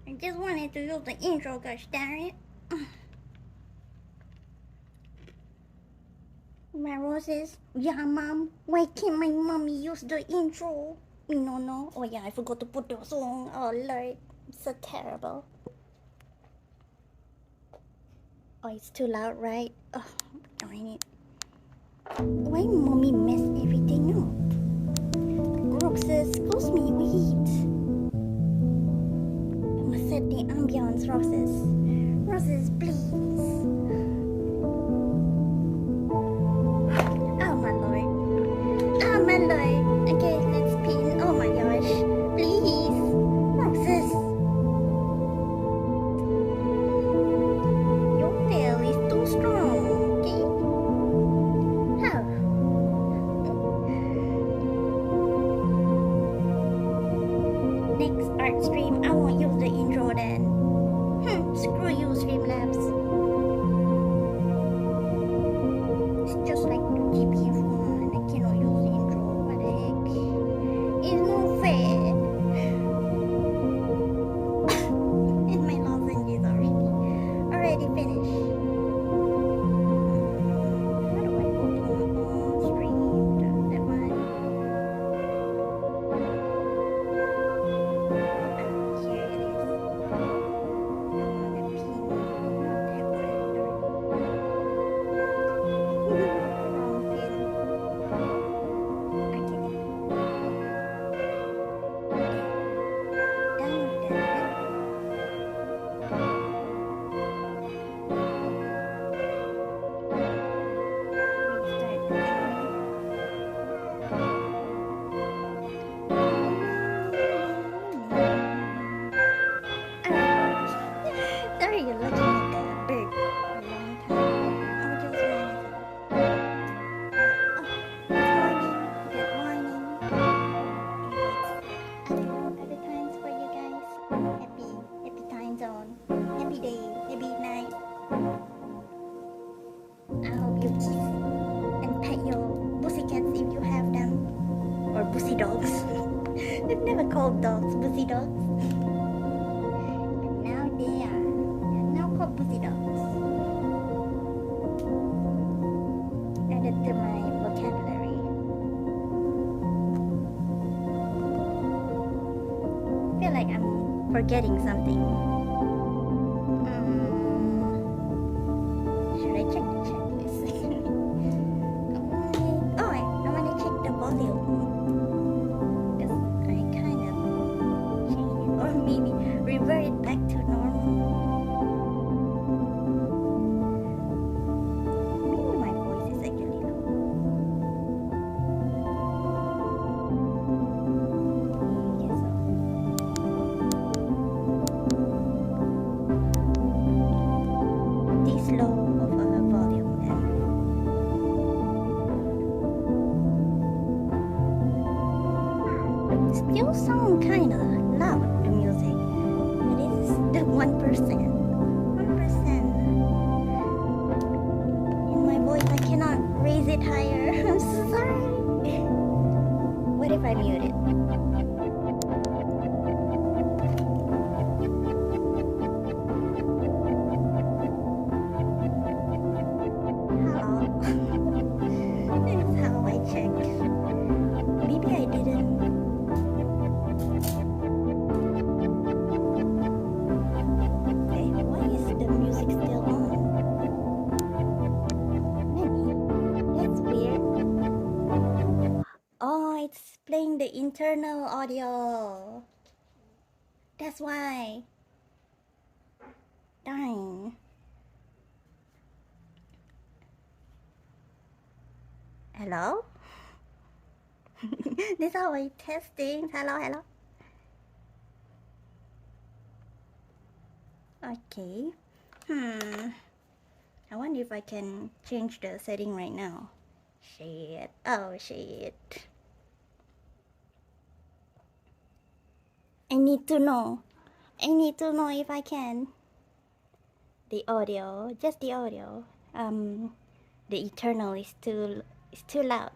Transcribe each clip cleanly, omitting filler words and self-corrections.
I just wanted to use the intro, gosh darn it. My roses. Yeah, mom. Why can't my mommy use the intro? No. Oh yeah, I forgot to put the song. Oh lord, it's so terrible. Oh, it's too loud, right? Oh, darn it. Why mommy mess everything up? Roxas, excuse me, wait. I must set the ambience, Roxas. Roxas, please. Oh my lord. Oh my lord. Okay, let's spin. Oh my gosh. Please. Roxas. Your tail is too strong, okay? How? Next art stream, I won't use the intro then. Screw you, Streamlabs. It's just like the GP phone. I cannot use the intro. What the heck? It's not fair. And my lozenges already finished. How do I go to stream? That one. Here it is. I want a pin, not that one. Wrong pin. Okay. Done with that. Restart the Alright. Sorry, you're looking at the bird for a long time. I just wanted to. Good morning. Other times for you guys. Happy time zone. Happy day. Happy night. I hope you kiss and pet your pussy cats if you have them. Or pussy dogs. They've never called dogs pussy dogs. But now they are. They're now called pussy dogs. Added to my vocabulary. I feel like I'm forgetting something. Should I check the checklist? I want to check the volume. Because I kind of changed it. Or maybe revert it back to normal. Maybe my voice is actually low. I guess so. This low of a volume then. Still sound kinda loud, the music. But it's the 1%. 1%. In my voice, I cannot raise it higher. I'm so sorry. What if I mute it? Hello. That's how I check. Maybe I didn't. Okay, why is the music still on? Nani? That's weird. Oh, it's playing the internal audio. That's why. Darn. Hello? This is how I testing. Hello. Okay. I wonder if I can change the setting right now. Shit. Oh, shit. I need to know if I can. The audio, just the audio. The eternal is too loud.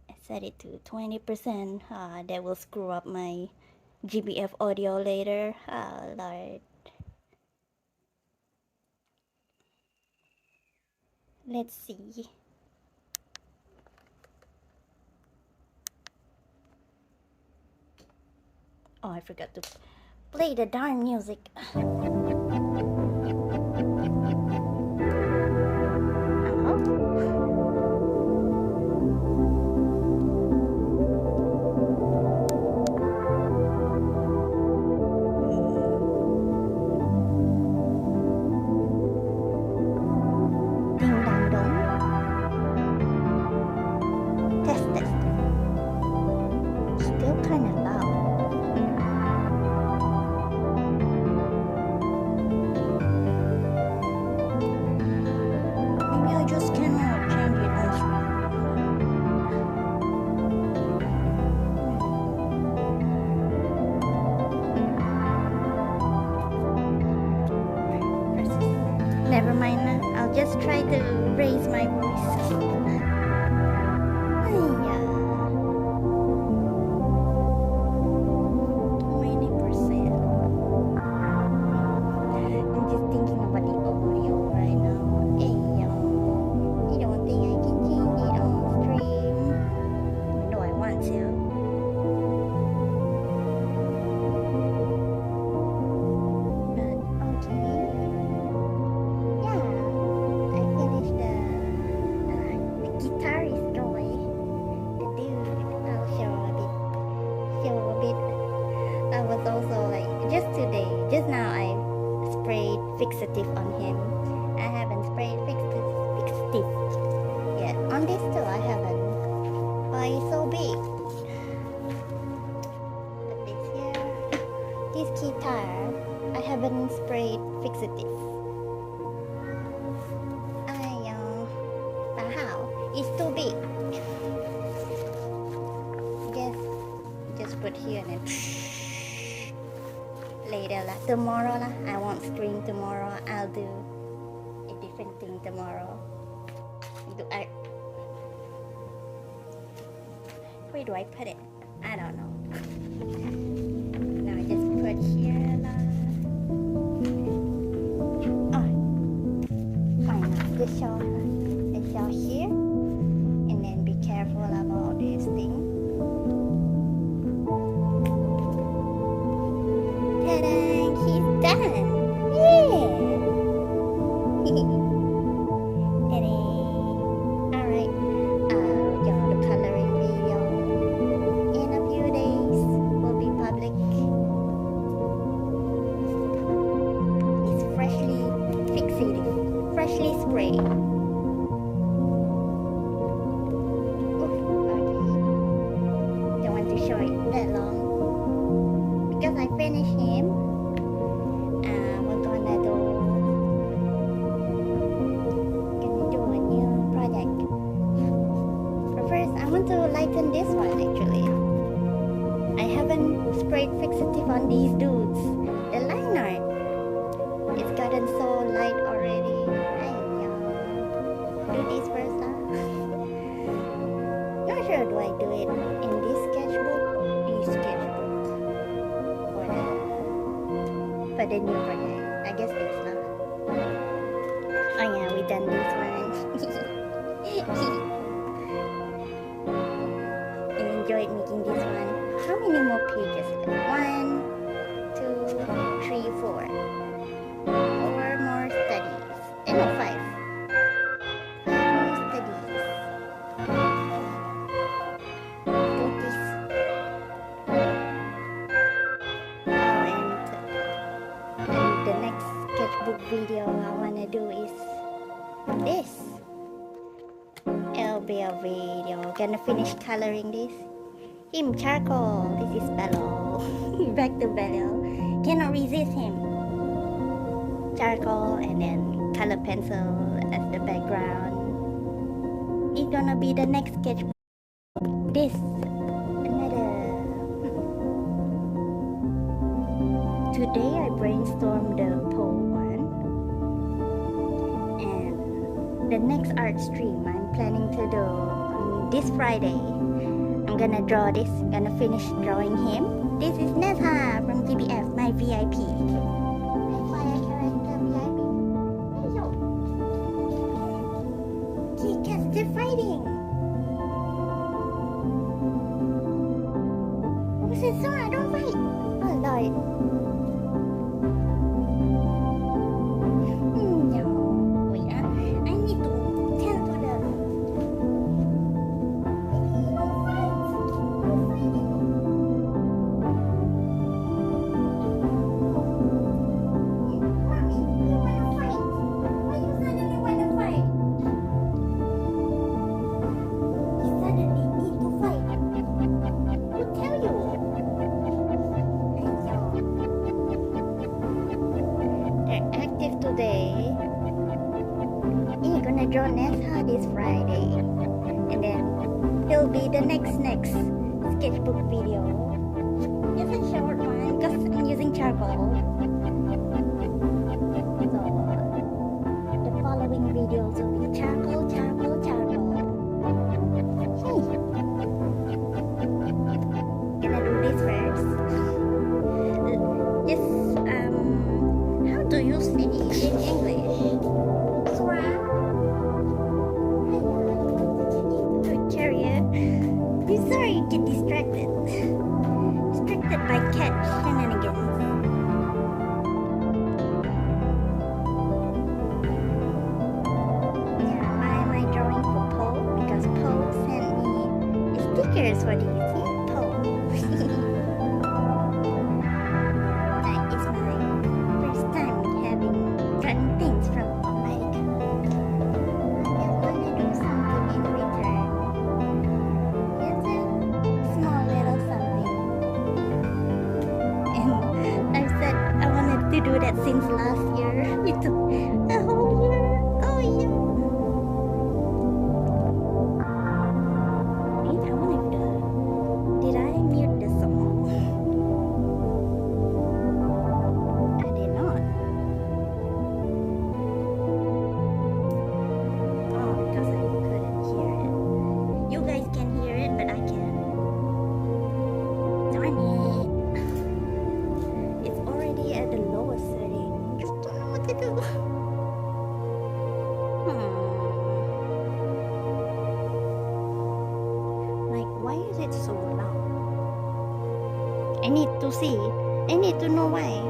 I set it to 20%. That will screw up my GBF audio later. Oh Lord. Let's see. Oh, I forgot to play the darn music. Ding dong dong. Test test. Still kind of loud. Maybe I just cannot change it on screen. Never mind, I'll just try to raise my voice. Yeah. 20%. I'm just thinking about the audio right now. Hey, you don't think I can change it on stream? No, I want to. But okay. Yeah, I finished the guitar is going. The dude, I'll show a bit. I was also like, just today, just now I sprayed fixative on him. I haven't sprayed fixative yet. On this too, I haven't. Why it's so big? But this here, this guitar, I haven't sprayed fixative. How? It's too big. Just put here and then later lah. Tomorrow lah. I won't stream tomorrow. I'll do a different thing tomorrow. Where do I put it? I don't know. Now I just put here lah. Oh, fine now. Just show here, and then be careful about this thing. Ta-da! He's done! Yeah! Ta-da! Alright, the coloring video in a few days will be public. It's freshly fixated, freshly sprayed. Show it that long because I finished him. We're gonna do a new project. But first, I want to lighten this one. Actually, I haven't sprayed fixative on these dudes. The lineart, it's gotten so light already. Do this first, huh? Not sure do I do it in this sketchbook or this sketchbook for the new project. I guess this lah. Oh yeah, we done this one. I enjoyed making this one. How many more pages? 1, 2, 3, 4. 4 more studies. No, 5. Video I wanna do is this. It'll be a video. Gonna finish coloring this. Him charcoal. This is Bello. Back to Bello. Cannot resist him. Charcoal and then color pencil as the background. It's gonna be the next sketchbook. This another. Today I brainstormed the poem. The next art stream I'm planning to do on this Friday, I'm gonna draw this, gonna finish drawing him. This is Neta from TBF, my VIP. Fire character VIP. Hey yo! Kikas, they're fighting! Who said Sora, don't fight? Oh lord. No. Wait, I need to tend to the... No fight! No fighting! Mommy, you wanna fight? Why you suddenly wanna fight? You suddenly need to fight. Who tell you? They're active today. You're gonna draw Nessa this Friday. And then it'll be the next sketchbook video. Just a short one because I'm using charcoal. So the following videos will be charcoal. Hey. Gonna do this first. Just how do you say it in English? Sora. Chariot. I'm sorry you get distracted. Distracted by cat shenanigans. Yeah, why am I drawing for Poe? Because Poe sent me stickers for these. Poe. That is my first time having gotten things from America. I wanna do something in return. Just a small little something. And I've said I wanted to do that since last year. It took a whole year. Oh yeah. Wait, I wonder if did I mute the song? I did not. Oh, because I couldn't hear it. You guys can hear it, but I can't. Darn it. It's already at the lowest setting. Just don't know what to do. Like, why is it so loud? I need to see. I need to know why.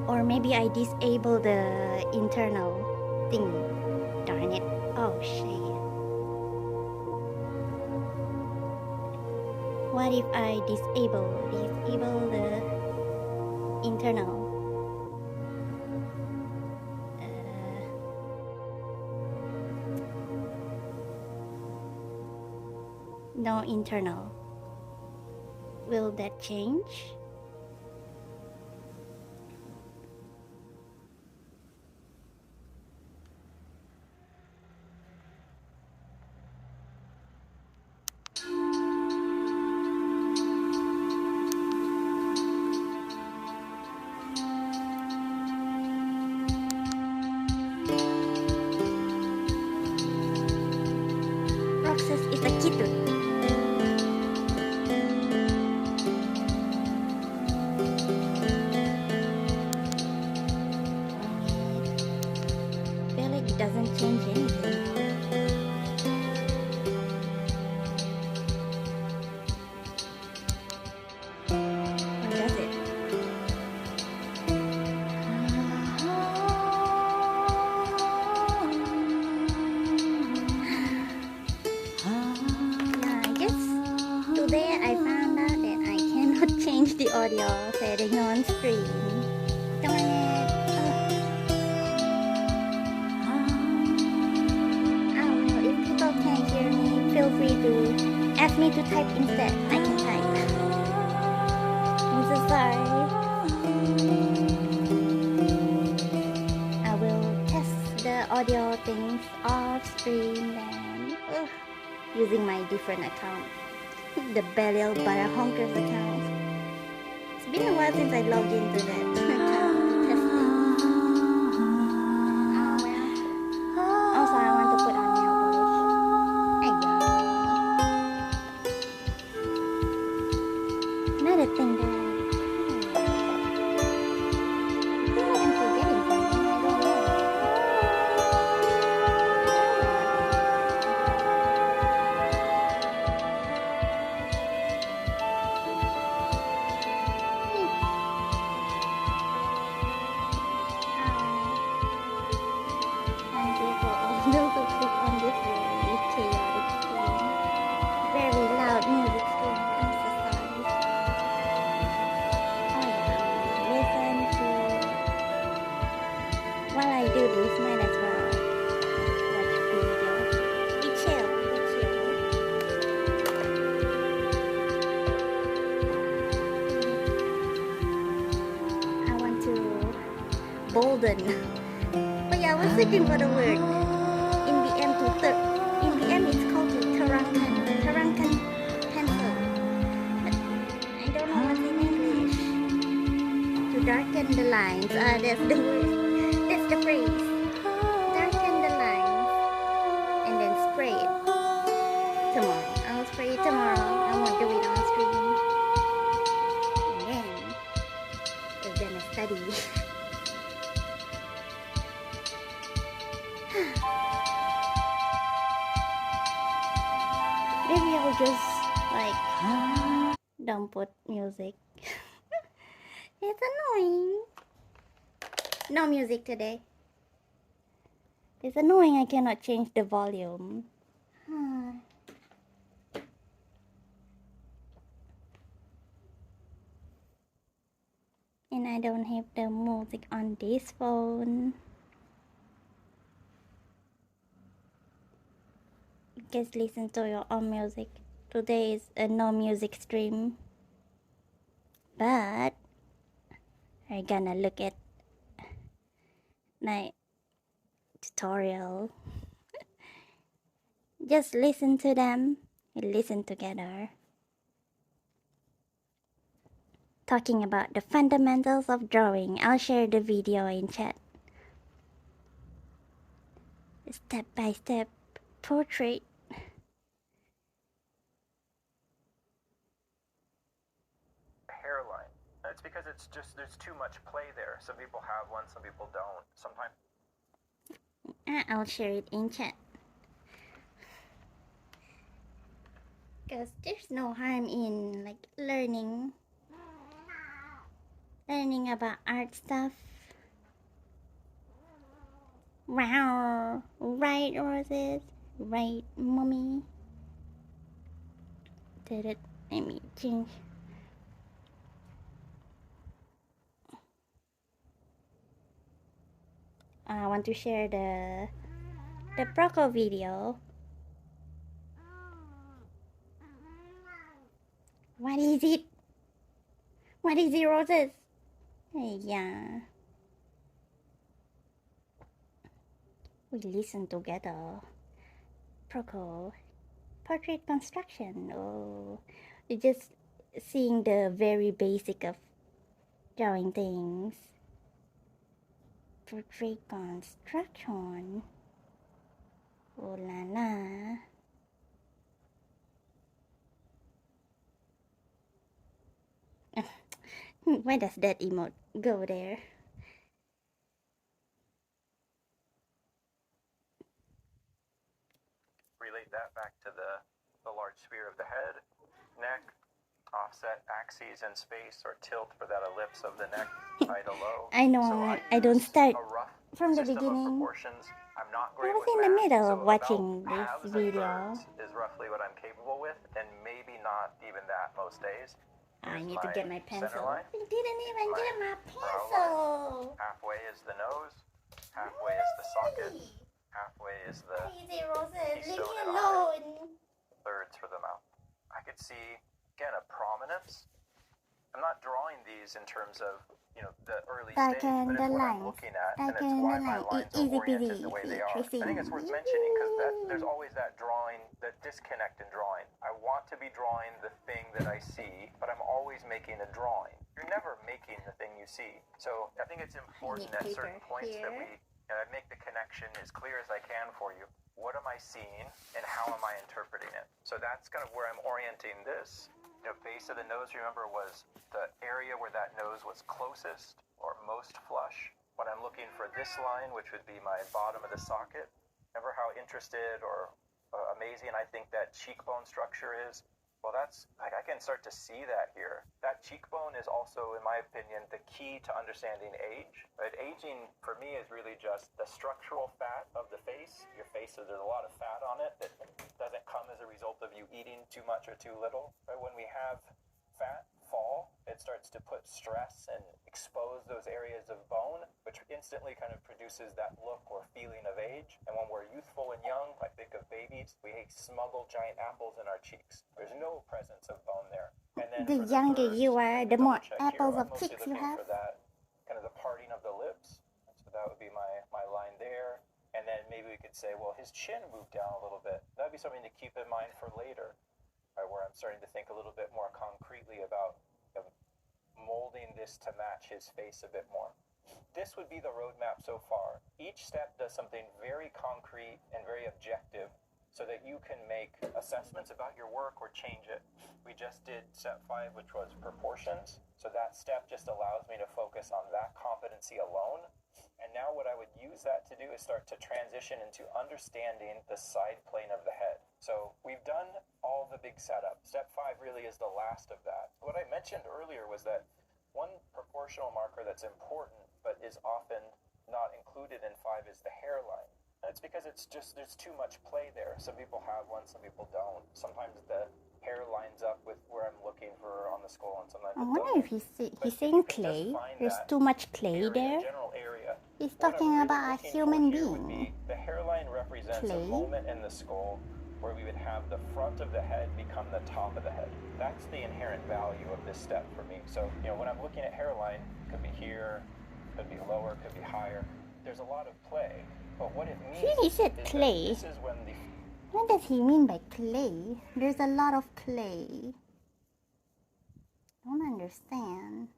Or maybe I disable the internal thing. Darn it. Oh shit. What if I disable the internal? No internal. Will that change? Roxas is a kitten. Feel like it doesn't change anything. Or does it? Yeah, I guess today I found out that I cannot change the audio setting on screen. Darn it. Oh well, if people can't hear me, feel free to ask me to type instead. I can type. I'm so sorry. I will test the audio things off screen then. Using my different account. The Belial Barahonkers account. It's been a while since I logged into that account to test it. Oh well. Also, I want to put on nail polish. golden. But yeah, I was searching for the word in BM in BM it's called to Tarankan pencil. But I don't know what's in English. To darken the lines. That's the word. That's the phrase. Darken the lines and then spray it tomorrow. I'll spray it tomorrow. I won't do it on stream. And then we're gonna study. Maybe I'll just like don't put music. It's annoying. No music today. It's annoying I cannot change the volume. And I don't have the music on this phone. Just listen to your own music. Today is a no music stream. But I'm gonna look at my tutorial. Just listen to them. We listen together. Talking about the fundamentals of drawing. I'll share the video in chat. Step by step portrait. Hairline. It's because it's just there's too much play there. Some people have one, some people don't. Sometimes I'll share it in chat. Because there's no harm in like learning about art stuff. Wow, right, Roses? Right, mommy? Did it? Let me change. I want to share the Proko video. What is it? What is it, Roses? Yeah. We listen together. Proko. Portrait construction. Oh. You're just seeing the very basic of drawing things. Portrait construction. Oh la la. Why does that emote go there? relate that back to the large sphere of the head, neck, offset axes in space or tilt for that ellipse of the neck, high to low. I know. So I don't start from the system beginning. of proportions. I'm not great I was with in the math, middle so of watching about this halves and video. thirds is roughly what I'm capable with, and maybe not even that most days. I Here's need to get my pencil. Centerline. I didn't even My get my brow pencil. Halfway is the nose, halfway is the socket, halfway is the Crazy Roses, leave keystone me and alone. thirds for the mouth. I could see, again, a prominence. I'm not drawing these in terms of, the early stage, but it's what I'm looking at, and it's why my lines are oriented the way they are. I think it's worth mentioning because there's always that drawing, that disconnect in drawing. I want to be drawing the thing that I see, but I'm always making a drawing. You're never making the thing you see. So I think it's important at certain points that I make the connection as clear as I can for you. What am I seeing and how am I interpreting it? So that's kind of where I'm orienting this. Base of the nose, remember, was the area where that nose was closest or most flush. When I'm looking for this line, which would be my bottom of the socket, remember how interested or amazing I think that cheekbone structure is? Well, that's, like, I can start to see that here. That cheekbone is also, in my opinion, the key to understanding age. Right? Aging, for me, is really just the structural fat of the face. Your face, there's a lot of fat on it that doesn't come as a result of you eating too much or too little. Right? When we have fat fall, it starts to put stress and expose those areas of bone, which instantly kind of produces that look or feeling of age. And when we're youthful and young, like think of babies, we smuggle giant apples in our cheeks. There's no presence of bone there. And then the younger you are, the more apples of cheeks you have. For that, kind of the parting of the lips. So maybe we could say, well, his chin moved down a little bit. That'd be something to keep in mind for later, right, where I'm starting to think a little bit more concretely about molding this to match his face a bit more. This would be the roadmap so far. Each step does something very concrete and very objective so that you can make assessments about your work or change it. We just did step 5, which was proportions. So that step just allows me to focus on that competency alone. And now what I would use that to do is start to transition into understanding the side plane of the head. So we've done all the big setup. Step 5 really is the last of that. What I mentioned earlier was that one proportional marker that's important but is often not included in 5 is the hairline. That's because it's just, there's too much play there. Some people have one, some people don't. Sometimes the hair lines up with where I'm looking for on the skull, and sometimes I wonder if he's saying clay. There's too much clay there. He's talking about a human being. The hairline represents a moment in the skull where we would have the front of the head become the top of the head. That's the inherent value of this step for me. So, you know, when I'm looking at hairline, could be here, could be lower, could be higher. There's a lot of play. But what it means he said clay. This is when the... What does he mean by clay? There's a lot of clay. Don't understand.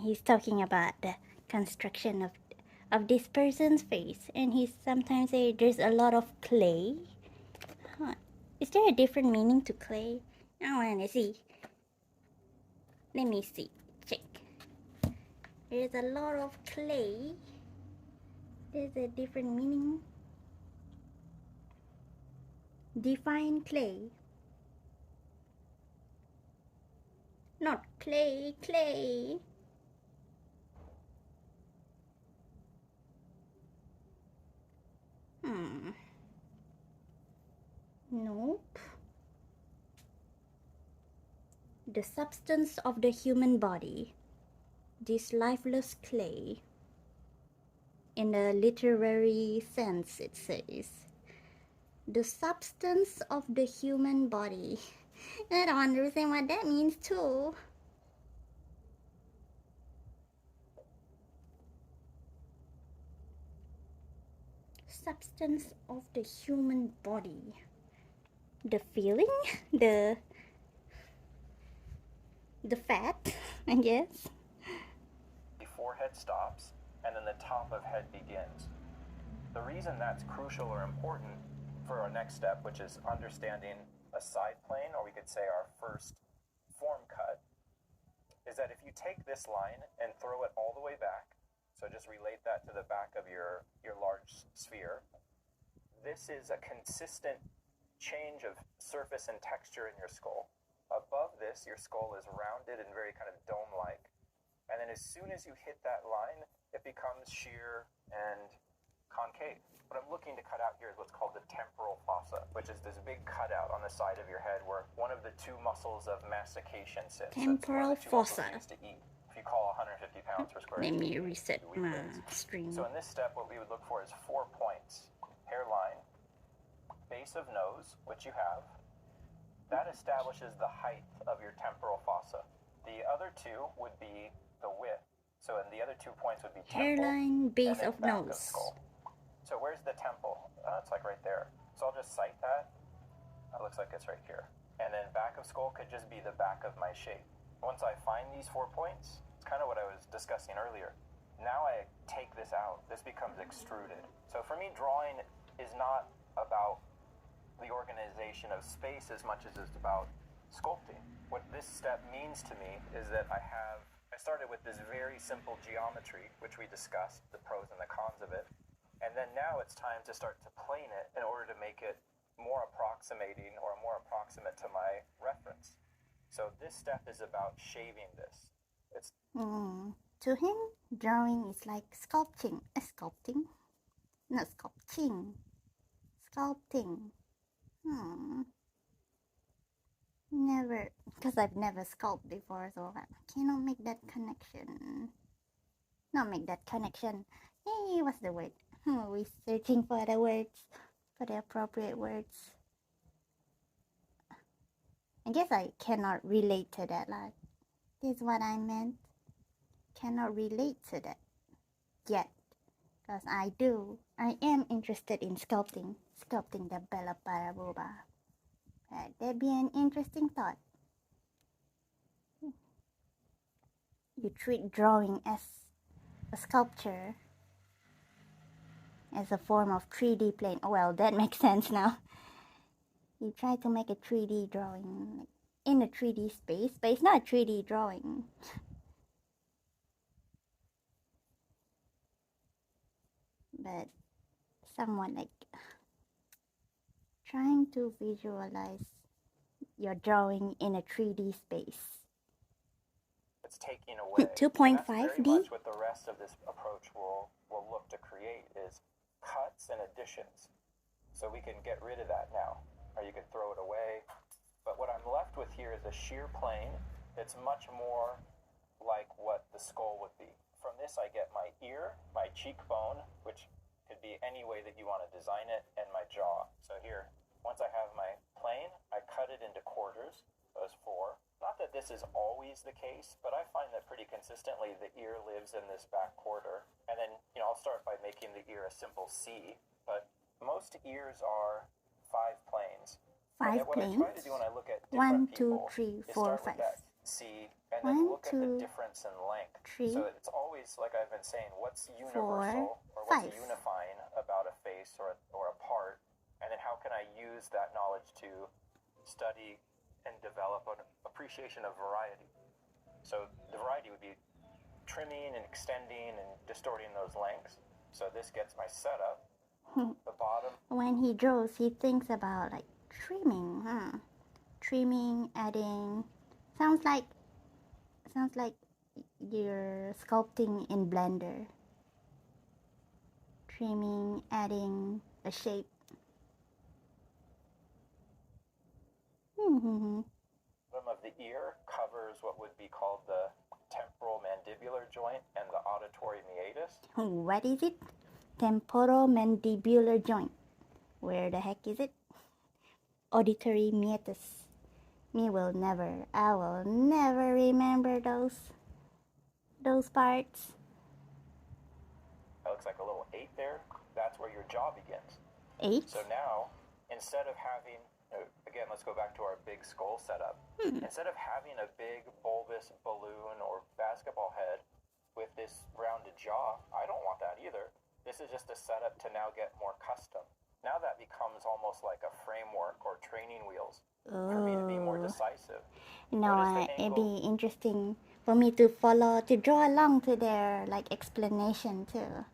He's talking about the construction of this person's face, and he sometimes say there's a lot of clay. Is there a different meaning to clay? I want to see. Let me see. Check. There's a lot of clay. There's a different meaning. Define clay. Not clay, clay. Nope. The substance of the human body. This lifeless clay. In a literary sense, it says. The substance of the human body. I don't understand what that means too. Substance of the human body. The feeling? The fat, I guess. The forehead stops, and then the top of head begins. The reason that's crucial or important for our next step, which is understanding a side plane, or we could say our first form cut, is that if you take this line and throw it all the way back, so just relate that to the back of your large sphere, this is a consistent change of surface and texture in your skull. Above this, your skull is rounded and very kind of dome-like. And then as soon as you hit that line, it becomes sheer and concave. What I'm looking to cut out here is what's called the temporal fossa, which is this big cutout on the side of your head where one of the two muscles of mastication sits. Temporal fossa. To eat. If you call 150 pounds per square inch. Let me inch, reset my stream. So in this step, what we would look for is 4 points. Hairline, base of nose, which you have. That establishes the height of your temporal fossa. The other two would be the width. So and the other 2 points would be hairline, base of back nose. Of skull. So where's the temple? It's like right there. So I'll just cite that. That looks like it's right here. And then back of skull could just be the back of my shape. Once I find these 4 points, it's kind of what I was discussing earlier. Now I take this out. This becomes extruded. So for me, drawing is not about the organization of space as much as it's about sculpting. What this step means to me is that I started with this very simple geometry, which we discussed, the pros and the cons of it. And then now it's time to start to plane it in order to make it more approximating or more approximate to my reference. So this step is about shaving this. To him, drawing is like sculpting. Sculpting? Not sculpting. Sculpting. Never, because I've never sculpted before, so I cannot make that connection. Not make that connection. Hey, what's the word? We're searching for the words, for the appropriate words. I guess I cannot relate to that. Like, this is what I meant. Cannot relate to that yet, because I am interested in sculpting the Bella Paraboba. That'd be an interesting thought. You treat drawing as a sculpture, as a form of 3D plane. Well, that makes sense now. You try to make a 3D drawing in a 3D space, but it's not a 3D drawing. But somewhat like trying to visualize your drawing in a 3D space. It's taking away 2.5D. Much what the rest of this approach will look to create is cuts and additions. So we can get rid of that now, or you can throw it away. But what I'm left with here is a sheer plane. It's much more like what the skull would be. From this I get my ear, my cheekbone, which could be any way that you want to design it, and my jaw. So here, once I have my plane, I cut it into quarters, those 4. Not that this is always the case, but I find that pretty consistently the ear lives in this back quarter. And then, I'll start by making the ear a simple C, but most ears are 5 planes. 5 what planes? I try to do when I look at 1, different 2, 3, people 4, is start 5. with that C, and 1, then look 2, at the difference in length. 3, so it's always, like I've been saying, what's 4, universal, or what's 5. unifying about a face or a part, and then how can I use that knowledge to study and develop an appreciation of variety. So the variety would be trimming and extending and distorting those lengths. So this gets my setup. The bottom. When he draws, he thinks about like trimming, Trimming, adding. Sounds like you're sculpting in Blender. Trimming, adding a shape. Bottom of the ear covers what would be called the temporal mandibular joint and the auditory meatus. What is it? Temporal mandibular joint. Where the heck is it? Auditory meatus. I will never remember those parts. That looks like a little 8 there. That's where your jaw begins. 8? So now, instead of having, again, let's go back to our big skull setup. Instead of having a big bulbous balloon or basketball head with this rounded jaw, I don't want that either. This is just a setup to now get more custom. Now that becomes almost like a framework or training wheels for me to be more decisive. No, it'd be interesting for me to draw along to their like explanation too.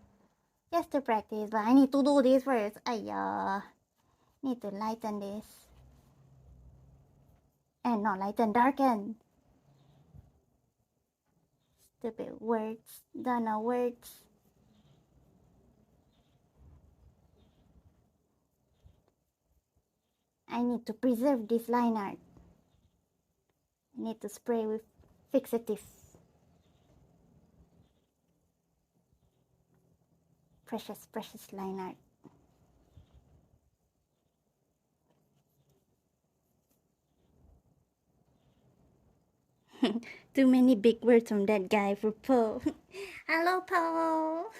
Just to practice, but I need to do this first. Need to lighten this. And not lighten, darken. Stupid words, don't know words. I need to preserve this line art. I need to spray with fixative. Precious line art. Too many big words from that guy for Poe. Hello, Poe.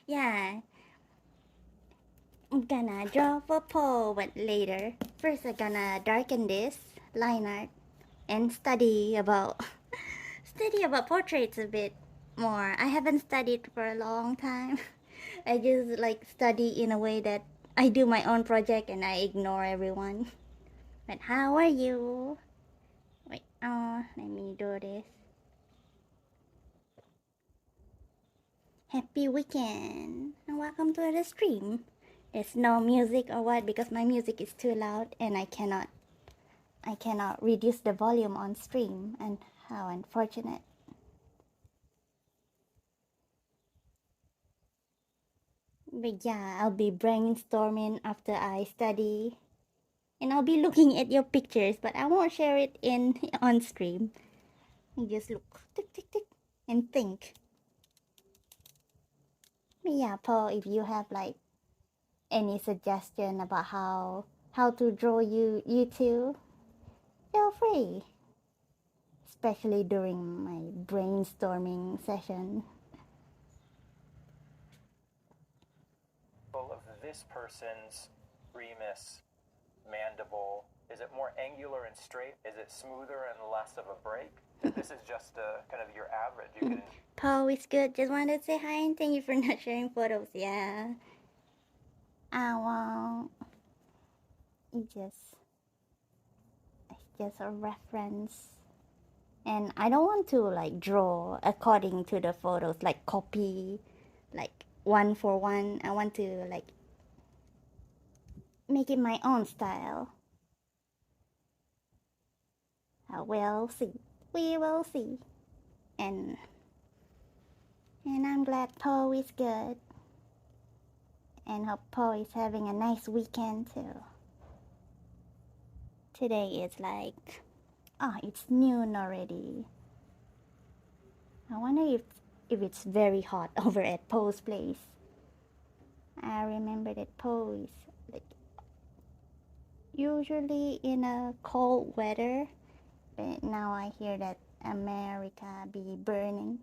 Yeah. I'm gonna draw for Poe, but later. First, I'm gonna darken this line art and study about portraits a bit more. I haven't studied for a long time. I just like study in a way that I do my own project and I ignore everyone. But how are you? Wait, let me do this. Happy weekend and welcome to the stream. There's no music or what because my music is too loud and I cannot reduce the volume on stream, and how unfortunate. But yeah, I'll be brainstorming after I study. And I'll be looking at your pictures, but I won't share it on stream. I just look, tick, tick, tick, and think. Yeah, Paul, if you have like any suggestion about how to draw you too, feel free. Especially during my brainstorming session. Of this person's remus mandible, is it more angular and straight? Is it smoother and less of a break? This is just kind of your average. You can. Paul is good. Just wanted to say hi and thank you for not sharing photos. Yeah. It's just a reference. And I don't want to like draw according to the photos, like copy, like one for one. I want to like make it my own style. We'll see. We will see. And I'm glad Paul is good. And hope Paul is having a nice weekend too. Today is like, it's noon already. I wonder if it's very hot over at Paul's place. I remember that Paul is like usually in a cold weather, but now I hear that America be burning.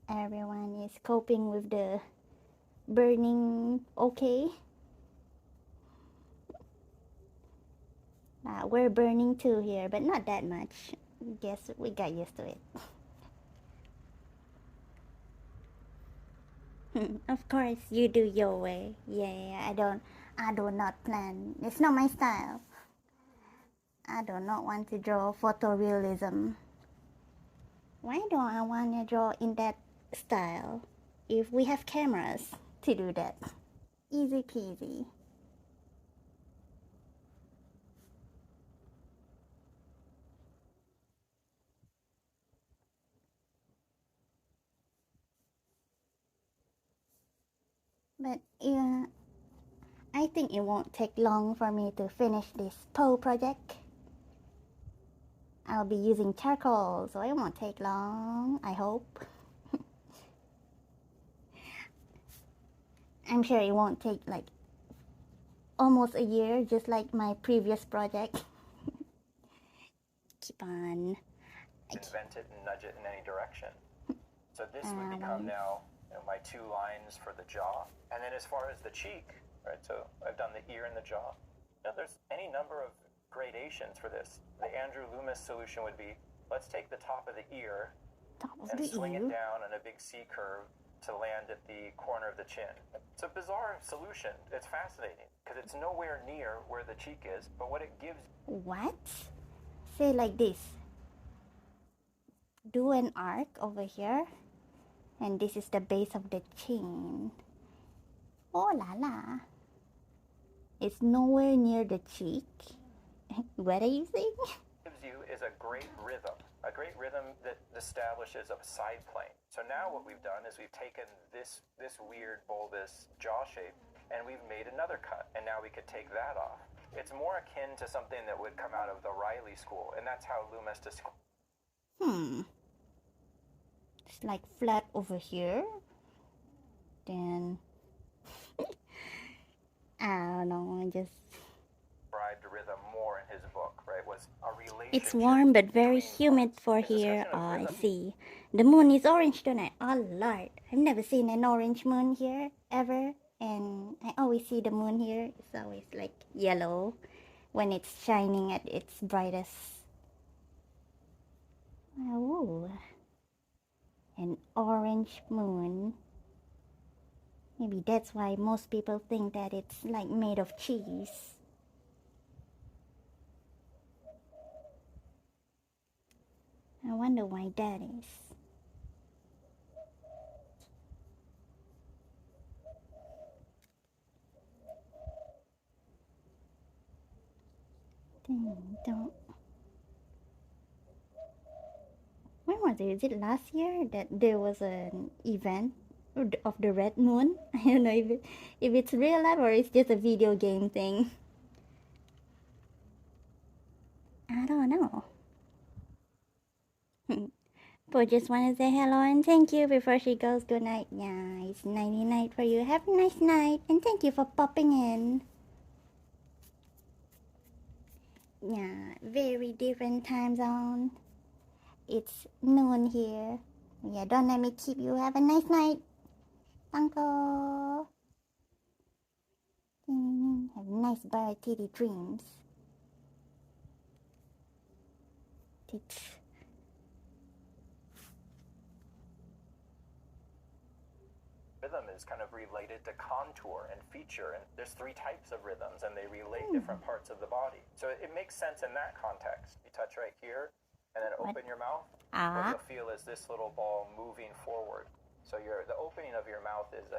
Everyone is coping with the burning okay. We're burning too here, but not that much. Guess we got used to it. Of course, you do your way. Yeah, I do not plan. It's not my style. I do not want to draw photorealism. Why don't I want to draw in that style if we have cameras to do that? Easy peasy. But yeah, I think it won't take long for me to finish this Poe project. I'll be using charcoal, so it won't take long, I hope. I'm sure it won't take like almost a year, just like my previous project. Keep on. Invent it and nudge it in any direction. So this would become now my 2 lines for the jaw. And then as far as the cheek, right, so I've done the ear and the jaw. There's any number of gradations for this. The Andrew Loomis solution would be, let's take the top of the ear and swing it down on a big C curve to land at the corner of the chin. It's a bizarre solution. It's fascinating because it's nowhere near where the cheek is, but what it gives... What? Say like this. Do an arc over here, and this is the base of the chin. Oh la la. It's nowhere near the cheek. What are you saying? Gives you is a great rhythm that establishes a side plane. So now what we've done is we've taken this weird bulbous jaw shape and we've made another cut, and now we could take that off. It's more akin to something that would come out of the Riley school, and that's how Loomis described. It's like flat over here. Then I don't know, I just described rhythm more in his book, right? Was a relationship. It's warm but very humid for here. I see. The moon is orange tonight. Oh Lord, I've never seen an orange moon here ever, and I always see the moon here. It's always like yellow when it's shining at its brightest. Oh, an orange moon. Maybe that's why most people think that it's like made of cheese. I wonder why that is. Don't. When was it? Is it last year that there was an event of the red moon? I don't know if it's real life or it's just a video game thing. I don't know. But just want to say hello and thank you before she goes good night. Yeah, it's nighty night for you. Have a nice night and thank you for popping in. Yeah, very different time zone. It's noon here. Yeah, don't let me keep you. Have a nice night. Uncle. Have nice bright dreams. It's Rhythm is kind of related to contour and feature, and there's 3 types of rhythms, and they relate different parts of the body. So it makes sense in that context. You touch right here, and then open your mouth. What you'll feel is this little ball moving forward. So the opening of your mouth is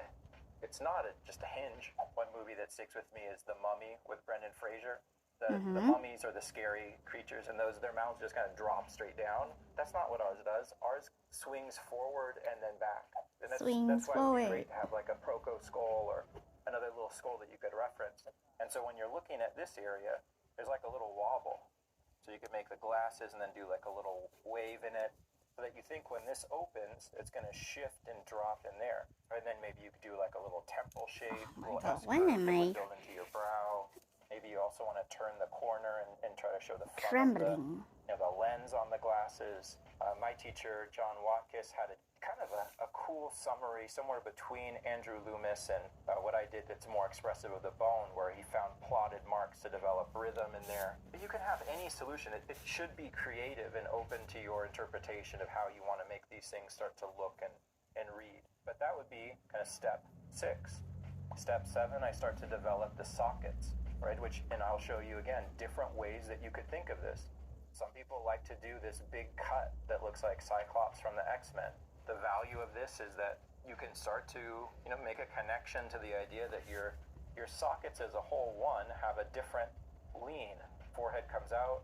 it's not just a hinge. One movie that sticks with me is The Mummy with Brendan Fraser. The mummies are the scary creatures, and their mouths just kind of drop straight down. That's not what ours does. Ours swings forward and then back. And that's why it would be great to have like a Proko skull or another little skull that you could reference. And so when you're looking at this area, there's like a little wobble. So you could make the glasses and then do like a little wave in it, so that you think when this opens, it's going to shift and drop in there. And then maybe you could do like a little temple shape, little S-curve that would build into your brow. Maybe you also want to turn the corner and try to show the front of the lens on the glasses. My teacher, John Watkiss, had a kind of a cool summary somewhere between Andrew Loomis and what I did that's more expressive of the bone, where he found plotted marks to develop rhythm in there. But you can have any solution. It should be creative and open to your interpretation of how you want to make these things start to look and read. But that would be kind of step 6. Step 7, I start to develop the sockets, right? And I'll show you again different ways that you could think of this. Some people like to do this big cut that looks like Cyclops from the X-Men. The value of this is that you can start to, make a connection to the idea that your sockets as a whole have a different lean. Forehead comes out,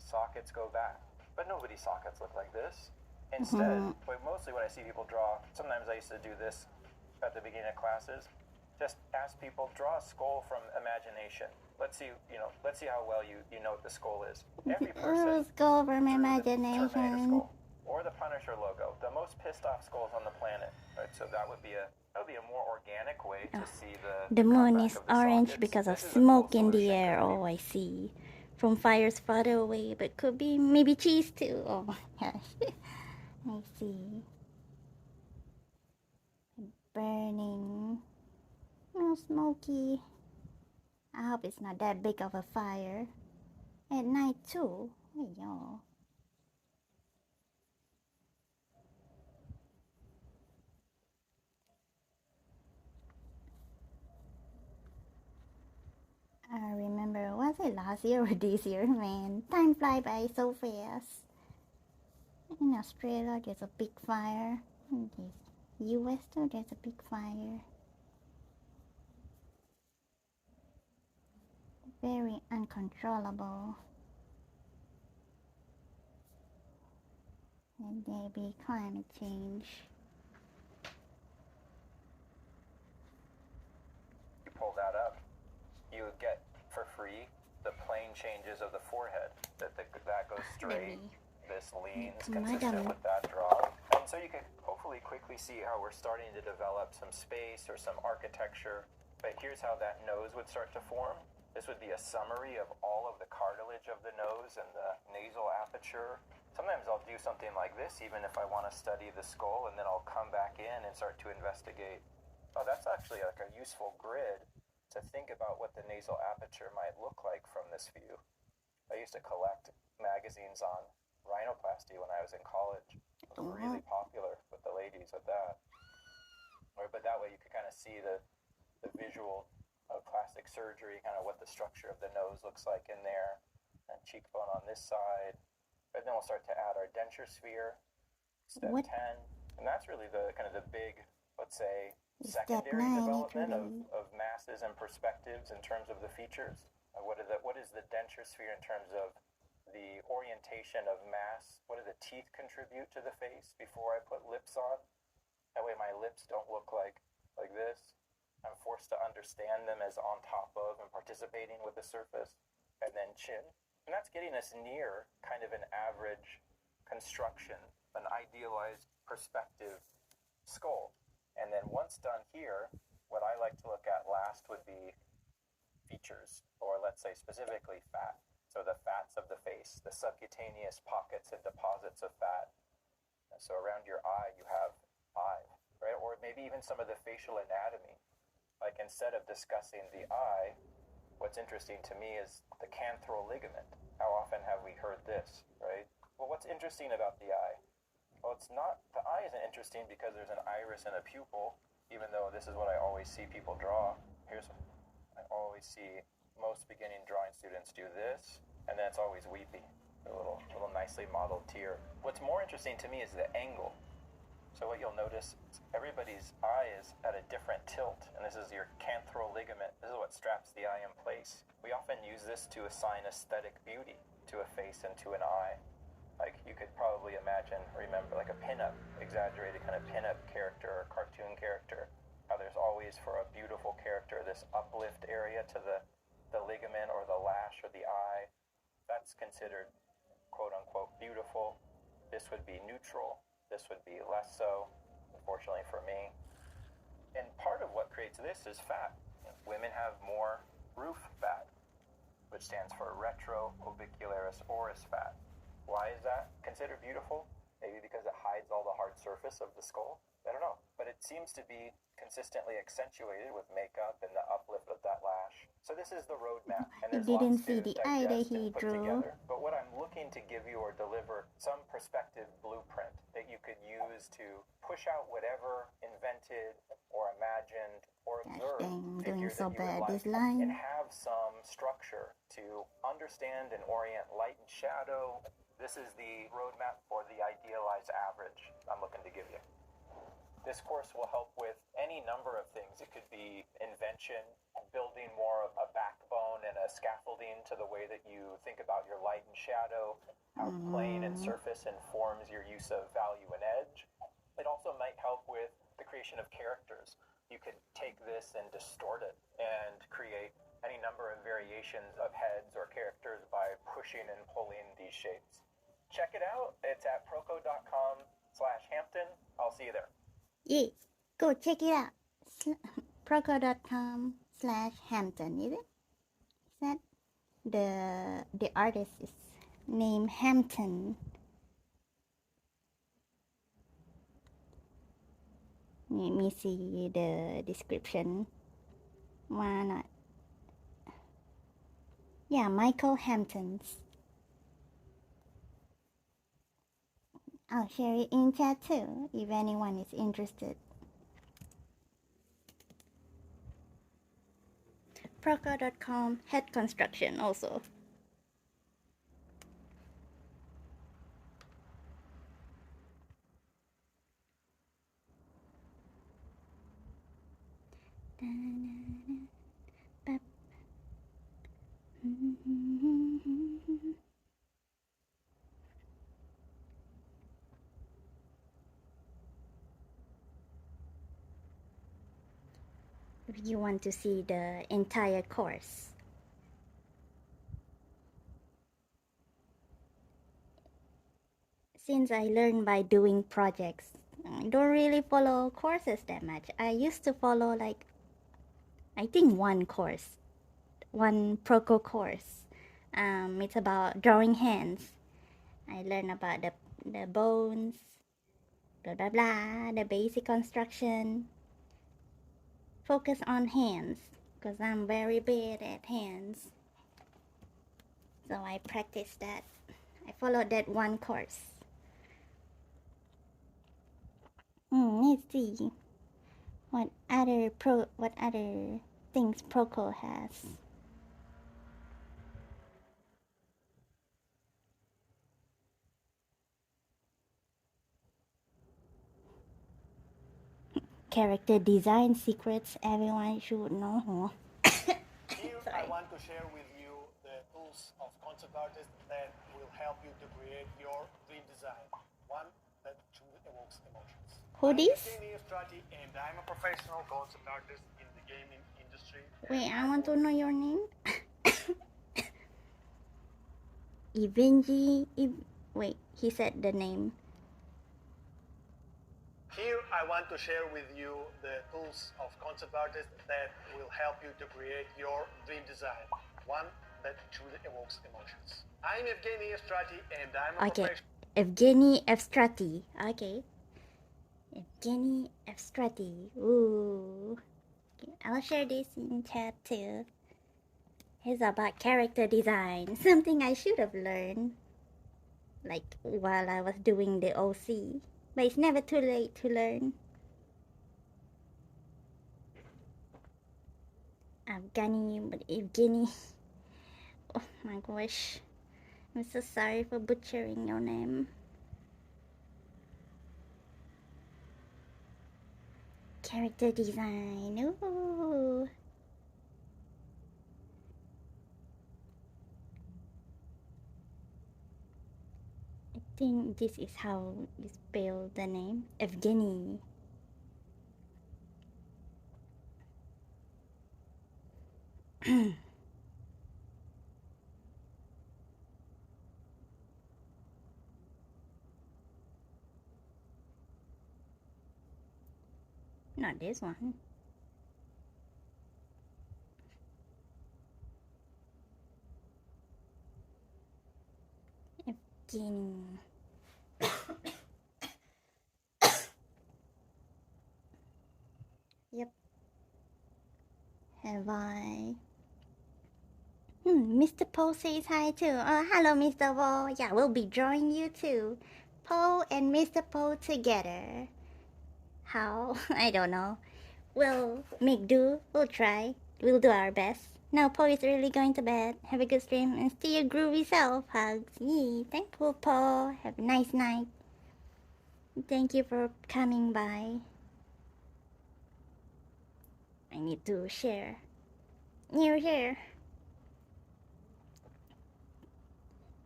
sockets go back. But nobody's sockets look like this. Instead, mostly when I see people draw, sometimes I used to do this at the beginning of classes. Just ask people, draw a skull from imagination. Let's see how well you know what the skull is. Every person skull from imagination. Skull, or the Punisher logo, the most pissed off skulls on the planet. Right, so that would be a more organic way to see the moon is orange because of smoke in the air. Oh, I see. From fires farther away, but could be maybe cheese too. Oh my gosh. I see. Burning. Oh, smoky. I hope it's not that big of a fire. At night too. Hey, y'all. I remember, was it last year or this year? Man, time fly by so fast. In Australia, there's a big fire. In the US too, there's a big fire. Very uncontrollable. And there be climate change. You pull that up, you would get for free the plane changes of the forehead. That goes straight. This leans consistent with that draw. And so you can hopefully quickly see how we're starting to develop some space or some architecture. But here's how that nose would start to form. This would be a summary of all of the cartilage of the nose and the nasal aperture. Sometimes I'll do something like this even if I want to study the skull, and then I'll come back in and start to investigate. Oh, that's actually like a useful grid to think about what the nasal aperture might look like from this view. I used to collect magazines on rhinoplasty when I was in college. It was really popular with the ladies with that. But that way you could kind of see the visual of plastic surgery, kind of what the structure of the nose looks like in there, and cheekbone on this side. But then we'll start to add our denture sphere, step 10. And that's really the kind of the big, let's say, secondary development of masses and perspectives in terms of the features. What is the denture sphere in terms of the orientation of mass? What do the teeth contribute to the face before I put lips on? That way my lips don't look like this. I'm forced to understand them as on top of and participating with the surface. And then chin. And that's getting us near kind of an average construction an idealized perspective skull. And then once done here, what I like to look at last would be features, or let's say specifically fat. So the fats of the face, the subcutaneous pockets and deposits of fat. And so around your eye, you have eye, right? Or maybe even some of the facial anatomy. Like instead of discussing the eye, what's interesting to me is the canthal ligament. How often have we heard this, right? Well, what's interesting about the eye? Well, it's not, the eye isn't interesting because there's an iris and a pupil, even though this is what I always see people draw. I always see most beginning drawing students do this, and then it's always weepy, a little nicely modeled tear. What's more interesting to me is the angle. So what you'll notice, everybody's eye is at a different tilt, and this is your canthal ligament. This is what straps the eye in place. We often use this to assign aesthetic beauty to a face and to an eye. Like you could probably imagine, remember, like a pinup, exaggerated kind of pinup character or cartoon character. How there's always, for a beautiful character, this uplift area to the ligament or the lash or the eye. That's considered quote unquote beautiful. This would be neutral. This would be less so, unfortunately for me. And part of what creates this is fat. Women have more roof fat, which stands for retroobicularis oris fat. Why is that considered beautiful? Maybe because it hides all the hard surface of the skull? I don't know. But it seems to be consistently accentuated with makeup and the uplift of that lash. So this is the roadmap. And there's Didn't lots see to the eye that digest and he put drew. together. But what I'm looking to give you or deliver some perspective blueprint that you could use to push out whatever invented or imagined or observed figure so that you bad would this like, line. and have some structure to understand and orient light and shadow. This is the roadmap for the idealized average I'm looking to give you. This course will help with any number of things. It could be invention, building more of a backbone and a scaffolding to the way that you think about your light and shadow, how plane and surface informs your use of value and edge. It also might help with the creation of characters. You could take this and distort it and create any number of variations of heads or characters by pushing and pulling these shapes. Check it out. It's at proko.com/Hampton. I'll see you there. Yeah, go check it out. Proko.com/Hampton, is it? Is that the artist is named Hampton? Let me see the description. Why not? Yeah, Michael Hamptons. I'll share it in chat too, if anyone is interested. Proko.com head construction also. If you want to see the entire course, since I learn by doing projects, I don't really follow courses that much. I used to follow like, I think one Proko course. It's about drawing hands. I learn about the bones, blah blah blah, the basic construction. Focus on hands, because I'm very bad at hands. So I practice that. I followed that one course. Let's see what other things Proko has. Character design secrets everyone should know. Here I want to share with you the tools of concept artists that will help you to create your dream design, one that truly evokes emotions. Who this? I'm 10 years Strati and I'm a professional concept artist in the gaming industry. Wait, I want to know your name. Wait, he said the name. I want to share with you the tools of concept artists that will help you to create your dream design, one that truly evokes emotions. I'm Evgeny Estrati and I'm a professional. Evgeny Estrati. Okay. Evgeny Estrati. Ooh. Okay, I'll share this in chat too. It's about character design. Something I should have learned. Like while I was doing the OC. But it's never too late to learn. Evgeny. Oh my gosh. I'm so sorry for butchering your name. Character design. Ooh. I think this is how you spell the name. Evgeny. Not this one. Evgeny. Yep. Have I? Mr. Poe says hi too. Hello, Mr. Poe. Yeah, we'll be drawing you too. Poe and Mr. Poe together. How? I don't know. We'll make do. We'll try. We'll do our best. Now Poe is really going to bed. Have a good stream and stay your groovy self. Hugs. Yee. Thankful, Poe. Have a nice night. Thank you for coming by. I need to share. New here.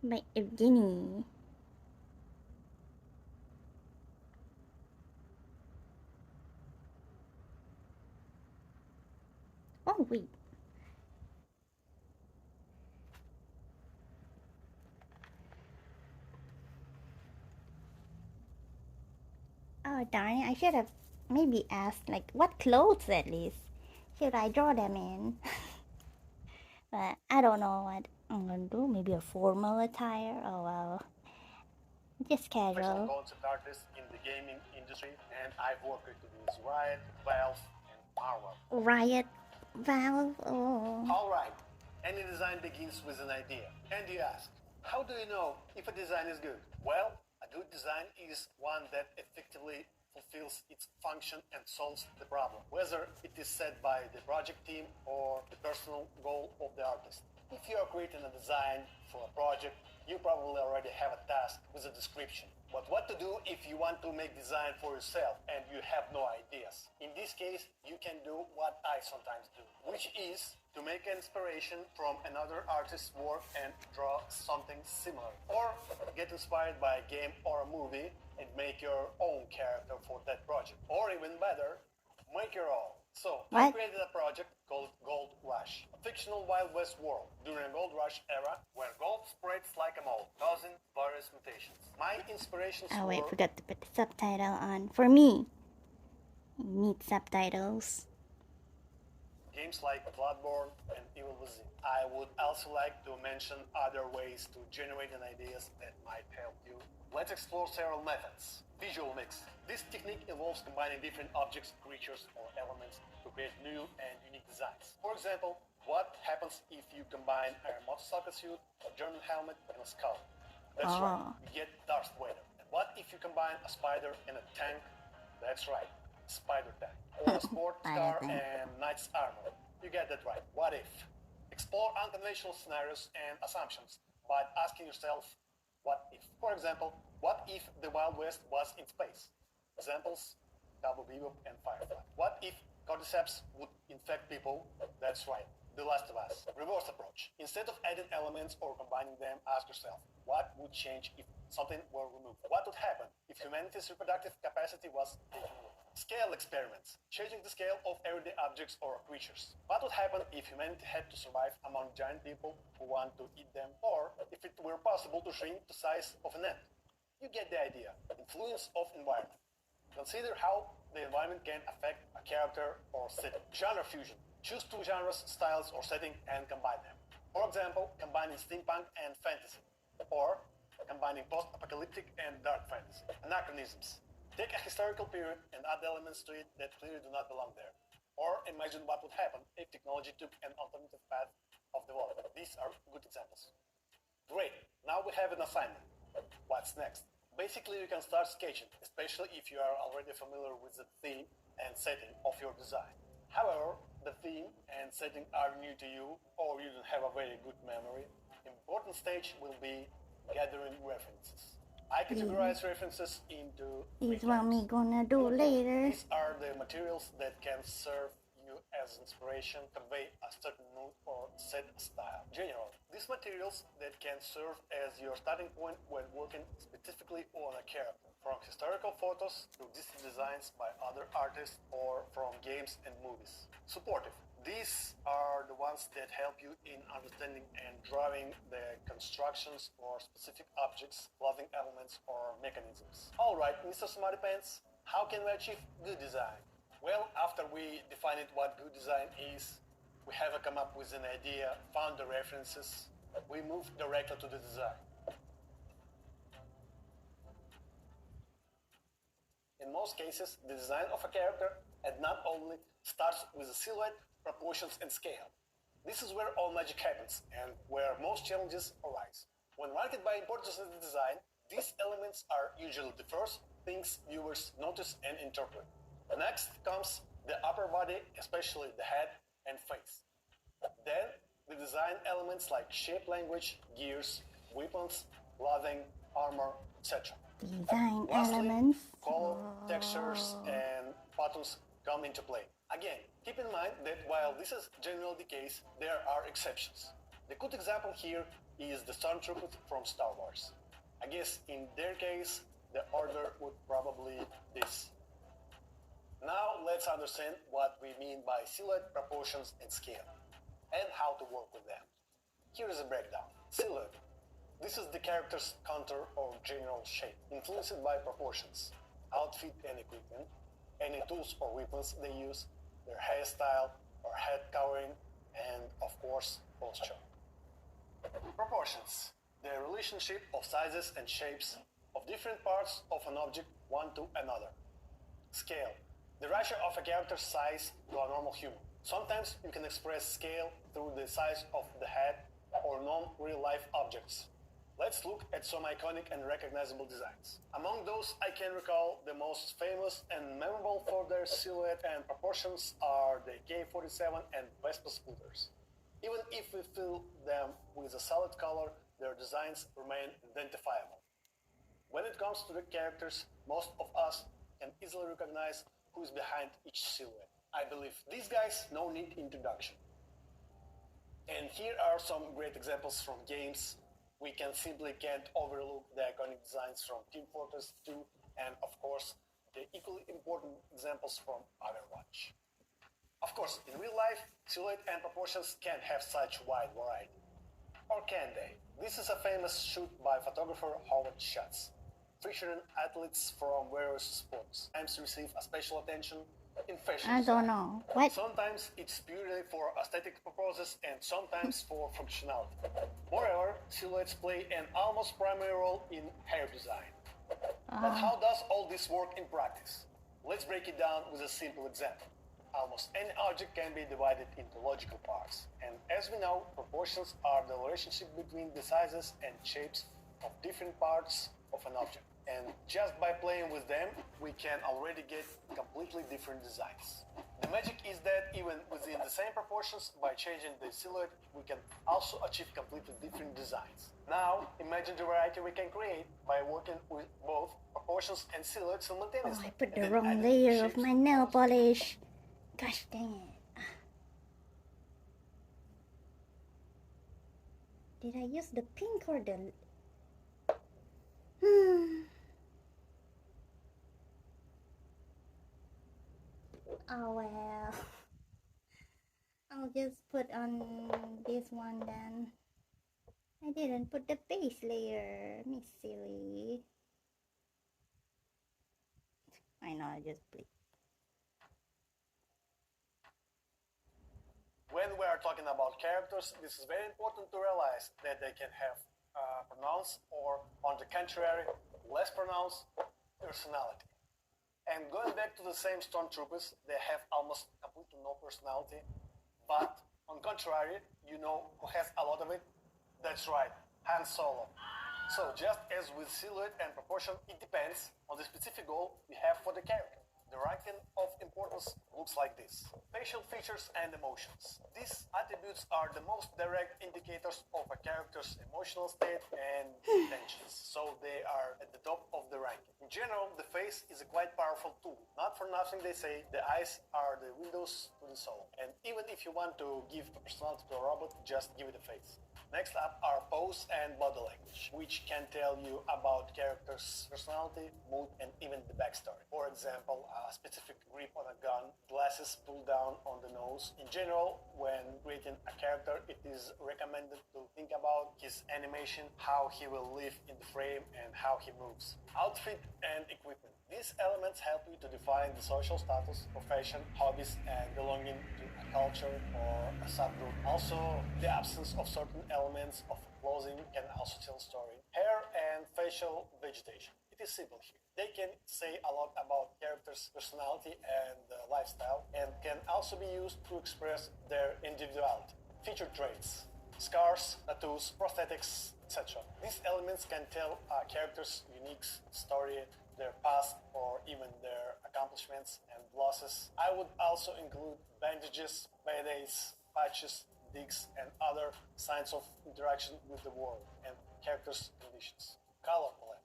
By Evgeny. Oh, wait. Oh, darn it. I should have maybe asked, like, what clothes at least should I draw them in? But I don't know what I'm gonna do. Maybe a formal attire? Oh, well. Just Professional casual. concept artist in the gaming industry, and I've worked with Riot, Valve, and Marvel. Riot, Valve, oh. All right, any design begins with an idea. And you ask, how do you know if a design is good? Well, a good design is one that effectively fulfills its function and solves the problem, whether it is set by the project team or the personal goal of the artist. If you are creating a design for a project, you probably already have a task with a description. But what to do if you want to make design for yourself and you have no ideas? In this case, you can do what I sometimes do, which is to make inspiration from another artist's work and draw something similar. Or get inspired by a game or a movie and make your own character for that project. Or even better, make your own. So, I created a project called Gold Rush, a fictional Wild West world during a gold rush era where gold spreads like a mold, causing various mutations. My inspirations Oh, were... wait, forgot to put the subtitle on. For me, I need subtitles. Games like Bloodborne and Evil Within. I would also like to mention other ways to generate ideas that might help you. Let's explore several methods. Visual mix. This technique involves combining different objects, creatures, or elements to create new and unique designs. For example, what happens if you combine a motorcycle suit, a German helmet, and a skull? That's right, you get Darth Vader. And what if you combine a spider and a tank? That's right, spider tank. Or a sport car and knight's armor. You get that right. What if? Explore unconventional scenarios and assumptions by asking yourself, what if? For example, what if the Wild West was in space? Examples, Cowboy Bebop and Firefly. What if cordyceps would infect people? That's right, The Last of Us. Reverse approach. Instead of adding elements or combining them, ask yourself, what would change if something were removed? What would happen if humanity's reproductive capacity was taken away? Scale experiments. Changing the scale of everyday objects or creatures. What would happen if humanity had to survive among giant people who want to eat them, or if it were possible to shrink the size of an ant? You get the idea. Influence of environment. Consider how the environment can affect a character or setting. Genre fusion. Choose two genres, styles, or setting and combine them. For example, combining steampunk and fantasy, or combining post-apocalyptic and dark fantasy. Anachronisms. Take a historical period and add elements to it that clearly do not belong there. Or imagine what would happen if technology took an alternative path of development. These are good examples. Great, now we have an assignment. What's next? Basically, you can start sketching, especially if you are already familiar with the theme and setting of your design. However, the theme and setting are new to you, or you don't have a very good memory. Important stage will be gathering references. I categorize references into is what me gonna do later. These are the materials that can serve you as inspiration, convey a certain mood, or set a style. Generally, these materials that can serve as your starting point when working specifically on a character, from historical photos to distant designs by other artists or from games and movies. Supportive. These are the ones that help you in understanding and drawing the constructions or specific objects, clothing elements, or mechanisms. Alright, Mr. Smarty Pants, how can we achieve good design? Well, after we defined what good design is, we have come up with an idea, found the references, we move directly to the design. In most cases, the design of a character and not only starts with a silhouette, proportions, and scale. This is where all magic happens and where most challenges arise. When ranked by importance in the design, these elements are usually the first things viewers notice and interpret. Next comes the upper body, especially the head and face. Then the design elements like shape language, gears, weapons, clothing, armor, etc. Design Lastly, elements. color, textures, and patterns come into play. Again, keep in mind that while this is generally the case, there are exceptions. The good example here is the Stormtroopers from Star Wars. I guess in their case, the order would probably this. Now let's understand what we mean by silhouette, proportions, and scale, and how to work with them. Here is a breakdown. Silhouette. This is the character's contour or general shape, influenced by proportions, outfit and equipment, any tools or weapons they use, their hairstyle or head covering, and of course, posture. Proportions. The relationship of sizes and shapes of different parts of an object one to another. Scale. The ratio of a character's size to a normal human. Sometimes you can express scale through the size of the head or non-real-life objects. Let's look at some iconic and recognizable designs. Among those I can recall, the most famous and memorable for their silhouette and proportions are the K-47 and Vespa scooters. Even if we fill them with a solid color, their designs remain identifiable. When it comes to the characters, most of us can easily recognize who is behind each silhouette. I believe these guys no need introduction. And here are some great examples from games. We can't overlook the iconic designs from Team Fortress 2 and of course the equally important examples from Overwatch. Of course, in real life, silhouette and proportions can't have such wide variety. Or can they? This is a famous shoot by photographer Howard Schultz, featuring athletes from various sports. Sometimes receive a special attention in fashion. I don't know. What? Sometimes it's purely for aesthetic purposes and sometimes for functionality. Moreover, silhouettes play an almost primary role in hair design. But how does all this work in practice? Let's break it down with a simple example. Almost any object can be divided into logical parts, and as we know, proportions are the relationship between the sizes and shapes of different parts of an object. And just by playing with them, we can already get completely different designs. The magic is that even within the same proportions, by changing the silhouette, we can also achieve completely different designs. Now, imagine the variety we can create by working with both proportions and silhouettes Oh, simultaneously. I put the And then wrong adding layer of shapes. my nail polish. Gosh dang it. Did I use the pink or the... Oh well. I'll just put on this one then. I didn't put the base layer. Me silly. I know, I just played. When we are talking about characters, this is very important to realize that they can have pronounced or, on the contrary, less pronounced personality. And going back to the same stormtroopers, they have almost completely no personality. But on contrary, you know who has a lot of it? That's right, Han Solo. So just as with silhouette and proportion, it depends on the specific goal we have for the character. The ranking of importance looks like this. Facial features and emotions. These attributes are the most direct indicators of a character's emotional state and intentions, so they are at the top of the ranking. In general, the face is a quite powerful tool. Not for nothing they say the eyes are the windows to the soul. And even if you want to give a personality to a robot, just give it a face. Next up are pose and body language, which can tell you about character's personality, mood, and even the backstory. For example, a specific grip on a gun, glasses pulled down on the nose. In general, when creating a character, it is recommended to think about his animation, how he will live in the frame, and how he moves. Outfit and equipment. These elements help you to define the social status, profession, hobbies, and belonging to a culture or a subgroup. Also, the absence of certain elements of clothing can also tell a story. Hair and facial vegetation. It is simple here. They can say a lot about characters' personality and lifestyle, and can also be used to express their individuality. Feature traits. Scars, tattoos, prosthetics, etc. These elements can tell a character's unique story, their past, or even their accomplishments and losses. I would also include bandages, band-aids, patches, digs, and other signs of interaction with the world and characters' conditions. Color palette.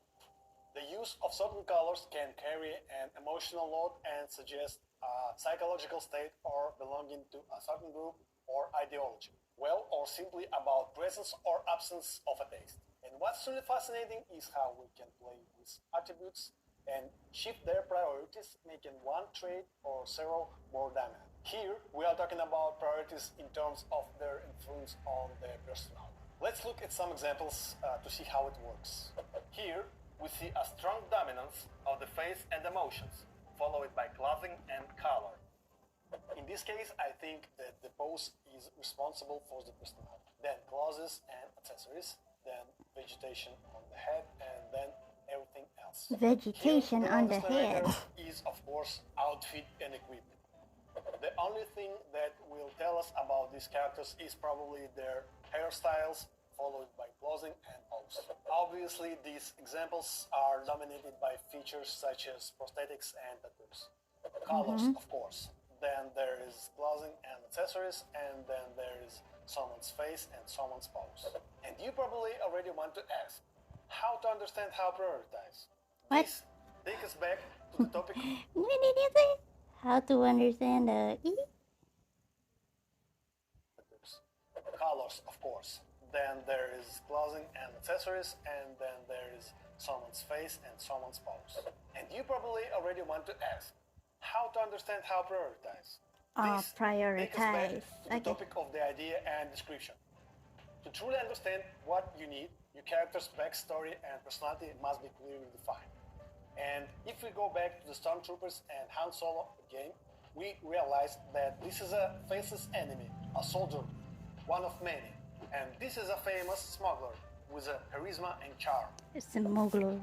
The use of certain colors can carry an emotional load and suggest a psychological state or belonging to a certain group or ideology. Well, or simply about presence or absence of a taste. And what's really fascinating is how we can play with attributes and shift their priorities, making one trait or several more dominant. Here, we are talking about priorities in terms of their influence on their personality. Let's look at some examples to see how it works. Here, we see a strong dominance of the face and emotions, followed by clothing and color. In this case, I think that the pose is responsible for the personality. Then clothes and accessories, then vegetation on the head, and then everything else. Vegetation Here, on the head is, of course, outfit and equipment. The only thing that will tell us about these characters is probably their hairstyles, followed by clothing and pose. Obviously, these examples are dominated by features such as prosthetics and tattoos. Colors, of course. Then there is clothing and accessories, and then there is someone's face and someone's pose. And you probably already want to ask, how to understand how prioritize? What? This takes us back to the topic. What did you say? How to understand the E? Colors, of course. Then there is clothing and accessories, and then there is someone's face and someone's pose. And you probably already want to ask, how to understand how prioritize? This Prioritize. takes us back to the topic of the idea and description. To truly understand what you need, your character's backstory and personality must be clearly defined. And if we go back to the Stormtroopers and Han Solo again, we realize that this is a faceless enemy, a soldier, one of many. And this is a famous smuggler with a charisma and charm. It's a Mogul.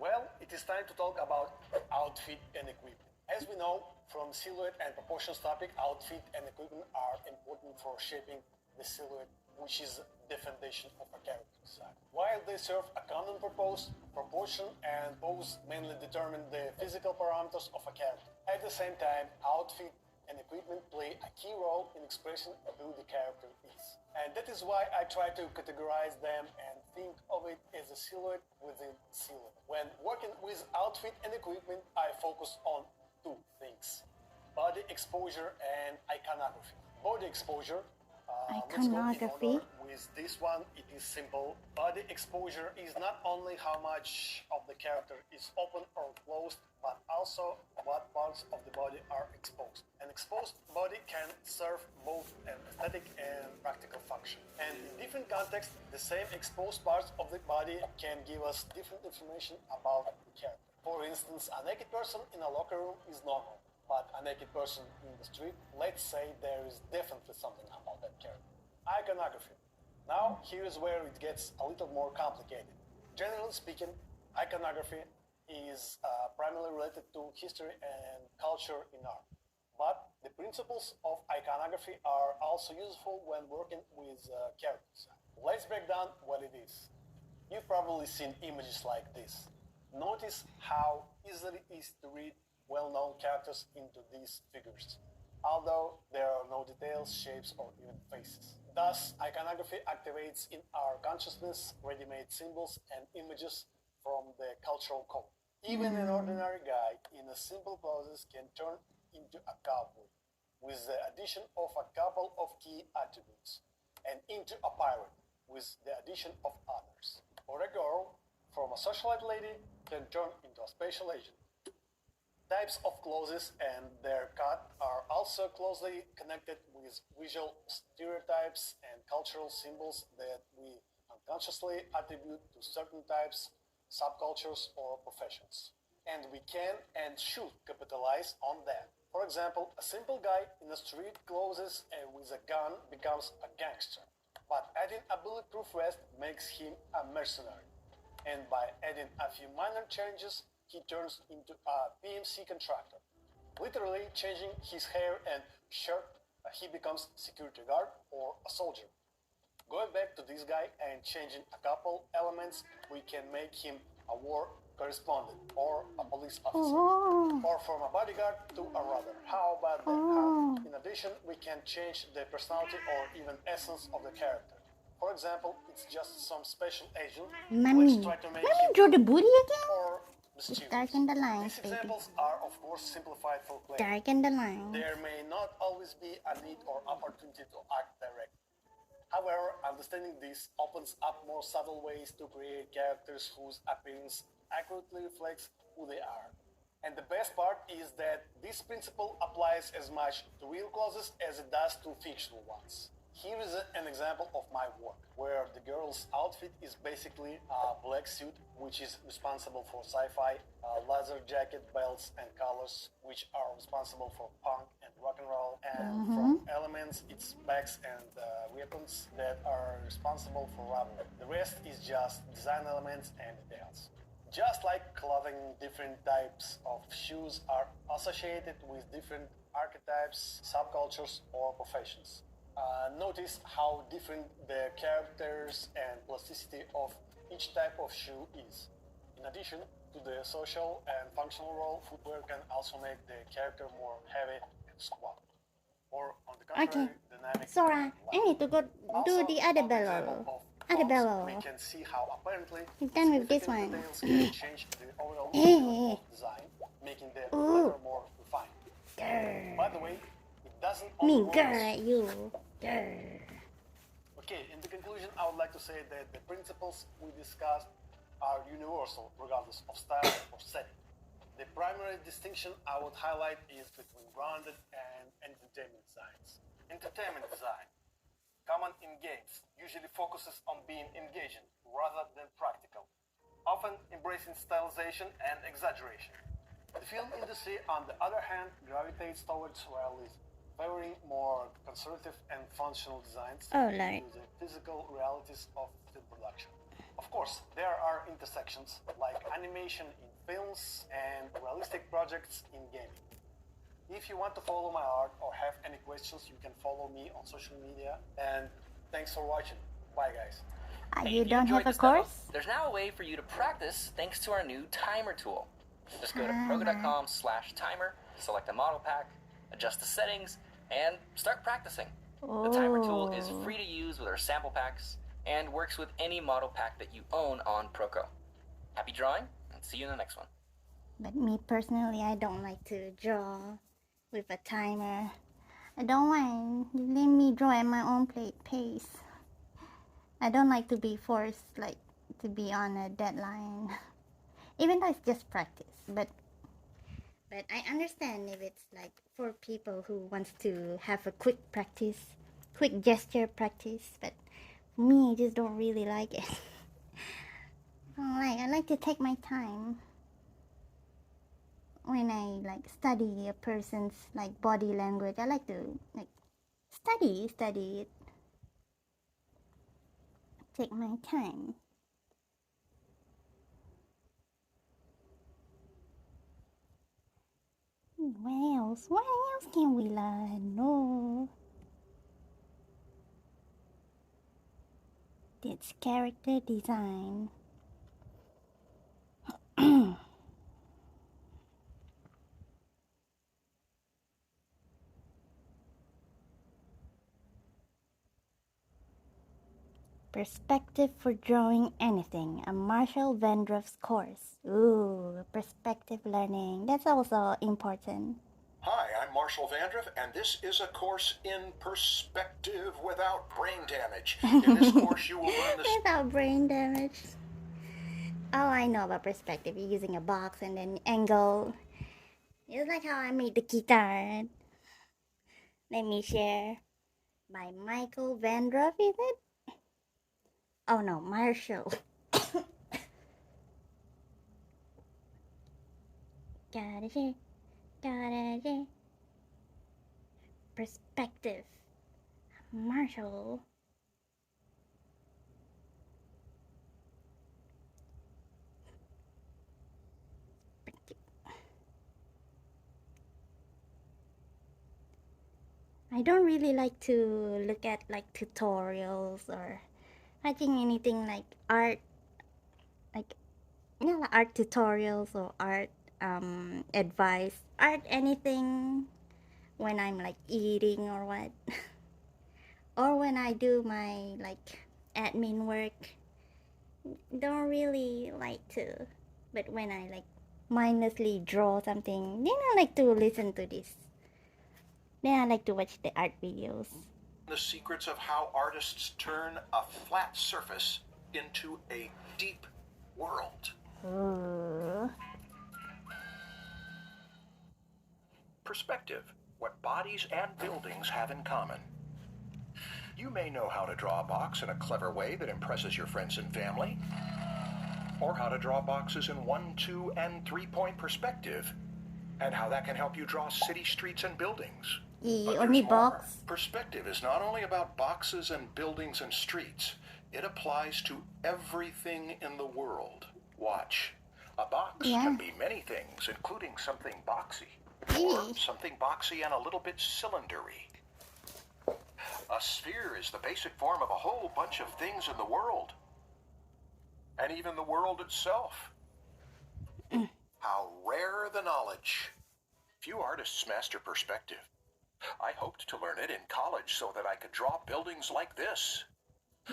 Well, it is time to talk about outfit and equipment. As we know, from silhouette and proportions topic, outfit and equipment are important for shaping the silhouette, which is the foundation of a character design. While they serve a common purpose, proportion and pose mainly determine the physical parameters of a character. At the same time, outfit and equipment play a key role in expressing who the character is. And that is why I try to categorize them and think of it as a silhouette within silhouette. When working with outfit and equipment, I focus on two things: body exposure and iconography. Body exposure, let's go in order. With this one, it is simple. Body exposure is not only how much of the character is open or closed, but also what parts of the body are exposed. An exposed body can serve both an aesthetic and practical function. And in different contexts, the same exposed parts of the body can give us different information about the character. For instance, a naked person in a locker room is normal, but a naked person in the street, let's say there is definitely something about that character. Iconography. Now, here is where it gets a little more complicated. Generally speaking, iconography is primarily related to history and culture in art. But the principles of iconography are also useful when working with characters. Let's break down what it is. You've probably seen images like this. Notice how easily it is to read well-known characters into these figures, although there are no details, shapes, or even faces. Thus, iconography activates in our consciousness ready-made symbols and images from the cultural code. Even an ordinary guy in a simple poses can turn into a cowboy with the addition of a couple of key attributes, and into a pirate with the addition of others. Or a girl from a socialite lady can turn into a special agent. Types of clothes and their cut are also closely connected with visual stereotypes and cultural symbols that we unconsciously attribute to certain types, subcultures, or professions. And we can and should capitalize on that. For example, a simple guy in the street clothes with a gun becomes a gangster, but adding a bulletproof vest makes him a mercenary. And by adding a few minor changes, he turns into a PMC contractor. Literally changing his hair and shirt, he becomes security guard or a soldier. Going back to this guy and changing a couple elements, we can make him a war correspondent or a police officer, or from a bodyguard to a robber. How about that? In addition, we can change the personality or even essence of the character. For example, it's just some special agent. Mommy, Let's try to make let me him draw the booty again. or Just darken the lines, These baby. examples are, of course, simplified for play. Darken the lines. There may not always be a need or opportunity to act directly. However, understanding this opens up more subtle ways to create characters whose appearance accurately reflects who they are. And the best part is that this principle applies as much to real clothes as it does to fictional ones. Here is an example of my work, where the girl's outfit is basically a black suit, which is responsible for sci-fi, leather jacket, belts, and colors, which are responsible for punk and rock and roll, and from elements, it's bags and weapons that are responsible for rubber. The rest is just design elements and details. Just like clothing, different types of shoes are associated with different archetypes, subcultures, or professions. Notice how different the characters and plasticity of each type of shoe is. In addition to the social and functional role, footwear can also make the character more heavy and squat. Or on the contrary, dynamic. Sora, I need to go do the other on the bellow. example of Other dogs, bellow. we can see how apparently We've done with this significant one. details can change the overall feel of design, making the letter more refined. Grr. By the way, it doesn't Me always. grr at you. Grr. Okay, in the conclusion, I would like to say that the principles we discussed are universal regardless of style or setting. The primary distinction I would highlight is between grounded and entertainment designs. Entertainment design, common in games, usually focuses on being engaging rather than practical, often embracing stylization and exaggeration. The film industry, on the other hand, gravitates towards realism, favoring more conservative and functional designs Oh, due Lord. to the physical realities of film production. Of course, there are intersections like animation in films and realistic projects in gaming. If you want to follow my art or have any questions, you can follow me on social media. And thanks for watching. Bye, guys. You If don't enjoyed have a this demo, course? There's now a way for you to practice thanks to our new timer tool. Just go to proko.com/timer, select a model pack, adjust the settings, and start practicing. The timer tool is free to use with our sample packs and works with any model pack that you own on Proko. Happy drawing, and see you in the next one. But me personally, I don't like to draw with a timer. I don't mind. Let me draw at my own pace. I don't like to be forced, like, to be on a deadline. Even though it's just practice. But I understand if it's like for people who wants to have a quick practice, quick gesture practice. But for me, I just don't really like it. I like to take my time. when I like study a person's like body language, I like to like study it. Take my time. What else? What else can we learn? No. It's character design. Perspective for drawing anything. A Marshall Vandroff's course. Ooh, perspective learning. That's also important. Hi, I'm Marshall Vandroff, and this is a course in perspective without brain damage. In this course, you will learn this. Without brain damage. Oh, I know about perspective. You're using a box and then angle. It's like how I made the guitar. Let me share. By Michael Vandroff, is it? Oh no, Marshall. Gotta share. Perspective. Marshall. I don't really like to look at like tutorials or watching anything like art, like art tutorials or art advice, art anything when I'm like eating or what, or when I do my like admin work. Don't really like to, but when I like mindlessly draw something, then I like to listen to this. Then I like to watch the art videos. The secrets of how artists turn a flat surface into a deep world. Perspective, what bodies and buildings have in common. You may know how to draw a box in a clever way that impresses your friends and family, or how to draw boxes in 1, 2, and 3-point perspective, and how that can help you draw city streets and buildings. But Only there's more. box. Perspective is not only about boxes and buildings and streets. It applies to everything in the world. Watch. A box can be many things, including something boxy. Or something boxy and a little bit cylindery. A sphere is the basic form of a whole bunch of things in the world. And even the world itself. How rare the knowledge. Few artists master perspective. I hoped to learn it in college so that I could draw buildings like this.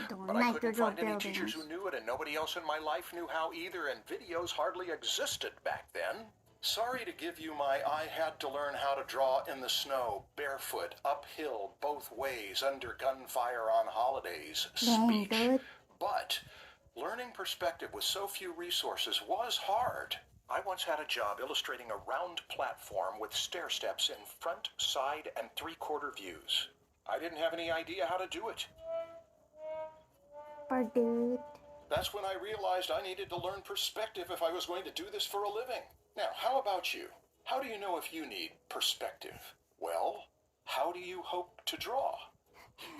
But I couldn't find any teachers who knew it, and nobody else in my life knew how either, and videos hardly existed back then. Sorry to give you my I had to learn how to draw in the snow, barefoot, uphill, both ways, under gunfire on holidays speech. But learning perspective with so few resources was hard. I once had a job illustrating a round platform with stair steps in front, side, and 3/4 views. I didn't have any idea how to do it. That's when I realized I needed to learn perspective if I was going to do this for a living. Now, how about you? How do you know if you need perspective? Well, how do you hope to draw?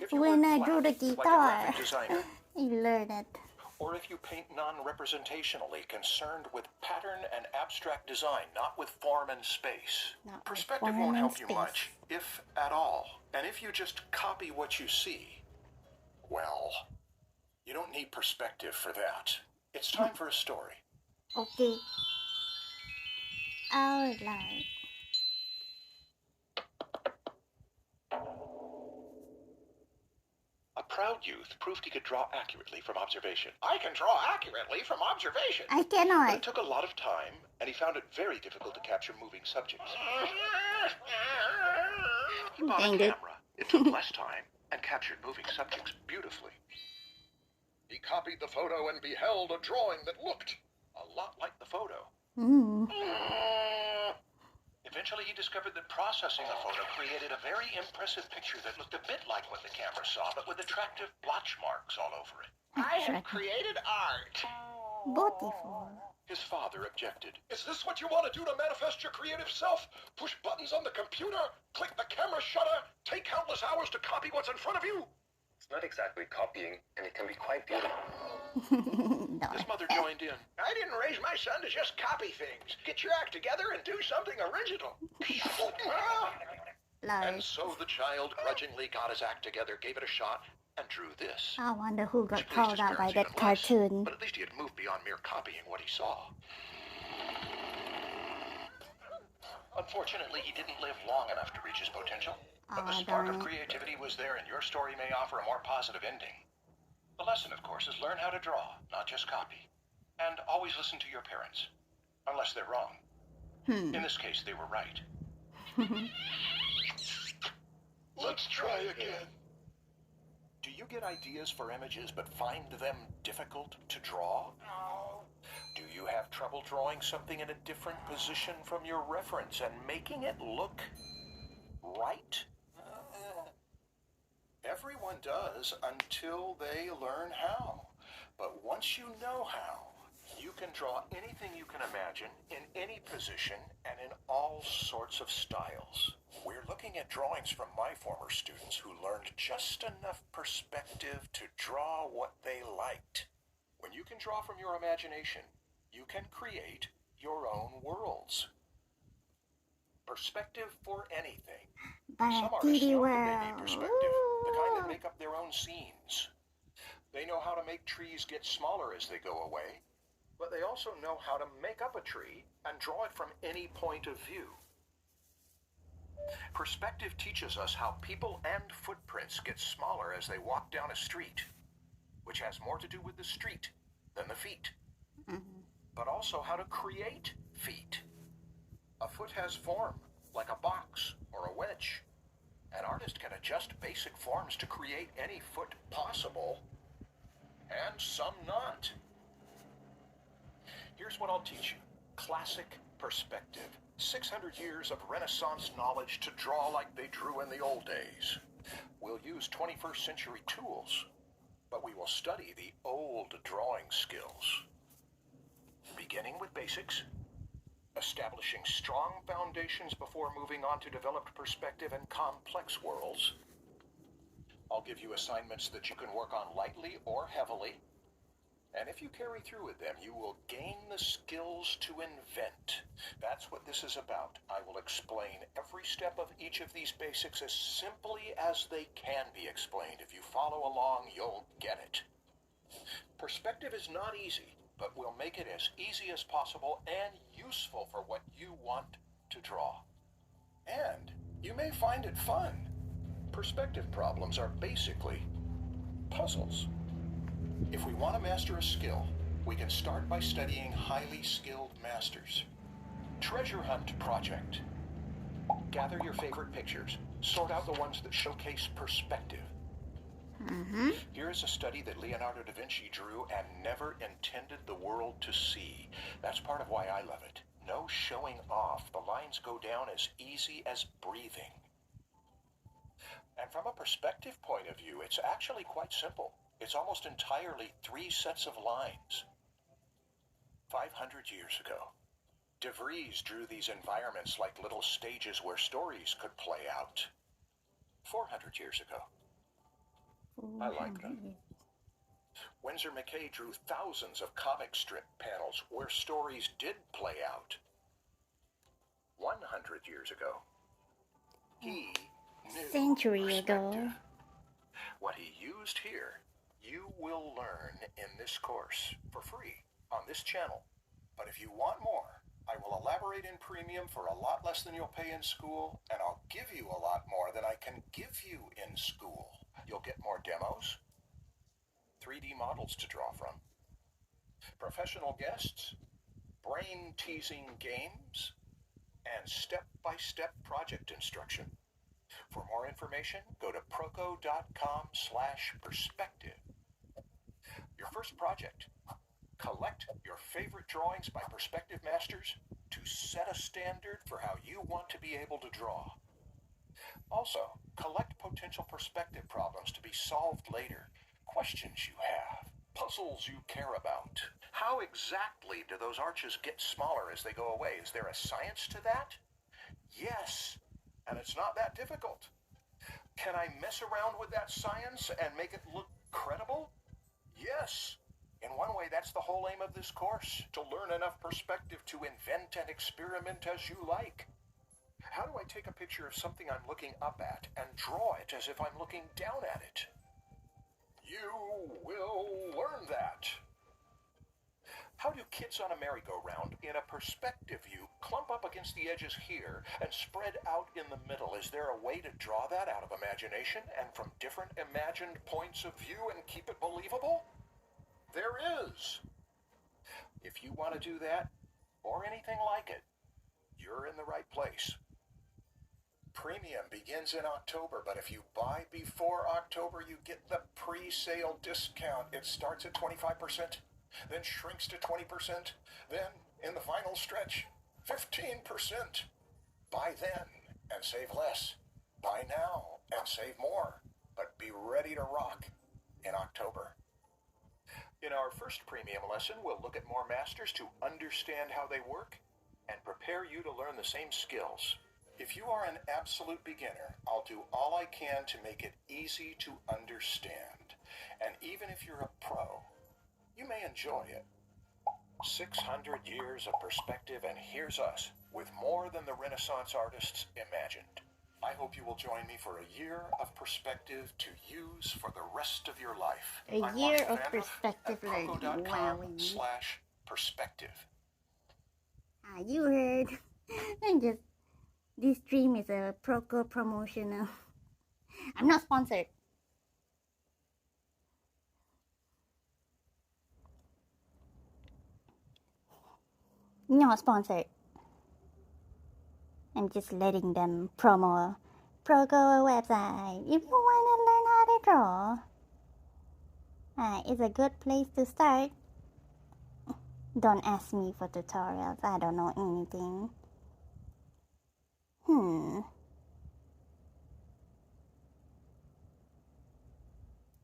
If you when work I flat, drew the like a guitar, graphic designer, you learn it. or if you paint non-representationally, concerned with pattern and abstract design, not with form and space. Perspective won't help you much, if at all. And if you just copy what you see, well, you don't need perspective for that. It's time for a story. Okay. Alright. A proud youth proved he could draw accurately from observation. I can draw accurately from observation. I But cannot. it took a lot of time, and he found it very difficult to capture moving subjects. He bought a camera. It took less time and captured moving subjects beautifully. He copied the photo and beheld a drawing that looked a lot like the photo. Eventually, he discovered that processing the photo created a very impressive picture that looked a bit like what the camera saw, but with attractive blotch marks all over it. I have created art. Beautiful. His father objected. Is this what you want to do to manifest your creative self? Push buttons on the computer? Click the camera shutter? Take countless hours to copy what's in front of you? It's not exactly copying, and it can be quite beautiful. His mother joined in. I didn't raise my son to just copy things. Get your act together and do something original. And so the child grudgingly got his act together, gave it a shot, and drew this. I wonder who got Which pleased called his out by parents that even less. cartoon. But at least he had moved beyond mere copying what he saw. Unfortunately, he didn't live long enough to reach his potential. But the spark of creativity was there, and your story may offer a more positive ending. The lesson, of course, is learn how to draw, not just copy. And always listen to your parents. Unless they're wrong. In this case, they were right. Let's try again. Do you get ideas for images but find them difficult to draw? No. Do you have trouble drawing something in a different position from your reference and making it look right? Everyone does until they learn how. But once you know how, you can draw anything you can imagine in any position and in all sorts of styles. We're looking at drawings from my former students who learned just enough perspective to draw what they liked. When you can draw from your imagination, you can create your own worlds. Perspective for anything. Some artists know that they need perspective, the kind that make up their own scenes. They know how to make trees get smaller as they go away, but they also know how to make up a tree and draw it from any point of view. Perspective teaches us how people and footprints get smaller as they walk down a street, which has more to do with the street than the feet, but also how to create feet. A foot has form, like a box or a wedge. An artist can adjust basic forms to create any foot possible, and some not. Here's what I'll teach you. Classic perspective. 600 years of Renaissance knowledge to draw like they drew in the old days. We'll use 21st century tools, but we will study the old drawing skills. Beginning with basics, establishing strong foundations before moving on to developed perspective and complex worlds. I'll give you assignments that you can work on lightly or heavily. And if you carry through with them, you will gain the skills to invent. That's what this is about. I will explain every step of each of these basics as simply as they can be explained. If you follow along, you'll get it. Perspective is not easy, but we'll make it as easy as possible and useful for what you want to draw. And you may find it fun. Perspective problems are basically puzzles. If we want to master a skill, we can start by studying highly skilled masters. Treasure Hunt Project. Gather your favorite pictures. Sort out the ones that showcase perspective. Here is a study that Leonardo da Vinci drew and never intended the world to see. That's part of why I love it. No showing off. The lines go down as easy as breathing. And from a perspective point of view, it's actually quite simple. It's almost entirely 3 sets of lines. 500 years ago, De Vries drew these environments like little stages where stories could play out. 400 years ago, I like them. Winsor McCay drew thousands of comic strip panels where stories did play out. 100 years ago, he knew Century ago. perspective. What he used here, you will learn in this course for free on this channel. But if you want more, I will elaborate in premium for a lot less than you'll pay in school, and I'll give you a lot more than I can give you in school. You'll get more demos, 3D models to draw from, professional guests, brain-teasing games, and step-by-step project instruction. For more information, go to proko.com/perspective. Your first project, collect your favorite drawings by perspective masters to set a standard for how you want to be able to draw. Also, collect potential perspective problems to be solved later, questions you have, puzzles you care about. How exactly do those arches get smaller as they go away? Is there a science to that? Yes, and it's not that difficult. Can I mess around with that science and make it look credible? Yes. In one way, that's the whole aim of this course, to learn enough perspective to invent and experiment as you like. How do I take a picture of something I'm looking up at and draw it as if I'm looking down at it? You will learn that. How do kids on a merry-go-round in a perspective view clump up against the edges here and spread out in the middle? Is there a way to draw that out of imagination and from different imagined points of view and keep it believable? There is. If you want to do that, or anything like it, you're in the right place. Premium begins in October, but if you buy before October, you get the pre-sale discount. It starts at 25%, then shrinks to 20%, then, in the final stretch, 15%. Buy then and save less. Buy now and save more. But be ready to rock in October. In our first premium lesson, we'll look at more masters to understand how they work and prepare you to learn the same skills. If you are an absolute beginner, I'll do all I can to make it easy to understand. And even if you're a pro, you may enjoy it. 600 years of perspective, and here's us, with more than the Renaissance artists imagined. I hope you will join me for a year of perspective to use for the rest of your life. A year of perspective learning. Wow. Proko.com/perspective. You heard. This stream is a Proko promotional. I'm not sponsored. Not sponsored. I'm just letting them promo Proko website. If you want to learn how to draw, it's a good place to start. Don't ask me for tutorials. I don't know anything.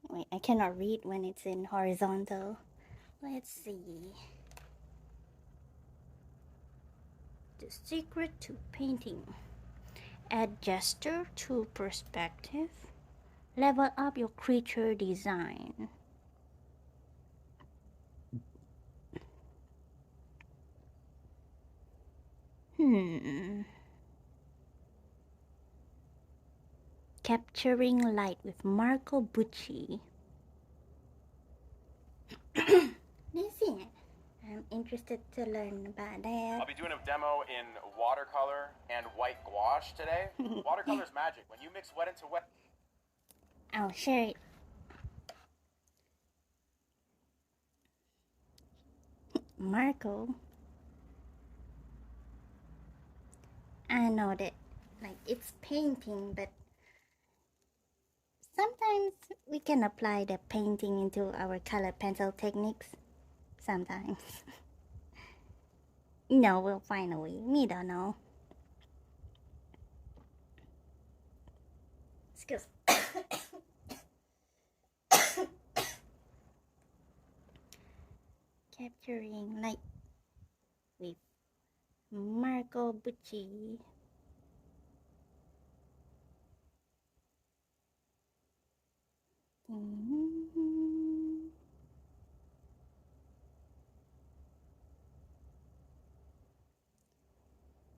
Wait, I cannot read when it's in horizontal. Let's see. The secret to painting. Add gesture to perspective. Level up your creature design. Capturing light with Marco Bucci. Listen, I'm interested to learn about that. I'll be doing a demo in watercolor and white gouache today. Watercolor's magic. When you mix wet into wet... I'll share it. Marco. I know that, like, it's painting, but sometimes we can apply the painting into our color pencil techniques. Sometimes. No, we'll find a way. Me don't know. Excuse. Capturing light with Marco Bucci.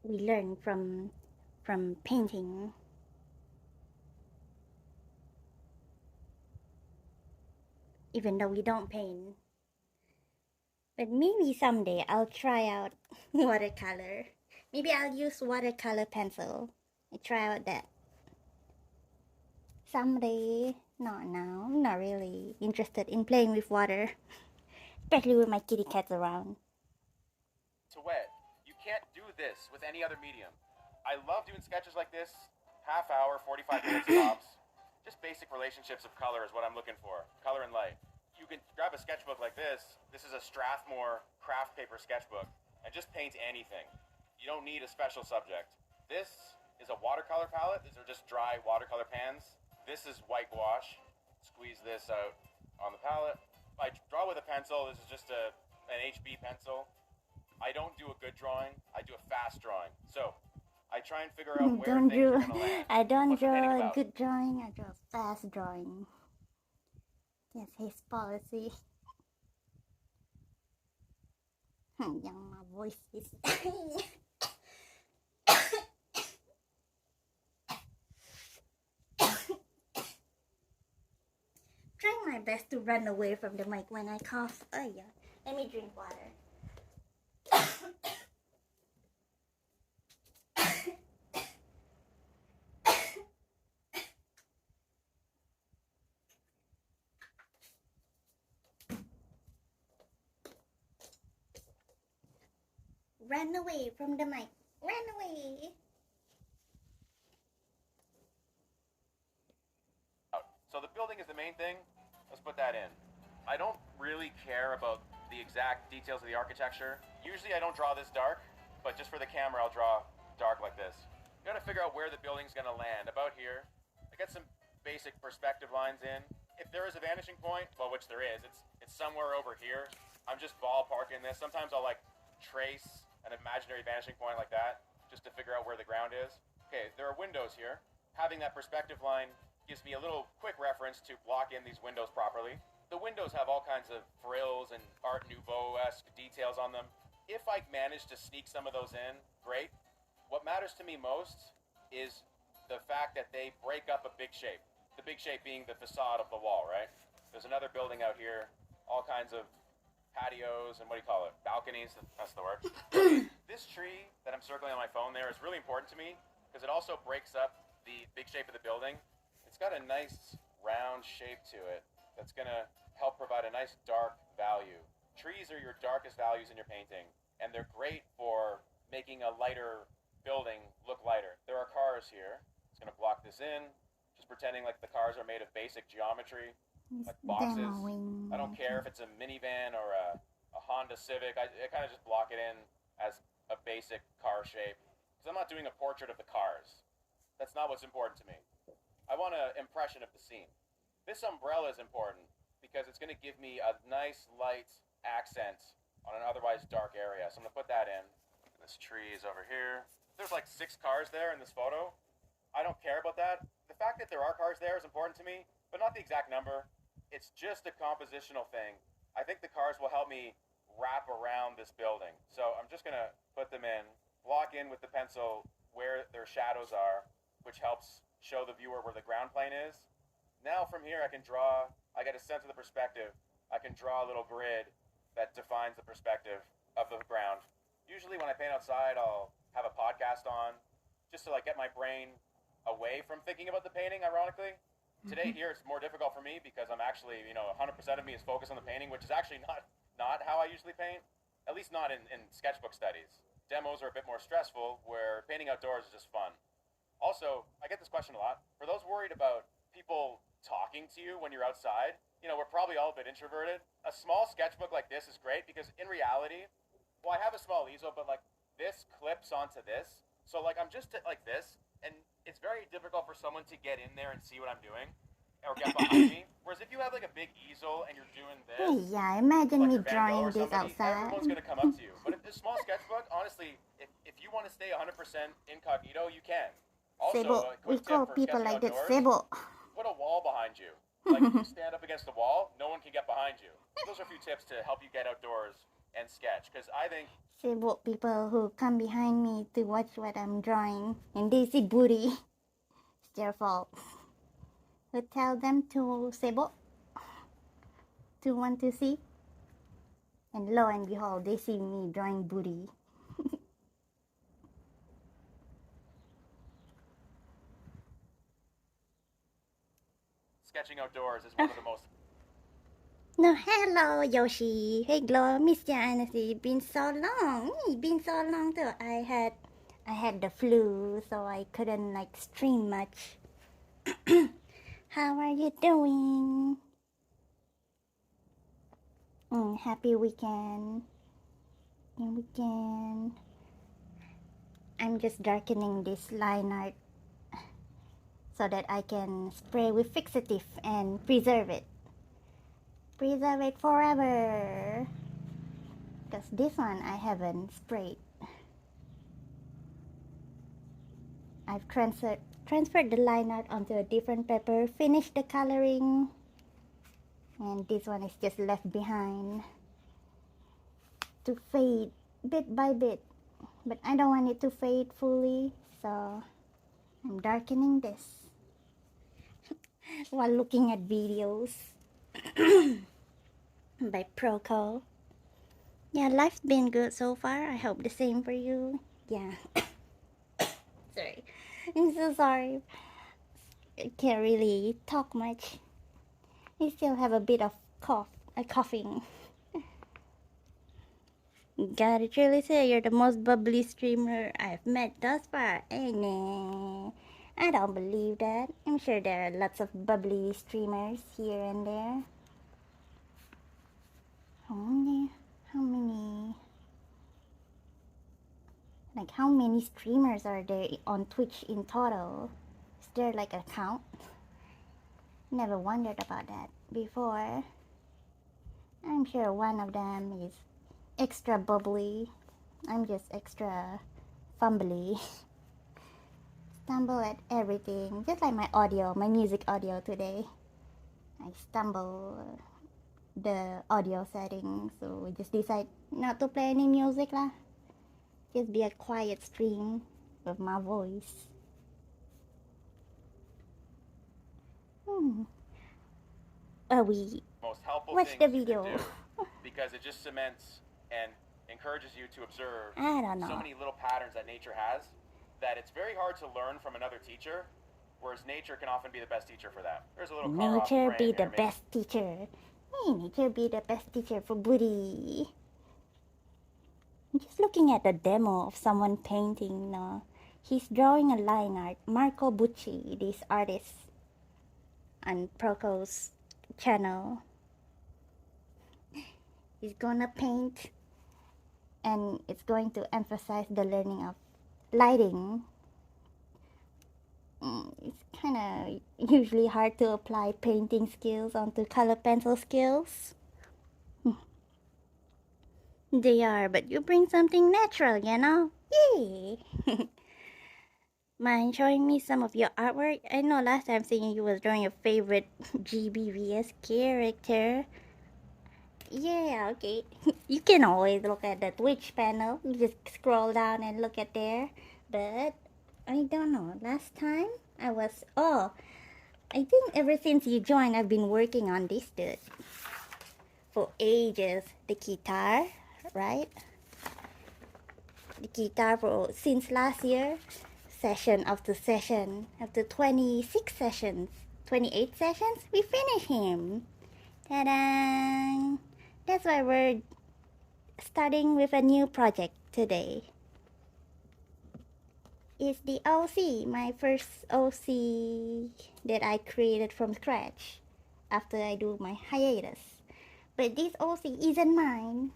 We learn from painting. Even though we don't paint. But maybe someday I'll try out watercolor. Maybe I'll use watercolor pencil. I try out that. Someday. Not now. I'm not really interested in playing with water. Especially with my kitty cats around. To wet. You can't do this with any other medium. I love doing sketches like this. Half hour, 45 minutes tops. Just basic relationships of color is what I'm looking for. Color and light. You can grab a sketchbook like this. This is a Strathmore craft paper sketchbook. And just paint anything. You don't need a special subject. This is a watercolor palette. These are just dry watercolor pans. This is white gouache. Squeeze this out on the palette. I draw with a pencil. This is just a an HB pencil, I don't do a good drawing, I do a fast drawing. So I try and figure out where things are going to land. I don't What's the painting draw a about? good drawing, I draw fast drawing. That's his policy. Young, my voice is dying. Trying my best to run away from the mic when I cough. Oh yeah, let me drink water. Run away from the mic. Run away. So the building is the main thing. Let's put that in. I don't really care about the exact details of the architecture. Usually I don't draw this dark, but just for the camera I'll draw dark like this. You gotta figure out where the building's gonna land. About here. I get some basic perspective lines in. If there is a vanishing point, well, which there is, it's somewhere over here. I'm just ballparking this. Sometimes I'll like trace an imaginary vanishing point like that, just to figure out where the ground is. Okay, there are windows here. Having that perspective line gives me a little quick reference to block in these windows properly. The windows have all kinds of frills and Art Nouveau-esque details on them. If I manage to sneak some of those in, great. What matters to me most is the fact that they break up a big shape. The big shape being the facade of the wall, right? There's another building out here, all kinds of patios and what do you call it? Balconies, that's the word. This tree that I'm circling on my phone there is really important to me because it also breaks up the big shape of the building. It's got a nice round shape to it that's gonna help provide a nice dark value. Trees are your darkest values in your painting, and they're great for making a lighter building look lighter. There are cars here. It's gonna block this in, just pretending like the cars are made of basic geometry, like boxes. I don't care if it's a minivan or a Honda Civic. I kind of just block it in as a basic car shape, because I'm not doing a portrait of the cars. That's not what's important to me. I want an impression of the scene. This umbrella is important because it's going to give me a nice light accent on an otherwise dark area. So I'm going to put that in. This tree is over here. There's like 6 cars there in this photo. I don't care about that. The fact that there are cars there is important to me, but not the exact number. It's just a compositional thing. I think the cars will help me wrap around this building. So I'm just going to put them in, block in with the pencil where their shadows are, which helps show the viewer where the ground plane is. Now from here I can draw, I get a sense of the perspective. I can draw a little grid that defines the perspective of the ground. Usually when I paint outside, I'll have a podcast on just to like get my brain away from thinking about the painting, ironically. Today here it's more difficult for me because I'm actually, 100% of me is focused on the painting, which is actually not how I usually paint, at least not in sketchbook studies. Demos are a bit more stressful, where painting outdoors is just fun. Also, I get this question a lot. For those worried about people talking to you when you're outside, we're probably all a bit introverted. A small sketchbook like this is great because in reality, well, I have a small easel, but like this clips onto this. So like I'm just like this, and it's very difficult for someone to get in there and see what I'm doing or get behind me. Whereas if you have like a big easel and you're doing this, yeah, imagine like me you're Van drawing Gogh or this somebody, outside. everyone's going to come up to you. But if it's a small sketchbook, honestly, if you want to stay 100% incognito, you can. Also, Sebo. a We quick tip call for people sketching like that outdoors, Sebo. put a wall behind you. Like if you stand up against the wall, no one can get behind you. Those are a few tips to help you get outdoors and sketch, because I think Sebo people who come behind me to watch what I'm drawing and they see booty, it's their fault. So tell them to Sebo to want to see, and lo and behold, they see me drawing booty. sketching outdoors is one of the most... No, hello Yoshi. Hey Glow, miss ya honestly. Been so long. Been so long too. I had the flu, so I couldn't like stream much. How are you doing? Happy weekend. I'm just darkening this line art so that I can spray with fixative and preserve it. Preserve it forever. Because this one I haven't sprayed. I've transferred the line art onto a different paper, finished the coloring, and this one is just left behind to fade bit by bit. But I don't want it to fade fully, so I'm darkening this while looking at videos by Proko. Yeah, life's been good so far. I hope the same for you. Yeah. Sorry. I'm so sorry. I can't really talk much. I still have a bit of coughing. Gotta truly say, you're the most bubbly streamer I've met thus far. Hey, nah. I don't believe that. I'm sure there are lots of bubbly streamers here and there. How many streamers are there on Twitch in total? Is there like a count? Never wondered about that before. I'm sure one of them is extra bubbly. I'm just extra fumbly. Stumble at everything, just like my audio, my music audio today. I stumble the audio settings, so we just decide not to play any music lah. Just be a quiet stream with my voice. We Most helpful watch the things you video. can do, because it just cements and encourages you to observe I don't know. so many little patterns that nature has that it's very hard to learn from another teacher, whereas nature can often be the best teacher for that. There's a little color off the Nature frame be there, the maybe. best teacher. Hey, nature be the best teacher for Booty. I'm just looking at the demo of someone painting now. He's drawing a line art. Marco Bucci, this artist on Proko's channel. He's gonna paint, and it's going to emphasize the learning of lighting. It's kind of usually hard to apply painting skills onto color pencil skills. They are, but you bring something natural, you know? Yay! Mind showing me some of your artwork? I know last time seeing you was drawing your favorite GBVS character. Yeah, okay. You can always look at the Twitch panel. You just scroll down and look at there. But I don't know. Last time I think ever since you joined, I've been working on this dude for ages. The guitar, right? The guitar since last year. Session after session, after 26 sessions, 28 sessions, we finished him. Ta-da! That's why we're starting with a new project today. It's the OC, my first OC that I created from scratch after I do my hiatus. But this OC isn't mine.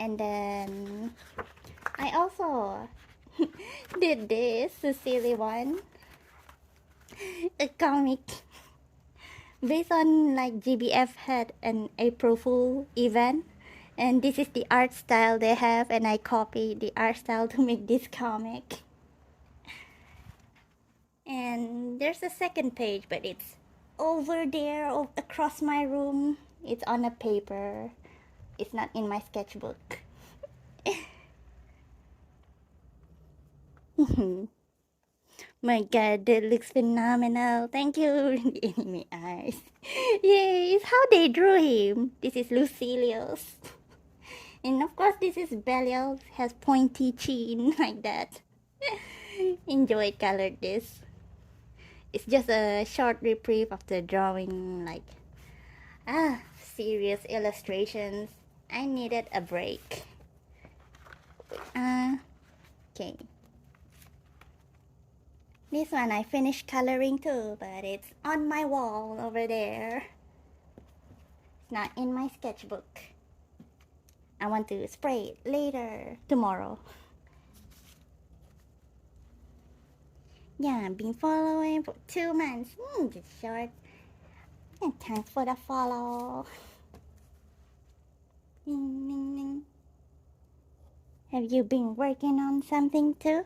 And then I also did this, the silly one, a comic based on like GBF had an April Fool event, and this is the art style they have, and I copied the art style to make this comic. And there's a second page, but it's over there across my room. It's on a paper. It's not in my sketchbook. My god, that looks phenomenal. Thank you, anime eyes. Yay, it's how they drew him. This is Lucilius. And of course, this is Belial. Has pointy chin like that. Enjoyed colored this. It's just a short reprieve after drawing like serious illustrations. I needed a break. Okay. This one I finished coloring too, but it's on my wall over there. It's not in my sketchbook. I want to spray it later, tomorrow. Yeah, I've been following for 2 months. Just short. And thanks for the follow. Ding, ding, ding. Have you been working on something too?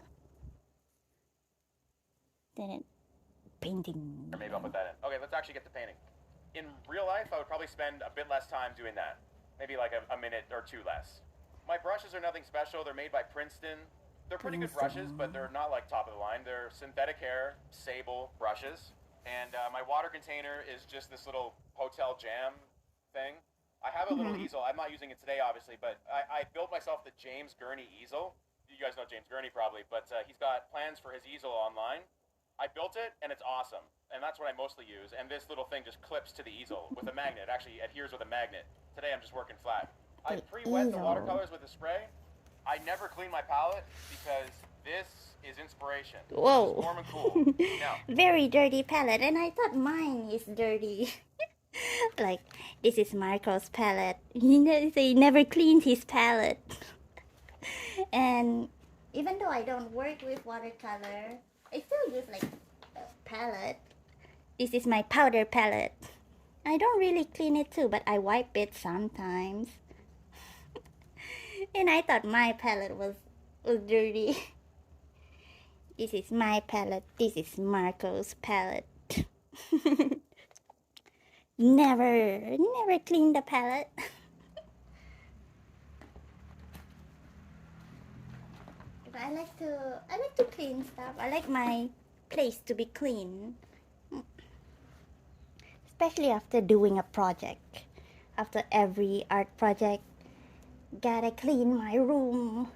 Painting. Or maybe I'll put that in. Okay, let's actually get to painting. In real life, I would probably spend a bit less time doing that. Maybe like a minute or two less. My brushes are nothing special. They're made by Princeton. They're pretty good brushes, but they're not like top of the line. They're synthetic hair, sable brushes. And my water container is just this little Hotel Jam thing. I have a little easel. I'm not using it today, obviously, but I built myself the James Gurney easel. You guys know James Gurney probably, but he's got plans for his easel online. I built it, and it's awesome. And that's what I mostly use. And this little thing just clips to the easel with a magnet. It actually adheres with a magnet. Today I'm just working flat. I pre-wet the watercolors with a spray. I never clean my palette because this is inspiration. Whoa. It's warm and cool. Now, very dirty palette, and I thought mine is dirty. Like, this is Marco's palette. He never cleaned his palette. And even though I don't work with watercolor, I still use like a palette. This is my powder palette. I don't really clean it too, but I wipe it sometimes. And I thought my palette was dirty. This is my palette. This is Marco's palette. Never clean the palette. But I like to clean stuff. I like my place to be clean. Especially after doing a project. After every art project, gotta clean my room.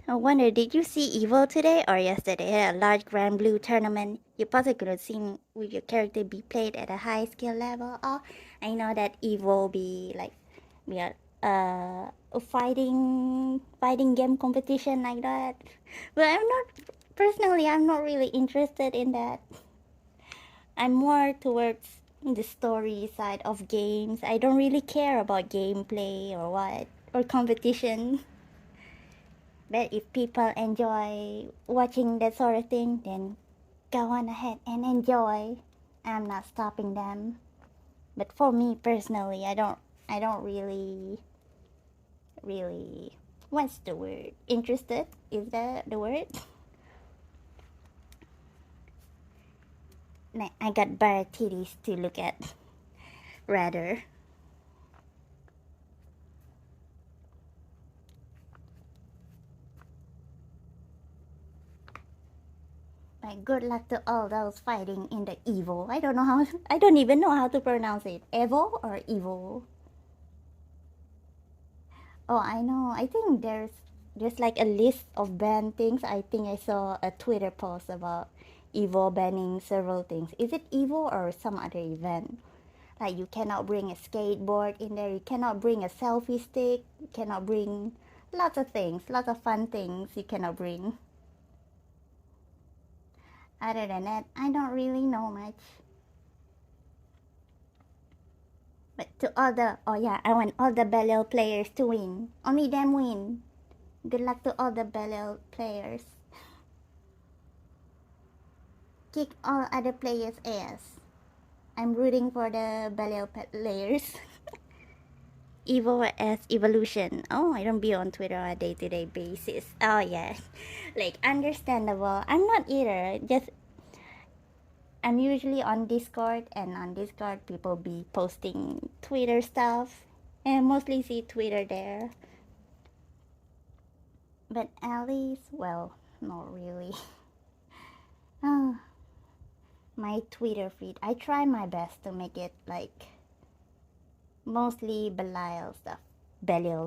I wonder, did you see Evo today or yesterday? A large Grand Blue tournament. You possibly could have seen with your character be played at a high skill level. Oh, I know that Evo be a fighting game competition like that. But I'm not really interested in that. I'm more towards the story side of games. I don't really care about gameplay or competition. But if people enjoy watching that sort of thing, then go on ahead and enjoy. I'm not stopping them. But for me personally, I don't really, what's the word? Interested? Is that the word? I got bare titties to look at, rather. Like, good luck to all those fighting in the Evo. I don't even know how to pronounce it. Evo or Evo? Oh, I know. I think there's like a list of banned things. I think I saw a Twitter post about Evo banning several things. Is it Evo or some other event? Like, you cannot bring a skateboard in there. You cannot bring a selfie stick. You cannot bring lots of things, lots of fun things you cannot bring. Other than that, I don't really know much. But I want all the Belial players to win. Only them win. Good luck to all the Belial players. Kick all other players' ass. I'm rooting for the Belial players. Evo as evolution. Oh, I don't be on Twitter on a day-to-day basis. Oh yeah, like, understandable. I'm not either. I'm usually on Discord, and on Discord people be posting Twitter stuff, and mostly see Twitter there. But Alice, well, not really. Oh, my Twitter feed. I try my best to make it like mostly Belial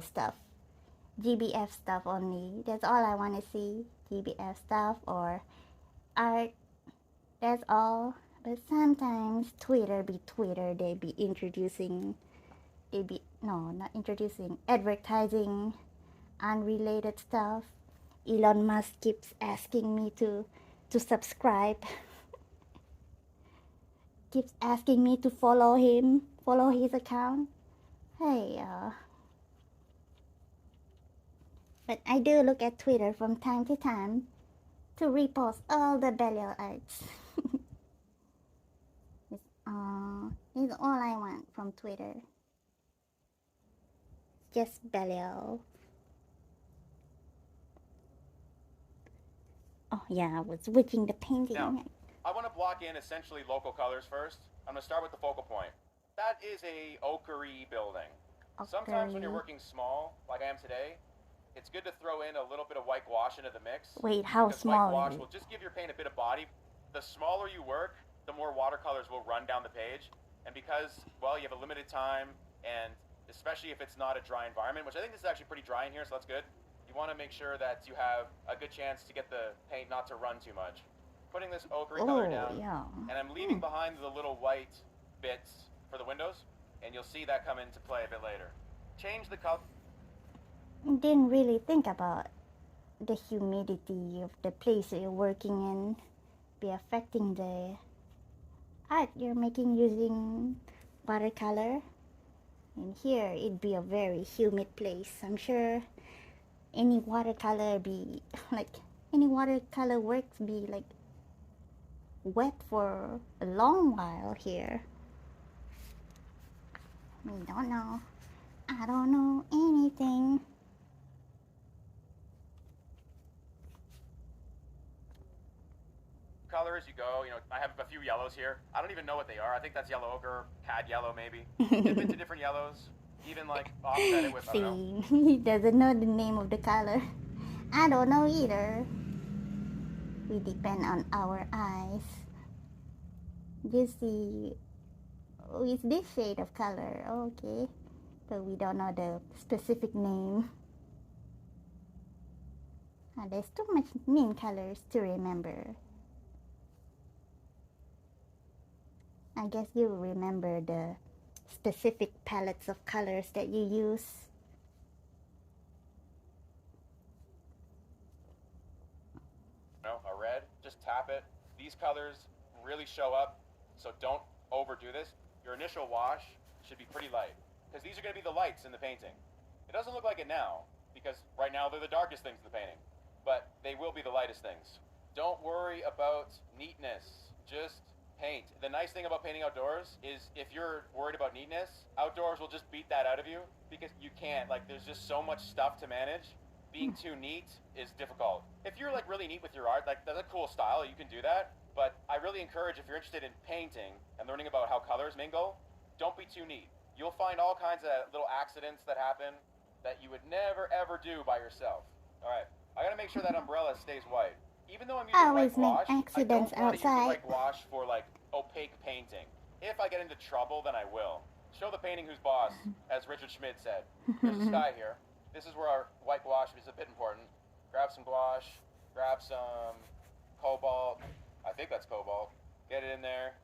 stuff, GBF stuff only. That's all I want to see. GBF stuff or art. That's all. But sometimes Twitter, they be advertising unrelated stuff. Elon Musk keeps asking me to subscribe. Keeps asking me to follow his account. Hey, but I do look at Twitter from time to time to repost all the Belial arts. It's all I want from Twitter. just below. Oh yeah, I was switching the painting. Now, I want to block in essentially local colors first. I'm going to start with the focal point. That is a ochre-y building. Sometimes when you're working small, like I am today, it's good to throw in a little bit of white gouache into the mix. Wait, how small? White gouache will just give your paint a bit of body. The smaller you work, the more watercolors will run down the page. And because, well, you have a limited time, and especially if it's not a dry environment, which I think this is actually pretty dry in here, so that's good. You want to make sure that you have a good chance to get the paint not to run too much. Putting this ochre color down, and I'm leaving behind the little white bits for the windows, and you'll see that come into play a bit later. Change the color. Didn't really think about the humidity of the place you're working in be affecting the art you're making using watercolor. And here it'd be a very humid place. I'm sure any watercolor works be like wet for a long while here. We don't know. I don't know anything. Color as you go, I have a few yellows here. I don't even know what they are. I think that's yellow ochre, cad yellow maybe. Dip into different yellows, even like offset it with, I don't know. He doesn't know the name of the color. I don't know either. We depend on our eyes. Just see, is this shade of color? Okay, but we don't know the specific name. There's too much name colors to remember. I guess you remember the specific palettes of colors that you use. A red, just tap it. These colors really show up, so don't overdo this. Your initial wash should be pretty light, because these are going to be the lights in the painting. It doesn't look like it now, because right now they're the darkest things in the painting, but they will be the lightest things. Don't worry about neatness, just paint. The nice thing about painting outdoors is if you're worried about neatness, outdoors will just beat that out of you, because you can't, there's just so much stuff to manage. Being too neat is difficult. If you're really neat with your art, that's a cool style, you can do that. But I really encourage, if you're interested in painting and learning about how colors mingle, don't be too neat. You'll find all kinds of little accidents that happen that you would never ever do by yourself. All right, I gotta make sure that umbrella stays white. Even though I'm using white gouache, I don't want to use the white gouache for opaque painting. If I get into trouble, then I will. Show the painting who's boss, as Richard Schmid said. There's a sky here. This is where our white gouache is a bit important. Grab some gouache, grab some cobalt. I think that's cobalt. Get it in there.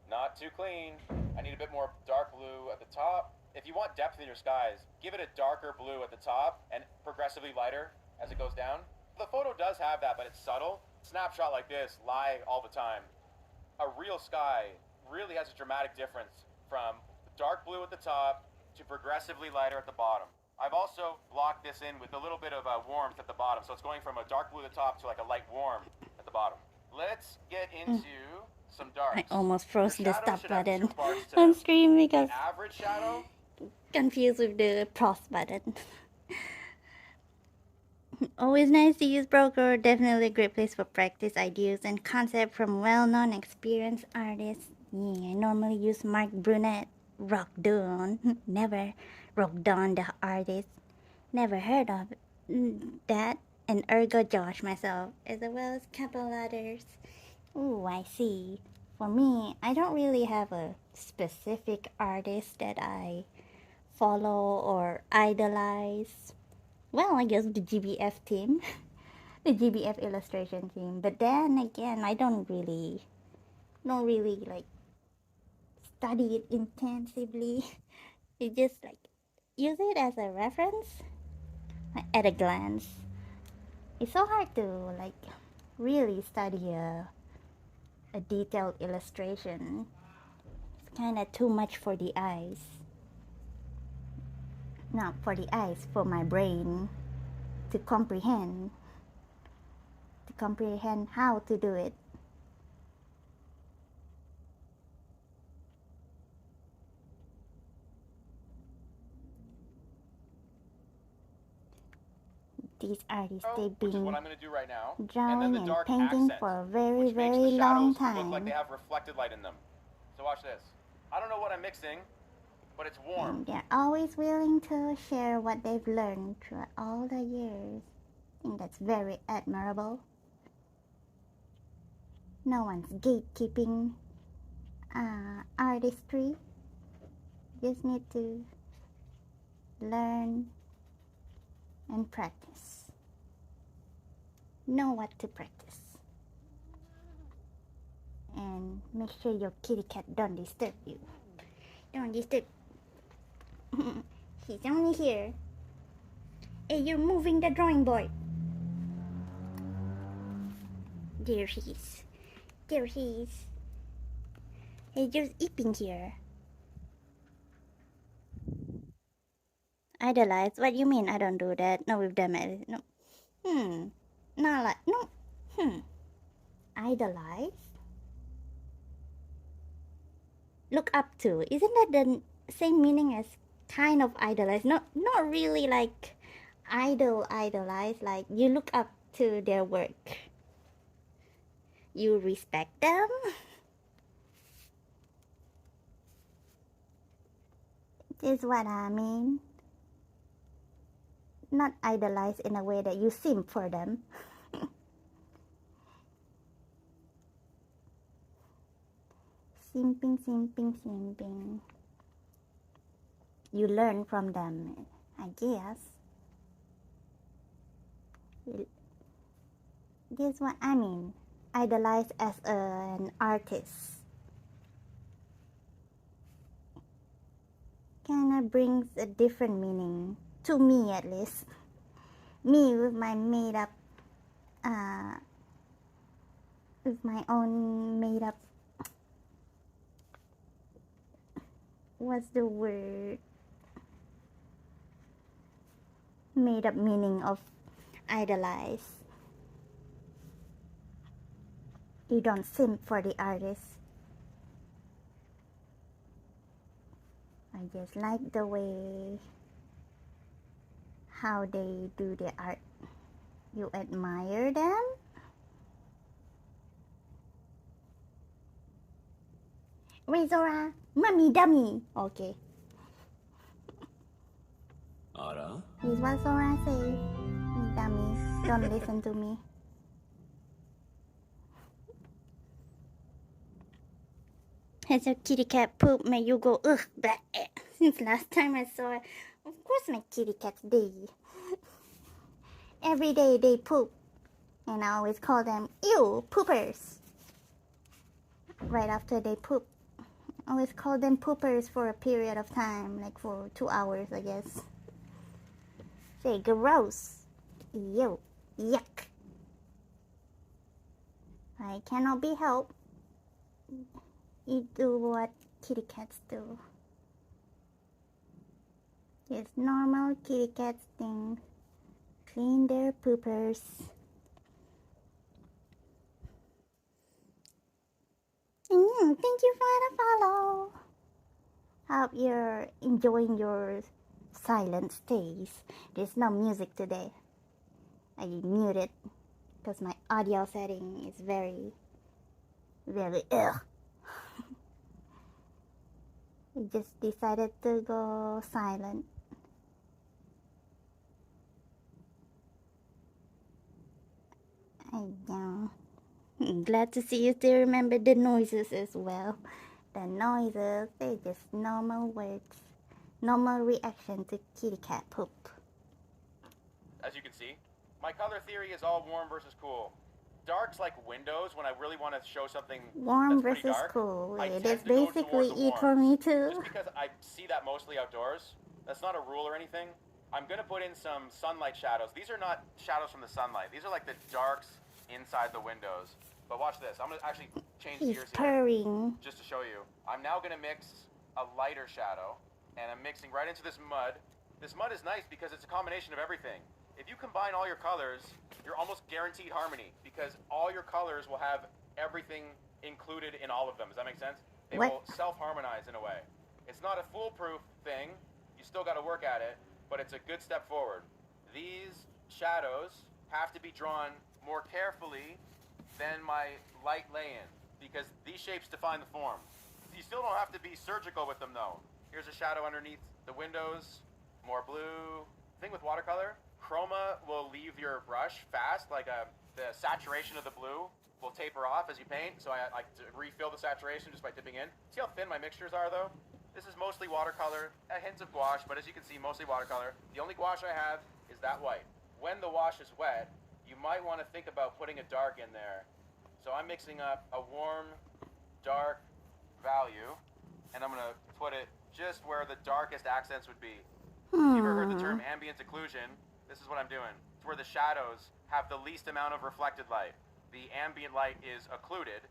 Not too clean. I need a bit more dark blue at the top. If you want depth in your skies, give it a darker blue at the top and progressively lighter as it goes down. The photo does have that, but it's subtle. Snapshot like this lie all the time. A real sky really has a dramatic difference from dark blue at the top to progressively lighter at the bottom. I've also blocked this in with a little bit of warmth at the bottom, so it's going from a dark blue at the top to a light warm at the bottom. Let's get into some darks. I almost froze the stop button on stream because average shadow confused with the pause button. Always nice to use Proko. Definitely a great place for practice ideas and concept from well-known experienced artists. Yeah, I normally use Mark Brunette, Rock Dawn. Never Rock Dawn the artist. Never heard of that. And Ergo Josh myself, as well as couple others. Ooh, I see. For me, I don't really have a specific artist that I follow or idolize. Well, I guess the GBF team, the GBF illustration team. But then again, I don't really study it intensively. You just use it as a reference at a glance. It's so hard to really study a detailed illustration. It's kind of too much for the eyes. Not for the eyes, for my brain to comprehend how to do it. these artists, they've which is been what I'm going to do right now. drawing and then the and dark painting accent, for a very, which makes very the long shadows look like time. they have reflected light in them. So watch this. I don't know what I'm mixing, but it's warm. And they're always willing to share what they've learned through all the years. I think that's very admirable. No one's gatekeeping artistry. Just need to learn and practice. Know what to practice. And make sure your kitty cat don't disturb you. Don't disturb. He's only here. Hey, you're moving the drawing board. There he is. There he is. He's just eating here. Idolize? What you mean I don't do that? No, we've done it. No. Not like, no. Idolize? Look up to. Isn't that the same meaning as kind of idolize? Not really like idolize. Like you look up to their work. You respect them. Is what I mean. Not idolize in a way that you simp for them. Simping. You learn from them, I guess. This is what I mean. Idolize as an artist. Kinda brings a different meaning. To me at least. Me with my made up, with my own made up, what's the word? Made up meaning of idolize. You don't simp for the artist. I just like the way how they do the art. You admire them? Rizora, mommy dummy. Okay. Ara? Is what Zora say. Dummy, don't listen to me. Has your kitty cat poop made you go ugh? Bleh. Since last time I saw it, of course my kitty cats do. Every day they poop, and I always call them ew poopers. Right after they poop, I always call them poopers for a period of time, like for 2 hours, I guess. Say gross, ew, yuck. I cannot be helped. You do what kitty cats do. It's normal kitty cats thing. Clean their poopers. Thank you for the follow. Hope you're enjoying your silent stays. There's no music today. I muted because my audio setting is very ugh. I just decided to go silent. I know. Glad to see you still remember the noises as well. The noises, they're just normal words. Normal reaction to kitty cat poop. As you can see, my color theory is all warm versus cool. Dark's like windows when I really want to show something Warm that's versus dark, cool. I It tend is to go basically towards the it for warms. me too. Just because I see that mostly outdoors. That's not a rule or anything. I'm going to put in some sunlight shadows. These are not shadows from the sunlight. These are like the darks inside the windows. But watch this. I'm going to actually change He's gears purring. here just to show you. I'm now going to mix a lighter shadow, and I'm mixing right into this mud. This mud is nice because it's a combination of everything. If you combine all your colors, you're almost guaranteed harmony because all your colors will have everything included in all of them. Does that make sense? They will self-harmonize in a way. It's not a foolproof thing. You still got to work at it, but it's a good step forward. These shadows have to be drawn more carefully than my light lay-in, because these shapes define the form. You still don't have to be surgical with them though. Here's a shadow underneath the windows, more blue. The thing with watercolor, chroma will leave your brush fast, like the saturation of the blue will taper off as you paint, so I like to refill the saturation just by dipping in. See how thin my mixtures are though? This is mostly watercolor, a hint of gouache, but as you can see, mostly watercolor. The only gouache I have is that white. When the wash is wet, you might want to think about putting a dark in there. So I'm mixing up a warm, dark value, and I'm gonna put it just where the darkest accents would be. If you've ever heard the term ambient occlusion, this is what I'm doing. It's where the shadows have the least amount of reflected light. The ambient light is occluded,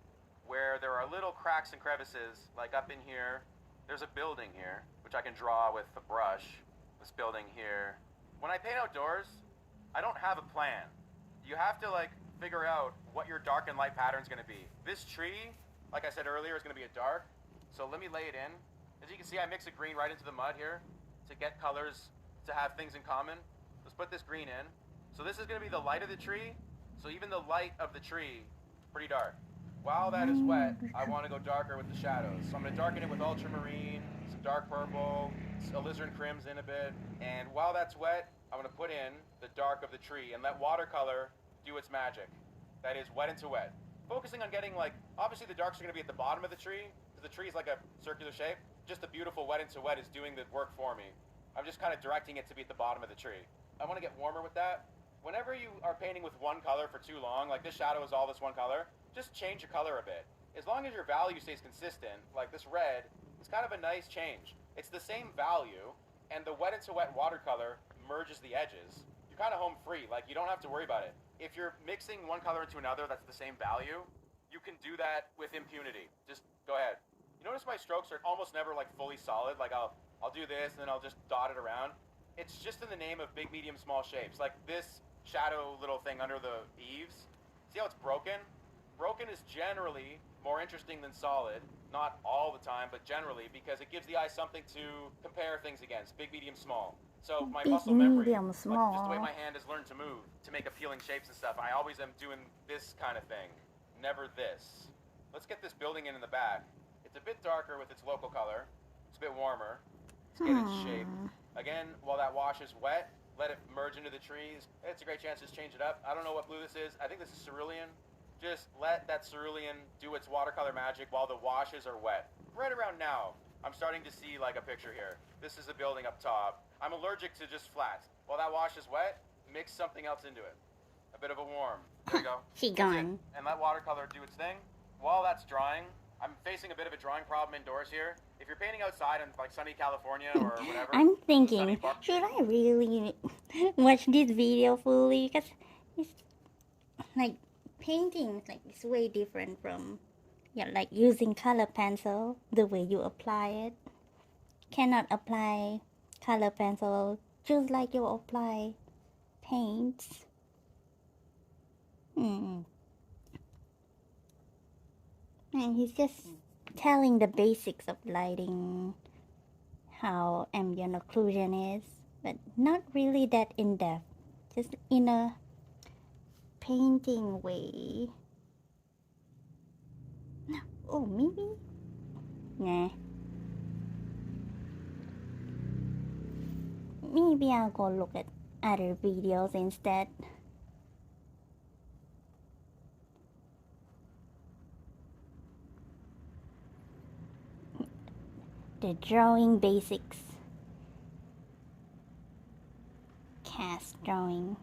where there are little cracks and crevices, like up in here. There's a building here, which I can draw with a brush. This building here. When I paint outdoors, I don't have a plan. You have to like figure out what your dark and light pattern is going to be. This tree, like I said earlier, is going to be a dark. So let me lay it in. As you can see, I mix a green right into the mud here to get colors to have things in common. Let's put this green in. So this is going to be the light of the tree. So even the light of the tree is pretty dark. While that is wet, I want to go darker with the shadows. So I'm going to darken it with ultramarine, some dark purple, alizarin crimson a bit. And while that's wet, I'm going to put in the dark of the tree and let watercolor do its magic. That is wet into wet. Focusing on getting like, obviously the darks are going to be at the bottom of the tree, because the tree is like a circular shape. Just the beautiful wet into wet is doing the work for me. I'm just kind of directing it to be at the bottom of the tree. I want to get warmer with that. Whenever you are painting with one color for too long, like this shadow is all this one color, just change the color a bit. As long as your value stays consistent, like this red, it's kind of a nice change. It's the same value, and the wet into wet watercolor merges the edges. You're kind of home free, like you don't have to worry about it. If you're mixing one color into another that's the same value, you can do that with impunity. Just go ahead. You notice my strokes are almost never like fully solid, like I'll do this and then I'll just dot it around. It's just in the name of big, medium, small shapes. Like this shadow little thing under the eaves. See how it's broken? Broken is generally more interesting than solid. Not all the time, but generally, because it gives the eye something to compare things against. Big, medium, small. So my muscle memory, like just the way my hand has learned to move, to make appealing shapes and stuff, I always am doing this kind of thing. Never this. Let's get this building in the back. It's a bit darker with its local color. It's a bit warmer. Let's get its shape. Again, while that wash is wet, let it merge into the trees. It's a great chance to just change it up. I don't know what blue this is. I think this is cerulean. Just let that cerulean do its watercolor magic while the washes are wet. Right around now, I'm starting to see like a picture here. This is a building up top. I'm allergic to just flats. While that wash is wet, mix something else into it. A bit of a warm. There you go. She gone. And let watercolor do its thing. While that's drying, I'm facing a bit of a drawing problem indoors here. If you're painting outside in like sunny California or whatever. I'm thinking, should I really watch this video fully? Because it's like painting, like it's way different from, yeah, like using color pencil, the way you apply it. Cannot apply color pencil just like you apply paints. And he's just telling the basics of lighting, how ambient occlusion is, but not really that in-depth, just in a painting way. Oh, maybe? Nah. Maybe I'll go look at other videos instead. The drawing basics. Cast drawing.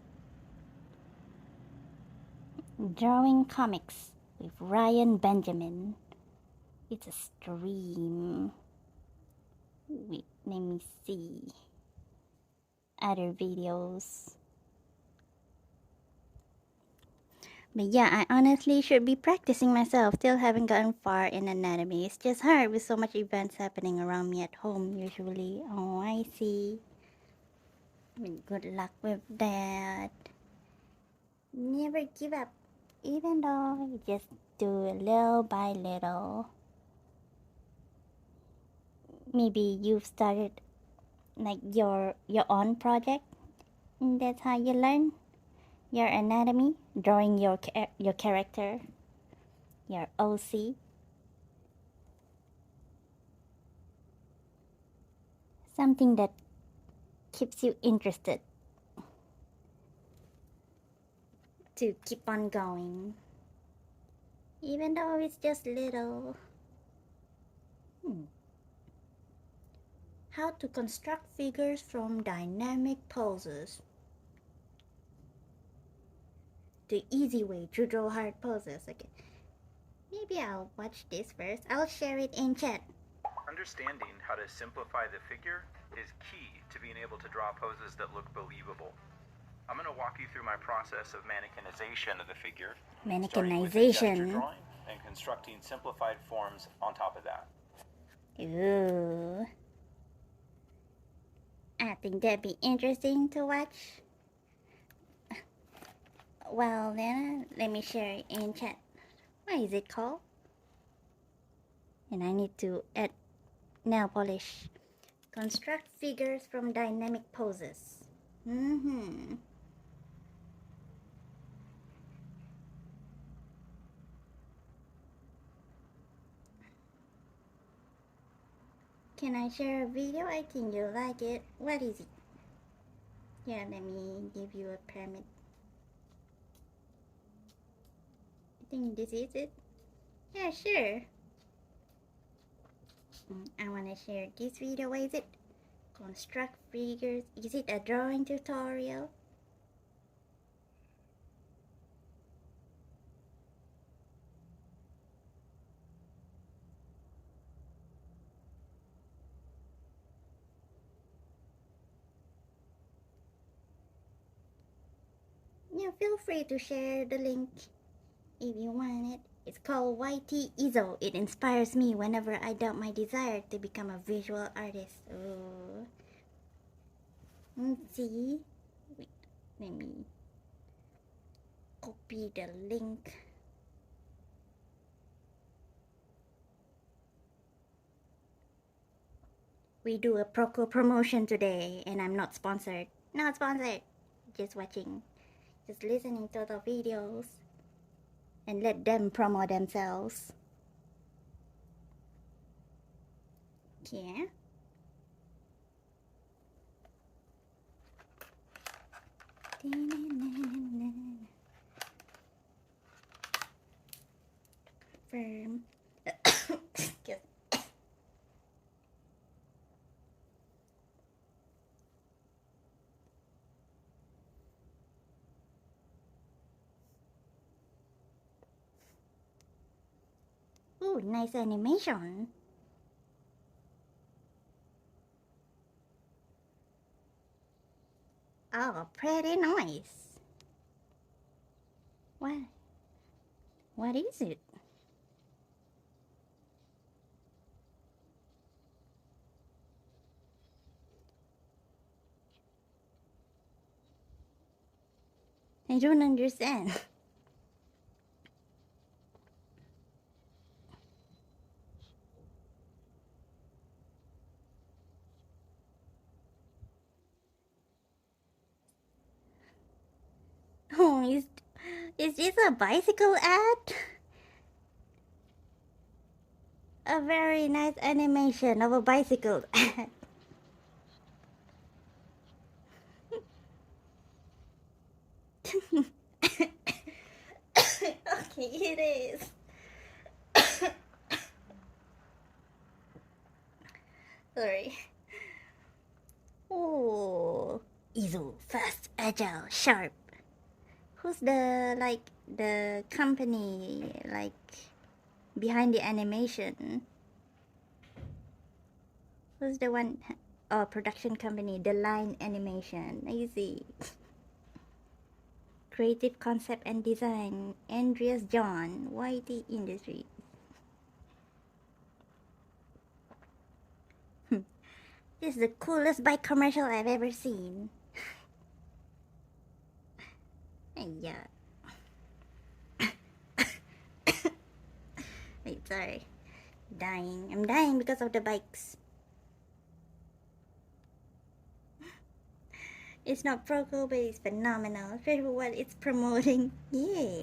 Drawing comics with Ryan Benjamin. It's a stream. Wait, let me see. Other videos. But yeah, I honestly should be practicing myself. Still haven't gotten far in anatomy. It's just hard with so much events happening around me at home usually. Oh, I see. I mean, good luck with that. Never give up. Even though you just do little by little. Maybe you've started like your own project. And that's how you learn. your anatomy, drawing your character, your OC. Something that keeps you interested to keep on going, even though it's just little. How to construct figures from dynamic poses. The easy way to draw hard poses. Okay, maybe I'll watch this first. I'll share it in chat. Understanding how to simplify the figure is key to being able to draw poses that look believable. I'm going to walk you through my process of mannequinization of the figure. Starting with a gesture drawing and constructing simplified forms on top of that. Ooh. I think that'd be interesting to watch. Well then, let me share it in chat. What is it called? And I need to add nail polish. Construct figures from dynamic poses. Can I share a video? I think you'll like it. What is it? Yeah, let me give you a permit. I think this is it. Yeah, sure. I want to share this video. What is it? Construct figures. Is it a drawing tutorial? Yeah, feel free to share the link if you want it. It's called YT Izzo. It inspires me whenever I doubt my desire to become a visual artist. Oh. Let's see. Wait, let me copy the link. We do a Proko promotion today, and I'm not sponsored. Not sponsored. Just watching. Just listening to the videos. And let them promote themselves. Yeah. Confirm. Ooh, nice animation. Oh, pretty nice. What is it? I don't understand. Oh, is this a bicycle ad? A very nice animation of a bicycle ad. Okay, it is. Sorry. Oh, Izu, fast, agile, sharp. Who's the company behind the animation? Who's the one? Oh, production company, the Line Animation. I see. Creative concept and design, Andreas John, YT Industries. This is the coolest bike commercial I've ever seen. Yeah. Wait, sorry. Dying. I'm dying because of the bikes. It's not Proko, but it's phenomenal. Especially what it's promoting. Yeah.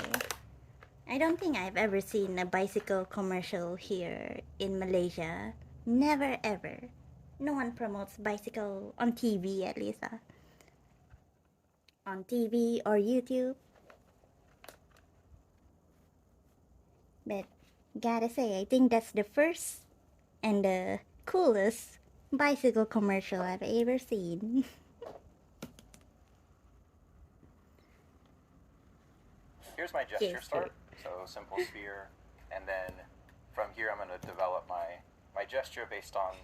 I don't think I've ever seen a bicycle commercial here in Malaysia. Never ever. No one promotes bicycle on TV at least. On TV or YouTube. But gotta say, I think that's the first and the coolest bicycle commercial I've ever seen. Here's my gesture start. So simple sphere, and then from here I'm going to develop my gesture based on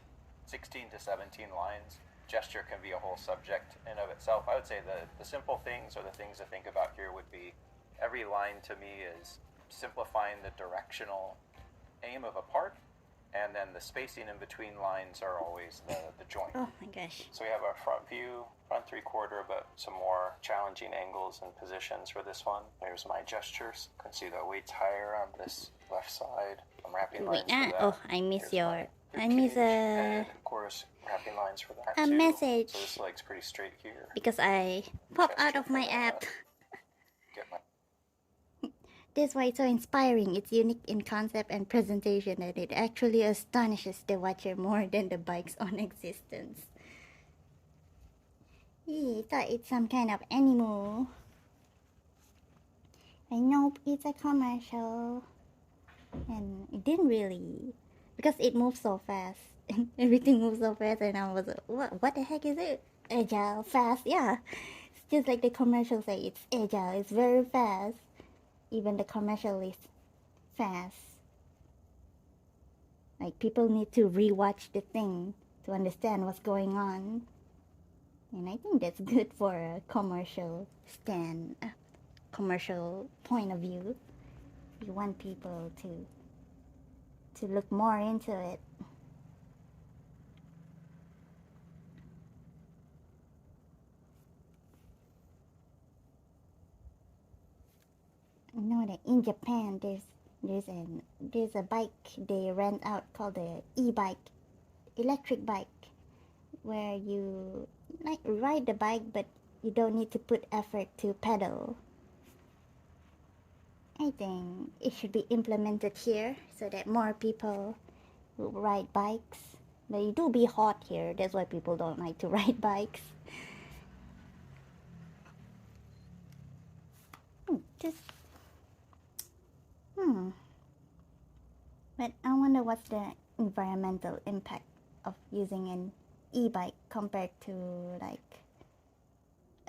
16 to 17 lines. Gesture can be a whole subject in of itself. I would say the simple things or the things to think about here would be every line to me is simplifying the directional aim of a part, and then the spacing in between lines are always the joint. Oh my gosh. So we have our front view, front 3/4, but some more challenging angles and positions for this one. There's my gestures. You can see the weight's higher on this left side. I'm wrapping lines for that. Oh, I miss Here's I miss and of course wrapping lines for that a too. message. So this leg's pretty straight here. Because I pop out of my app. Get my That's why it's so inspiring. It's unique in concept and presentation, and it actually astonishes the watcher more than the bike's own existence. I thought it's some kind of animal. I know it's a commercial. And it didn't really, because it moves so fast. Everything moves so fast, and I was like, what the heck is it? Agile, fast, yeah. It's just like the commercial say, it's agile, it's very fast. Even the commercial is fast. Like, people need to rewatch the thing to understand what's going on. And I think that's good for a commercial commercial point of view. You want people to look more into it. I know that in Japan there's a bike they rent out called the e-bike, electric bike, where you like ride the bike but you don't need to put effort to pedal. I think it should be implemented here so that more people will ride bikes. But it do be hot here, that's why people don't like to ride bikes. But I wonder what's the environmental impact of using an e-bike compared to like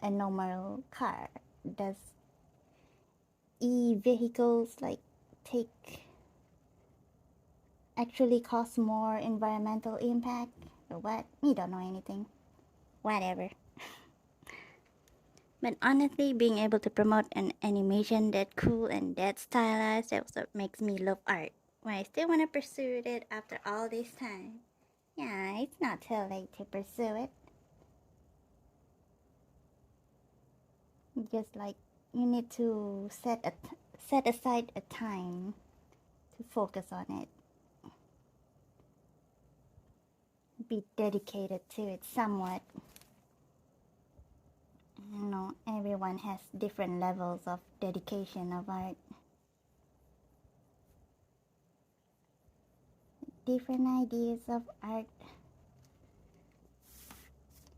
a normal car. Does e-vehicles like actually cause more environmental impact or what? We don't know anything. Whatever. But honestly, being able to promote an animation that cool and that stylized, that's what makes me love art. Why I still want to pursue it after all this time. Yeah, it's not too late to pursue it. Just like you need to set aside a time to focus on it. Be dedicated to it somewhat. You know, everyone has different levels of dedication of art. Different ideas of art.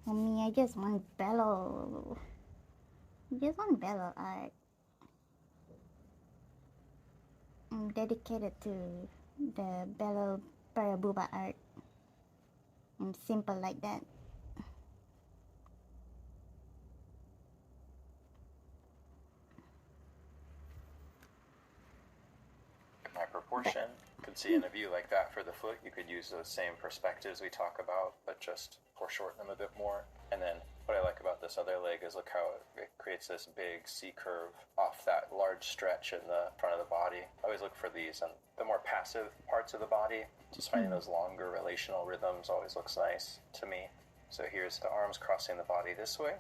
For me, I just want bellow. Just want bellow art. I'm dedicated to the bellow parabuba art. I'm simple like that. my proportion. You could see in a view like that for the foot, you could use those same perspectives we talk about, but just foreshorten them a bit more. And then what I like about this other leg is look how it creates this big C curve off that large stretch in the front of the body. I always look for these and the more passive parts of the body. Just finding those longer relational rhythms always looks nice to me. So here's the arms crossing the body this way.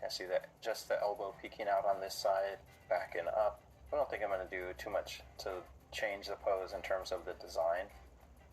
I see that just the elbow peeking out on this side, back and up. I don't think I'm going to do too much to change the pose in terms of the design.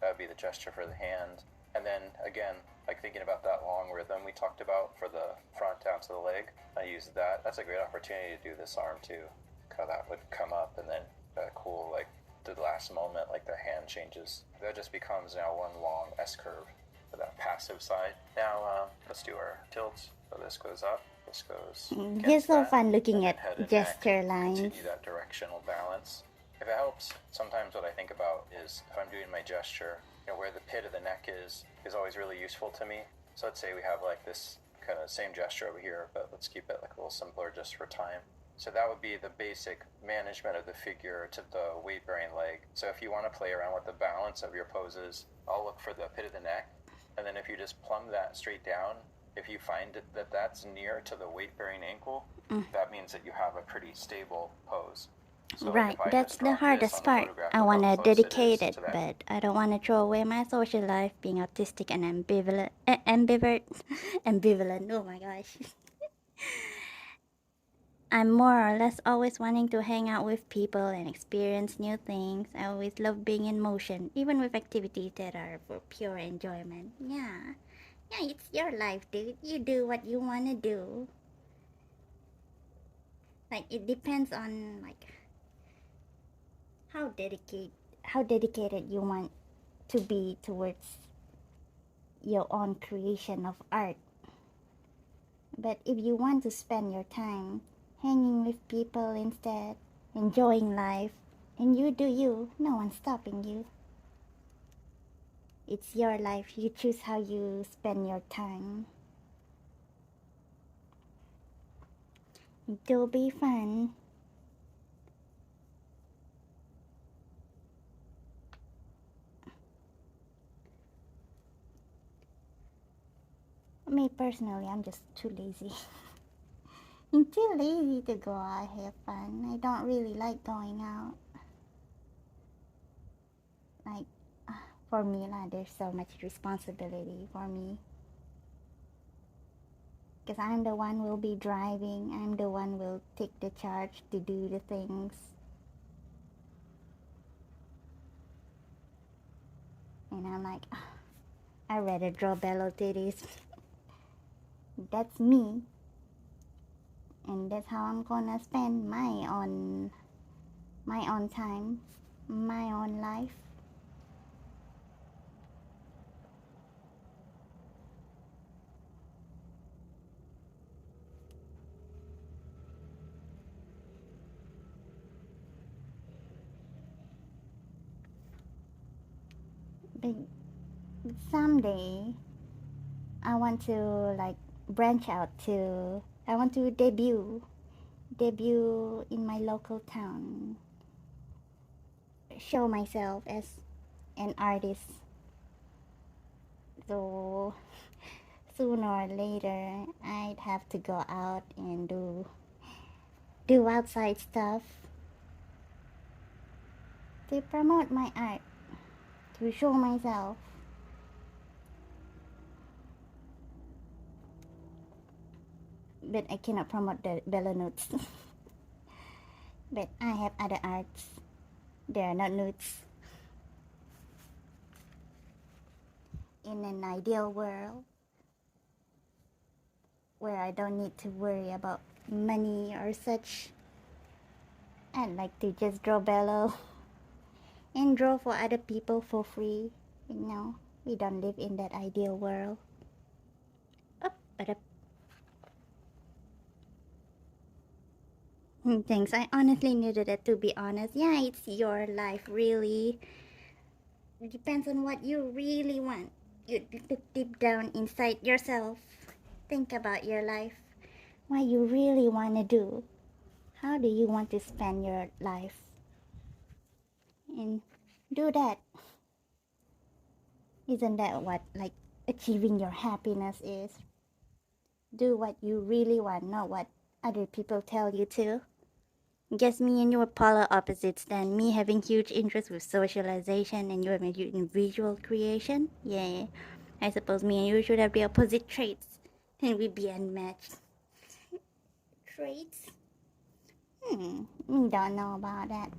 That would be the gesture for the hand. And then again, like thinking about that long rhythm we talked about for the front down to the leg. I used that. That's a great opportunity to do this arm too. How that would come up and then that cool, like the last moment, like the hand changes. That just becomes now one long S curve for that passive side. Now let's do our tilts. So this goes up, this goes. It's so fun looking at gesture lines. Continue that directional balance. If it helps, sometimes what I think about is if I'm doing my gesture, where the pit of the neck is always really useful to me. So let's say we have like this kind of same gesture over here, but let's keep it like a little simpler just for time. So that would be the basic management of the figure to the weight-bearing leg. So if you want to play around with the balance of your poses, I'll look for the pit of the neck, and then if you just plumb that straight down, if you find that that's near to the weight-bearing ankle, that means that you have a pretty stable pose. So right, that's the hardest part. I want to dedicate it, but I don't want to throw away my social life being autistic and ambivalent. Oh my gosh. I'm more or less always wanting to hang out with people and experience new things. I always love being in motion, even with activities that are for pure enjoyment. Yeah, it's your life, dude. You do what you want to do. Like, it depends on, like, how dedicated you want to be towards your own creation of art. But if you want to spend your time hanging with people instead, enjoying life, and you do you, no one's stopping you. It's your life. You choose how you spend your time. It'll be fun. Me personally, I'm just too lazy. I'm too lazy to go out and have fun. I don't really like going out. Like, for me, there's so much responsibility for me. Because I'm the one who will be driving. I'm the one who will take the charge to do the things. And I'm like, I'd rather draw bellow titties. That's me. And that's how I'm gonna spend my own time, my own life. But someday I want to like branch out to, I want to debut in my local town, show myself as an artist. So sooner or later I'd have to go out and do outside stuff to promote my art, to show myself. But I cannot promote the bellow notes. But I have other arts. They are not nudes. In an ideal world where I don't need to worry about money or such, I'd like to just draw bellow and draw for other people for free. We don't live in that ideal world. Thanks, I honestly needed it, to be honest. Yeah, it's your life, really. It depends on what you really want. You look deep down inside yourself. Think about your life. What you really want to do. How do you want to spend your life? And do that. Isn't that what, like, achieving your happiness is? Do what you really want, not what other people tell you to. Guess me and you are polar opposites then. Me having huge interest with socialization and you have in visual creation. Yeah, I suppose me and you should have the opposite traits. Then we'd be unmatched. Traits? Me don't know about that.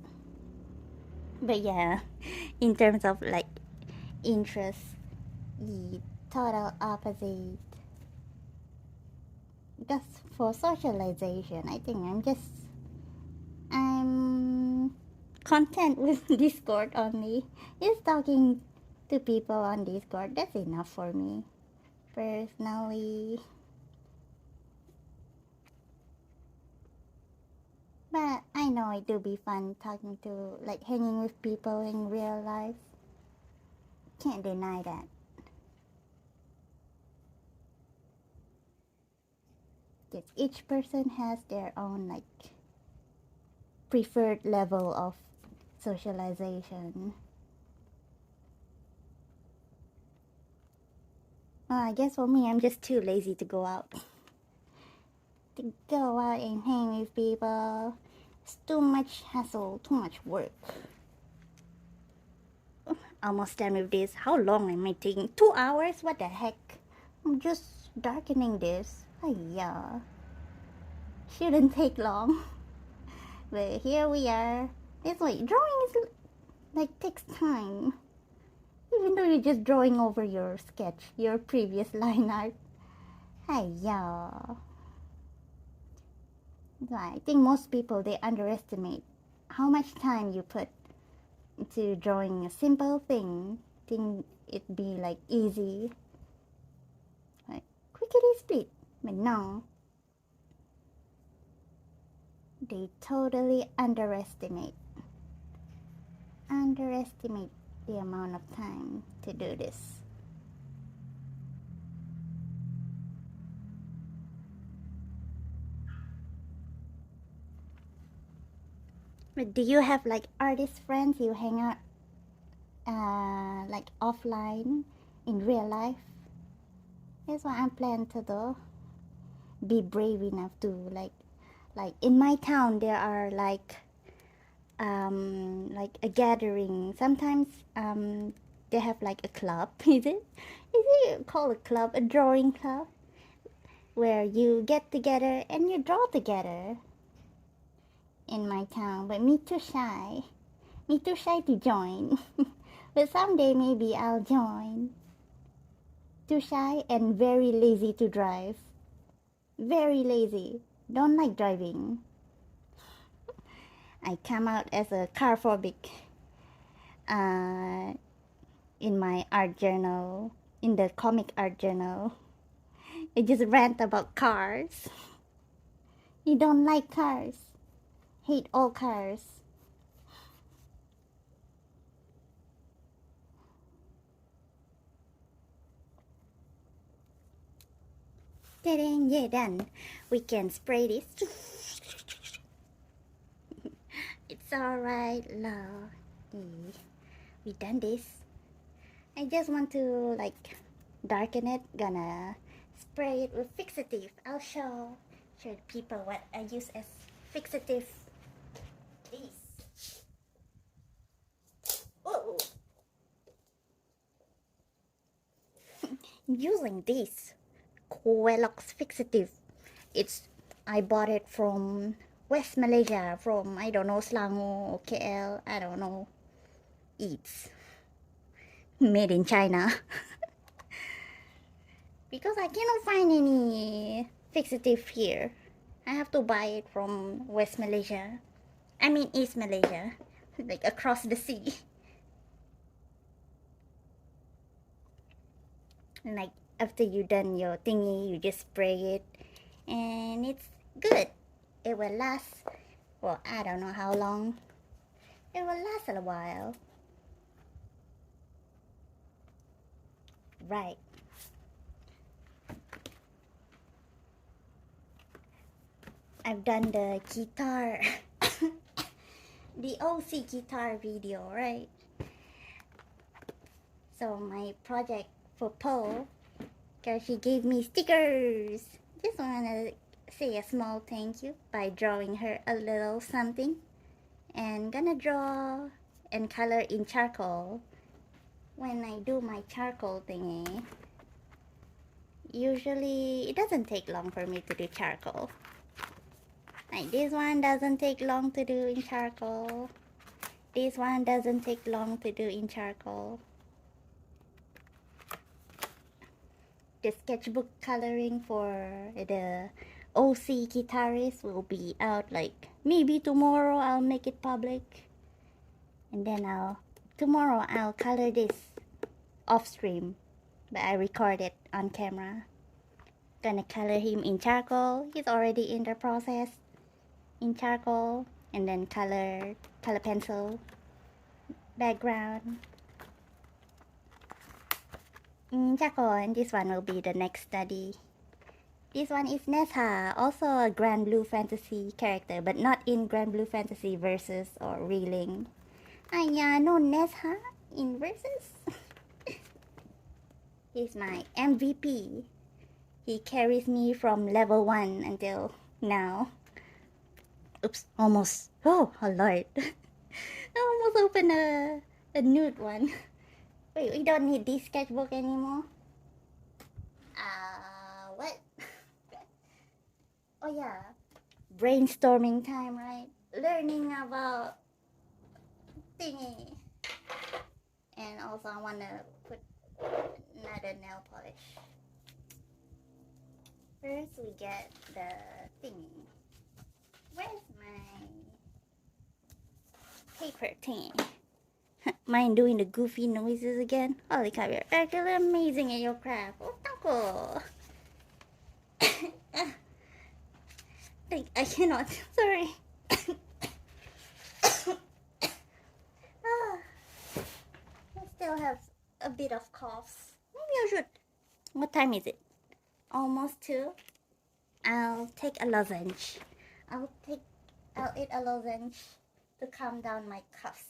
But yeah, in terms of like interest, total opposite. Because for socialization, I think I'm content with Discord only. Just talking to people on Discord, that's enough for me personally. But I know it do be fun talking to, like, hanging with people in real life. Can't deny that. Yes, each person has their own, like, preferred level of socialization. Well, I guess for me, I'm just too lazy to go out. To go out and hang with people. It's too much hassle, too much work. Almost done with this. How long am I taking? 2 hours? What the heck? I'm just darkening this. Yeah. Shouldn't take long. But here we are. It's like drawing is like takes time. Even though you're just drawing over your sketch, your previous line art. Yeah. I think most people, they underestimate how much time you put into drawing a simple thing. Think it'd be like easy, like quickly split, but no, they totally underestimate the amount of time to do this. But do you have like artist friends you hang out like offline in real life? That's what I'm planning to do. Be brave enough to like in my town there are like a gathering. Sometimes they have like a club. Is it called a club, a drawing club, where you get together and you draw together in my town. But me too shy to join. But someday maybe I'll join. Too shy and very lazy to drive. Very lazy. Don't like driving. I come out as a car phobic in my art journal, in the comic art journal. I just rant about cars. You don't like cars. Hate all cars. Yeah, done. We can spray this. It's alright, love. We done this. I just want to like darken it. Gonna spray it with fixative. I'll show people what I use as fixative. This. Whoa. Using this Quelox fixative. I bought it from West Malaysia, from I don't know, Selangor or KL, I don't know. It's made in China. Because I cannot find any fixative here. I have to buy it from West Malaysia. I mean East Malaysia, like across the sea. And like after you done your thingy, you just spray it, and it's good. It will last, well, I don't know how long. It will last a while. Right. I've done the guitar, the OC guitar video, right? So my project for Poe, because she gave me stickers. Just wanna say a small thank you by drawing her a little something, and gonna draw and color in charcoal. When I do my charcoal thingy, usually it doesn't take long for me to do charcoal. Like this one doesn't take long to do in charcoal. This one doesn't take long to do in charcoal. the sketchbook coloring for the OC guitarist will be out like maybe tomorrow. I'll make it public, and then tomorrow I'll color this off stream, but I record it on camera. Gonna color him in charcoal. He's already in the process in charcoal, and then color pencil background in charcoal, and this one will be the next study. This one is Nessa, also a Grand Blue Fantasy character, but not in Grand Blue Fantasy Versus or Reeling. Yeah, no Nessa in Versus. He's my MVP. He carries me from level 1 until now. Oops, almost. Oh lord. I almost opened a nude one. Wait, we don't need this sketchbook anymore? What? Oh yeah, brainstorming time, right? Learning about thingy. And also I want to put another nail polish. First we get the thingy. Where's my paper thingy? Mine doing the goofy noises again. Holy cow, you're actually amazing at your craft. Oh, Tanko. I cannot. Sorry. I still have a bit of coughs. Maybe I should. What time is it? Almost 2. I'll take a lozenge. I'll eat a lozenge to calm down my coughs.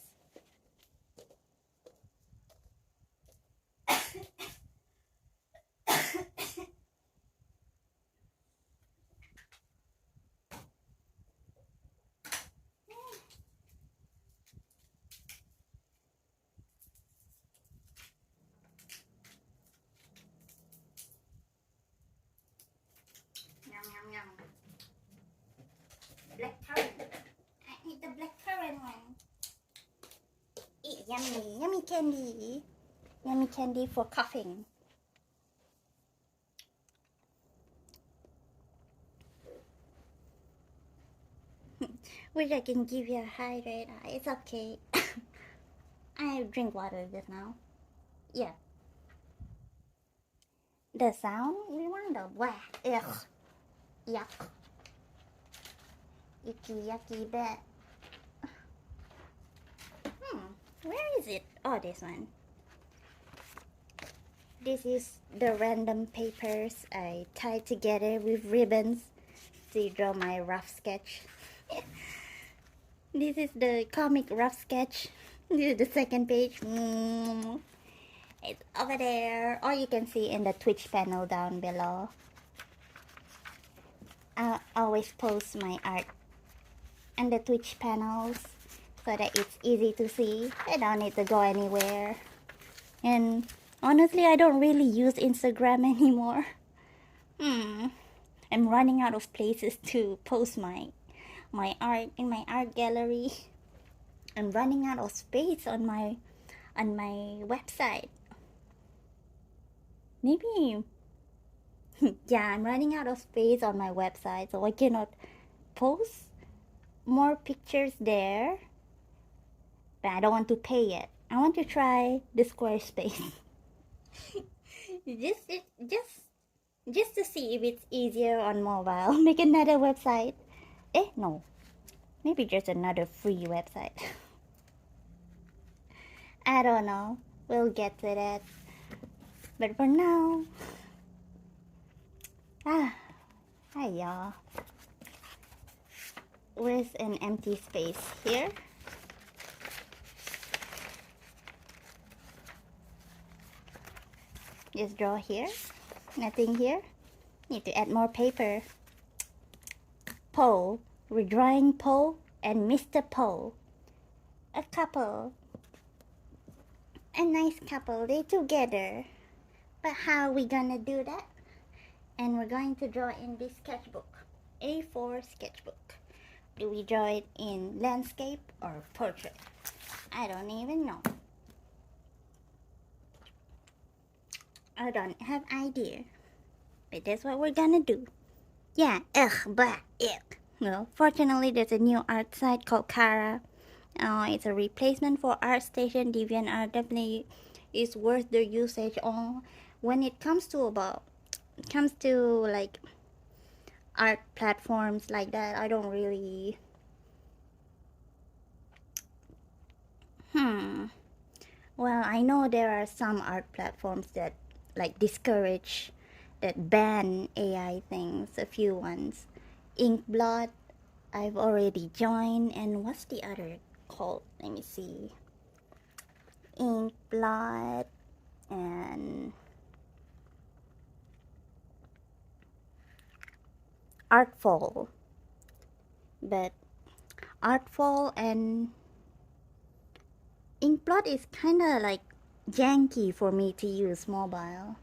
Yum, yum. Blackcurrant. I need the blackcurrant one. Eat yummy candy. Yummy candy for coughing. Wish I can give you a hydrate. It's okay. I drink water just now. Yeah. The sound, we want the whack. Ugh. Yuck. Yucky bad. Where is it? Oh, this one. This is the random papers I tied together with ribbons to draw my rough sketch. This is the comic rough sketch. This is the second page. It's over there, or you can see in the Twitch panel down below. I always post my art in the Twitch panels so that it's easy to see. I don't need to go anywhere. And honestly, I don't really use Instagram anymore. I'm running out of places to post my art in my art gallery. I'm running out of space on my website. Maybe yeah, I'm running out of space on my website, so I cannot post more pictures there. But I don't want to pay yet. I want to try the Squarespace. just to see if it's easier on mobile. Make another website. No. Maybe just another free website. I don't know. We'll get to that. But for now... hi y'all. Where's an empty space? Here? Just draw here. Nothing here. Need to add more paper. Poe. We're drawing Poe and Mr. Poe. A couple. A nice couple. They together. But how are we gonna do that? And we're going to draw in this sketchbook. A4 sketchbook. Do we draw it in landscape or portrait? I don't even know. I don't have idea. But that's what we're gonna do. Yeah, but well, fortunately there's a new art site called Kara. It's a replacement for ArtStation. DeviantArt definitely is worth their usage on when it comes to like art platforms like that. I don't really well, I know there are some art platforms that like discourage, that ban AI things, a few ones. Inkblot, I've already joined, and what's the other called? Let me see. Inkblot and Artful. But Artful and Inkblot is kinda like janky for me to use mobile.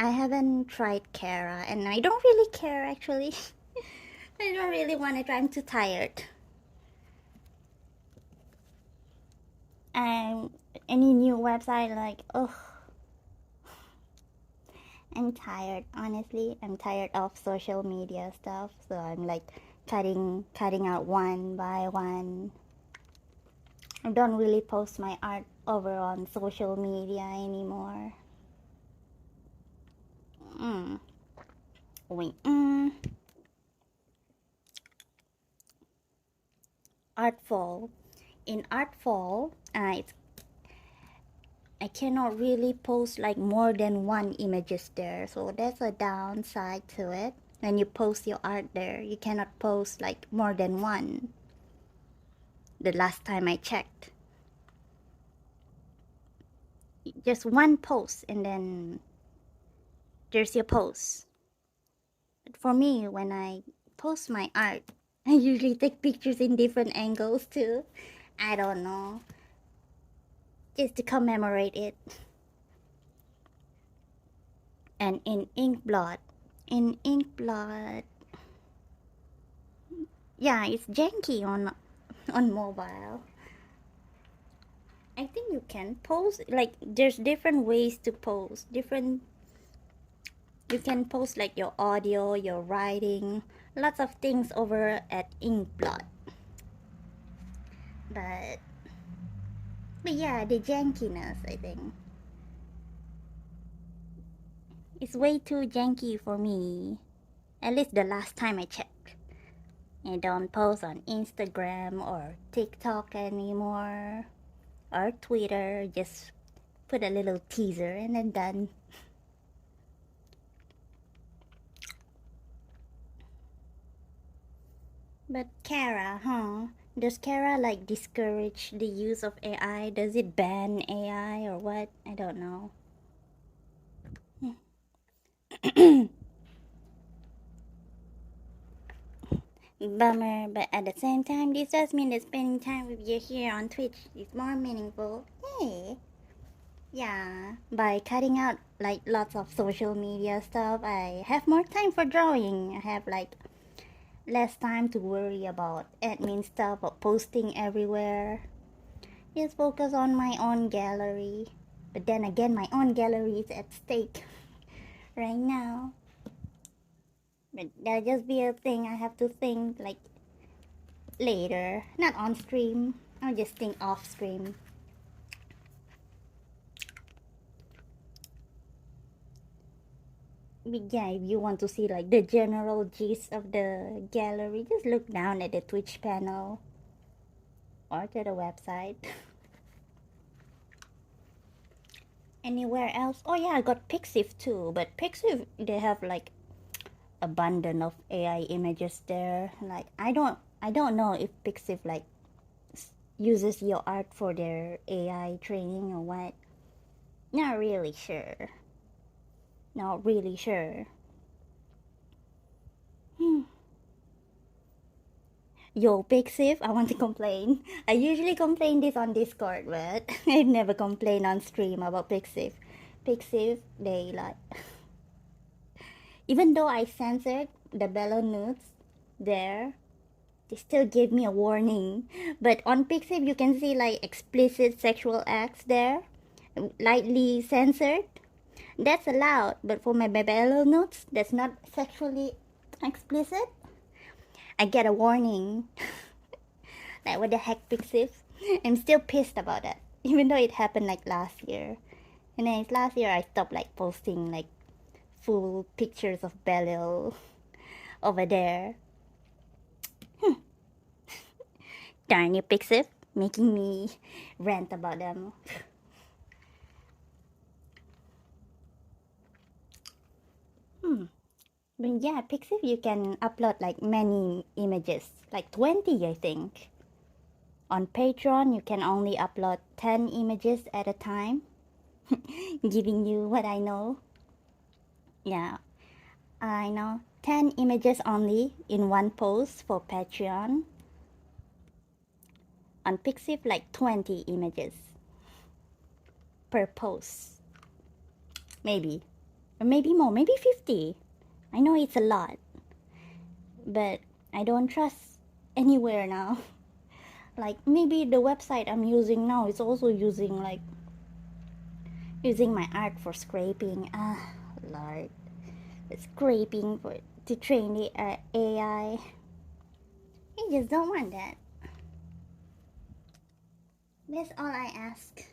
I haven't tried Kara, and I don't really care actually. I don't really want to try. I'm too tired. And any new website, like, ugh. I'm tired, honestly. I'm tired of social media stuff, so I'm like cutting out one by one. I don't really post my art over on social media anymore. Wait. Artful. In Artful, I cannot really post like more than one images there, so that's a downside to it. When you post your art there, you cannot post like more than one. The last time I checked, just one post and then there's your post. But for me, when I post my art, I usually take pictures in different angles too. I don't know, just to commemorate it. And in Inkblot, yeah, it's janky on mobile. I think you can post, like, there's different ways to post. You can post like your audio, your writing, lots of things over at Inkblot. But yeah, the jankiness, I think, it's way too janky for me. At least the last time I checked. I don't post on Instagram or TikTok anymore, or Twitter. Just put a little teaser and then done. But Kara, does Kara like discourage the use of AI? Does it ban AI or what? I don't know. Bummer, but at the same time, this does mean that spending time with you here on Twitch is more meaningful. Hey! Yeah, by cutting out like lots of social media stuff, I have more time for drawing. I have like less time to worry about admin stuff or posting everywhere. Just focus on my own gallery. But then again, my own gallery is at stake right now. But that'll just be a thing I have to think like later, not on stream. I'll just think off stream. But yeah, if you want to see like the general gist of the gallery, just look down at the Twitch panel or to the website. Anywhere else? Oh yeah, I got Pixiv too, but Pixiv, they have like abundant of AI images there. Like I don't know if Pixiv like uses your art for their AI training or what. Not really sure. Not really sure. Yo, Pixiv, I want to complain. I usually complain this on Discord, but I never complain on stream about Pixiv. Pixiv, they like... Even though I censored the Bello nudes there, They still gave me a warning. But on Pixiv, you can see like explicit sexual acts there, lightly censored. That's allowed, but for my Babelo notes, that's not sexually explicit. I get a warning. Like, what the heck, Pixiv? I'm still pissed about that, even though it happened like last year. And then last year I stopped like posting like full pictures of Belial over there. Darn you, Pixiv, making me rant about them. But yeah, Pixiv, you can upload like many images, like 20, I think. On Patreon, you can only upload 10 images at a time. Giving you what I know. Yeah, I know. 10 images only in one post for Patreon. On Pixiv, like 20 images per post. Maybe. Or maybe more, maybe 50. I know it's a lot. But I don't trust anywhere now. Like, maybe the website I'm using now is also using my art for scraping. Lord. Scraping to train the AI. I just don't want that. That's all I ask.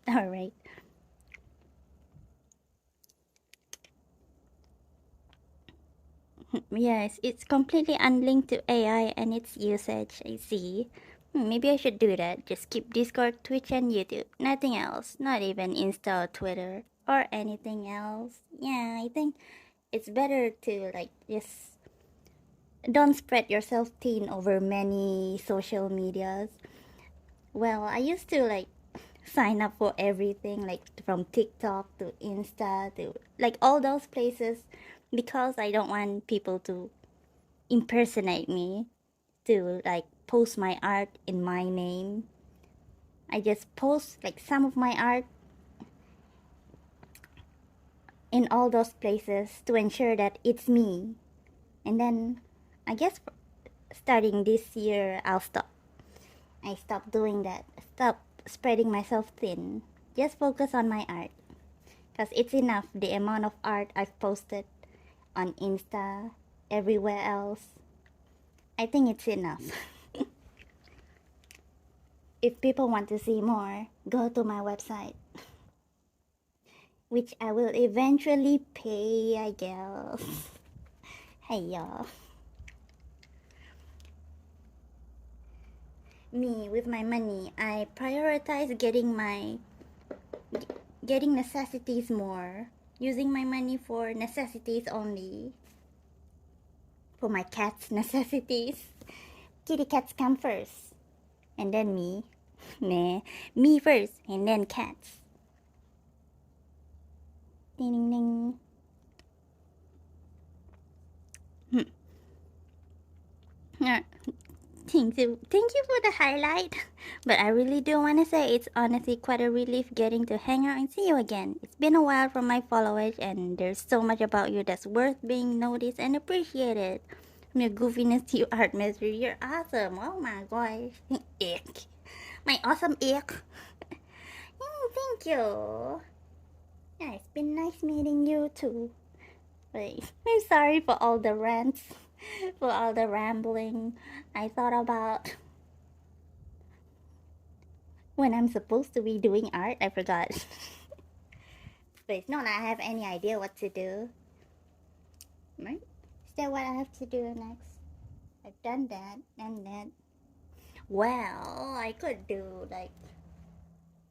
Alright. Yes, it's completely unlinked to AI and its usage, I see. Maybe I should do that. Just keep Discord, Twitch, and YouTube. Nothing else. Not even Insta or Twitter or anything else. Yeah, I think it's better to like just don't spread yourself thin over many social medias. Well, I used to like sign up for everything, like from TikTok to Insta to like all those places, because I don't want people to impersonate me, to like post my art in my name. I just post like some of my art in all those places to ensure that it's me. And then I guess starting this year I'll stop. I stopped doing that. Stop spreading myself thin. Just focus on my art. Because it's enough, the amount of art I've posted on Insta, everywhere else. I think it's enough. If people want to see more, go to my website. Which I will eventually pay, I guess. Hey y'all. Me, with my money, I prioritize getting necessities more. Using my money for necessities only. For my cat's necessities. Kitty cats come first. And then me. Nah, me first and then cats. Ding ding ding. Thank you for the highlight. But I really do want to say it's honestly quite a relief getting to hang out and see you again. It's been a while from my followers, and there's so much about you that's worth being noticed and appreciated. From your goofiness to your art misery, you're awesome. Oh my gosh. Ick. My awesome ick. Thank you. Yeah, it's been nice meeting you too. Wait, I'm sorry for all the rants, for all the rambling. I thought about when I'm supposed to be doing art, I forgot. But it's not like I have any idea what to do. Right? Is that what I have to do next? I've done that and that. Well, I could do like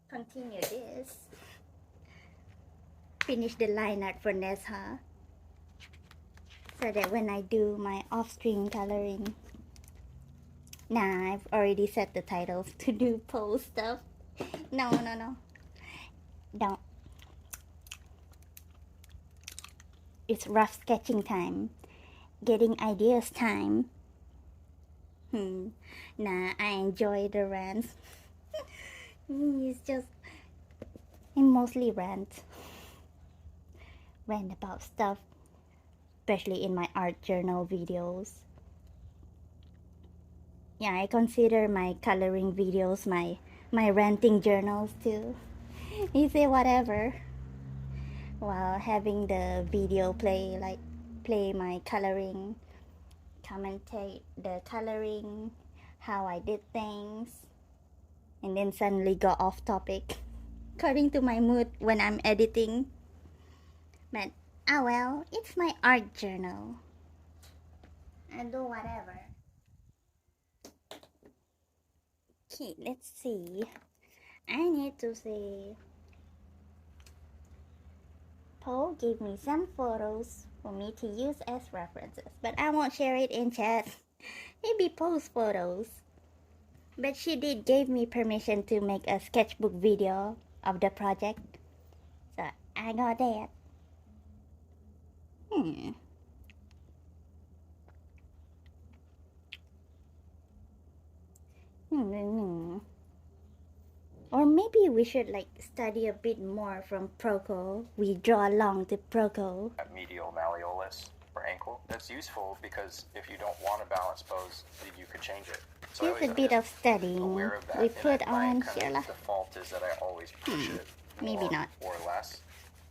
continue this. Finish the line art for Nesha. So that when I do my off-screen coloring. Nah, I've already set the titles to do post stuff. No. Don't. It's rough sketching time. Getting ideas time. Nah, I enjoy the rants. It's just... I mostly rant. rant about stuff, especially in my art journal videos. Yeah, I consider my coloring videos my ranting journals too. You say whatever while having the video play my coloring, commentate the coloring, how I did things, and then suddenly go off topic according to my mood when I'm editing. But well, it's my art journal. I do whatever. Okay, let's see. I need to see. Paul gave me some photos for me to use as references, but I won't share it in chat. Maybe post photos. But she did give me permission to make a sketchbook video of the project, so I got that. Or maybe we should study a bit more from Proko. We draw along to Proko. Medial malleolus or ankle. That's useful because if you don't want a balance pose, then you could change it. So Here's a bit of studying we put on here. The default is that I always push it Maybe more not. or less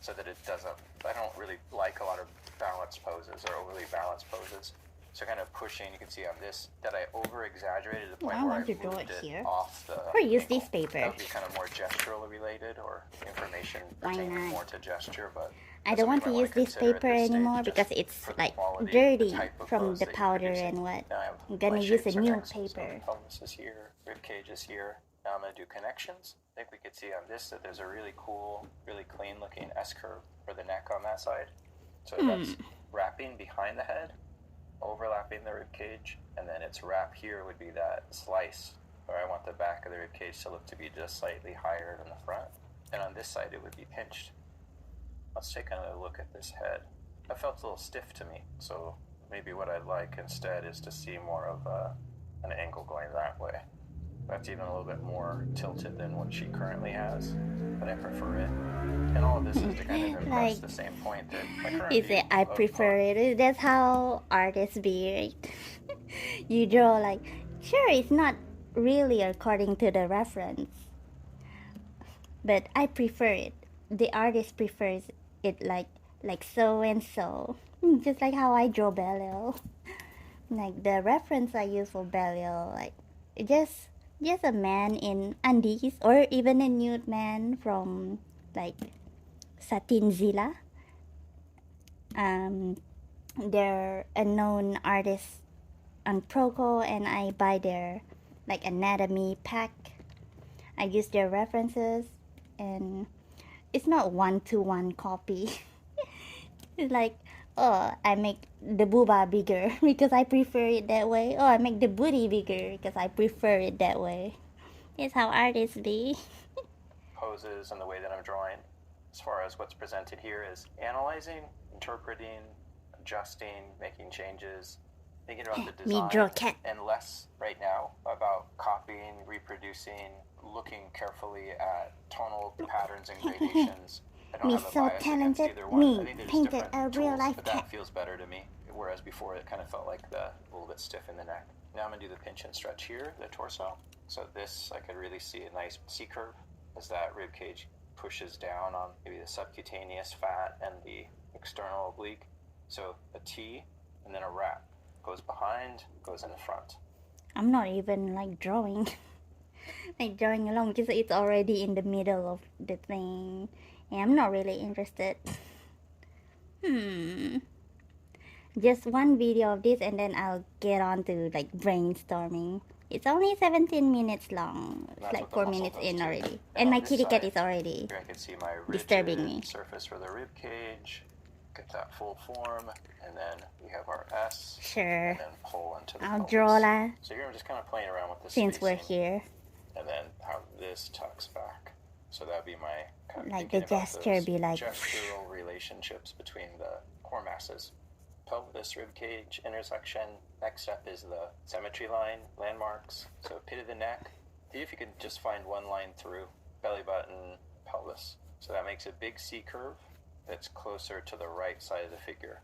so that it doesn't. I don't really like a lot of balance poses or overly balanced poses. So kind of pushing, you can see on this, that I over-exaggerated to the point I where want to I draw moved it it here. off the Or use ankle. this paper. That would be kind of more gestural related or information Why pertaining not? more to gesture, but I don't want to use this paper anymore because it's dirty from the powder and what. I'm gonna use a new paper. Pelvis is here, rib cage is here. Now I'm gonna do connections. I think we could see on this that there's a really cool, really clean looking S-curve for the neck on that side. So that's wrapping behind the head, overlapping the rib cage, and then its wrap here would be that slice where I want the back of the rib cage to look to be just slightly higher than the front. And on this side it would be pinched. Let's take another look at this head. That felt a little stiff to me, so maybe what I'd like instead is to see more of an angle going that way. That's even a little bit more tilted than what she currently has, but I prefer it. And all of this is to kind of impress the same point that my current Is it I prefer it? That's how artists be, right? You draw sure, it's not really according to the reference, but I prefer it. The artist prefers it like so and so. Just like how I draw Belial. Like the reference I use for Belial, just a man in undies or even a nude man from Satin Zilla. They're a known artist on Proko, and I buy their anatomy pack. I use their references, and it's not one-to-one copy. It's I make the booba bigger because I prefer it that way. I make the booty bigger because I prefer it that way. It's how artists be. Poses and the way that I'm drawing, as far as what's presented here, is analyzing, interpreting, adjusting, making changes, thinking about the design, Me draw cat. and less right now about copying, reproducing, looking carefully at tonal patterns and gradations. I don't Me have a so bias against talented, either one. me I think there's painted different a real tools, life but cat. that feels better to me, whereas before it kind of felt like a little bit stiff in the neck. Now I'm going to do the pinch and stretch here, the torso. So this, I could really see a nice C-curve as that rib cage pushes down on maybe the subcutaneous fat and the external oblique. So a T and then a wrap. Goes behind, goes in the front. I'm not even drawing. Drawing along because it's already in the middle of the thing. Yeah, I'm not really interested. Just one video of this and then I'll get on to brainstorming. It's only 17 minutes long. It's 4 minutes in already. And my kitty cat is already here I can see my disturbing me. surface for the rib cage. Get that full form, and then we have our S. Sure. And then pull into the I'll pelvis. draw lah. So here I'm just kind of playing around with the Since we're spacing, here. and then how this tucks back. So that'd be my kind of The thinking about gesture those be gestural relationships between the core masses. Pelvis, rib cage, intersection. Next step is the symmetry line, landmarks. So pit of the neck. See if you can just find one line through belly button, pelvis. So that makes a big C curve. that's closer to the right side of the figure.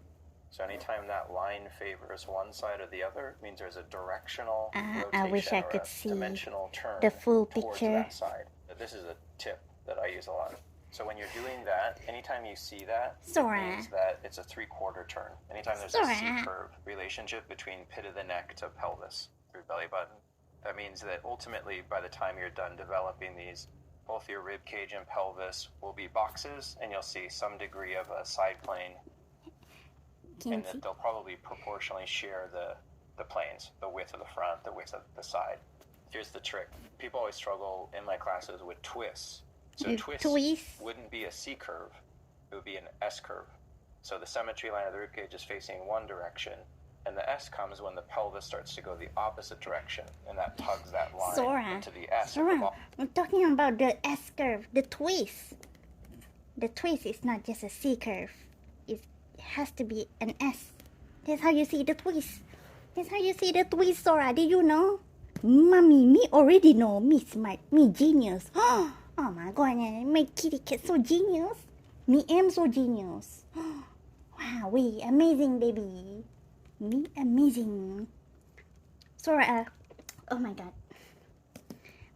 So anytime that line favors one side or the other, it means there's a directional rotation I wish I or could a see dimensional turn the full towards picture. that side. This is a tip that I use a lot. So when you're doing that, anytime you see that, Sora. it means that it's a 3/4 turn. Anytime there's Sora. a C-curve relationship between pit of the neck to pelvis through belly button, that means that ultimately by the time you're done developing these, both your rib cage and pelvis will be boxes, and you'll see some degree of a side plane, and that they'll probably proportionally share the planes, the width of the front, the width of the side. Here's the trick. People always struggle in my classes with twists. So twist wouldn't be a C-curve, it would be an S-curve. So the symmetry line of the ribcage is facing one direction, and the S comes when the pelvis starts to go the opposite direction, and that tugs that line into the S. Sora, I'm talking about the S-curve, the twist. The twist is not just a C-curve. It has to be an S. That's how you see the twist. That's how you see the twist, Sora. Did you know? Mommy, me already know. Me smart. Me genius. Oh my god, my kitty cat so genius. Me am so genius. Wow, we amazing, baby. Me amazing. Sora, oh my god.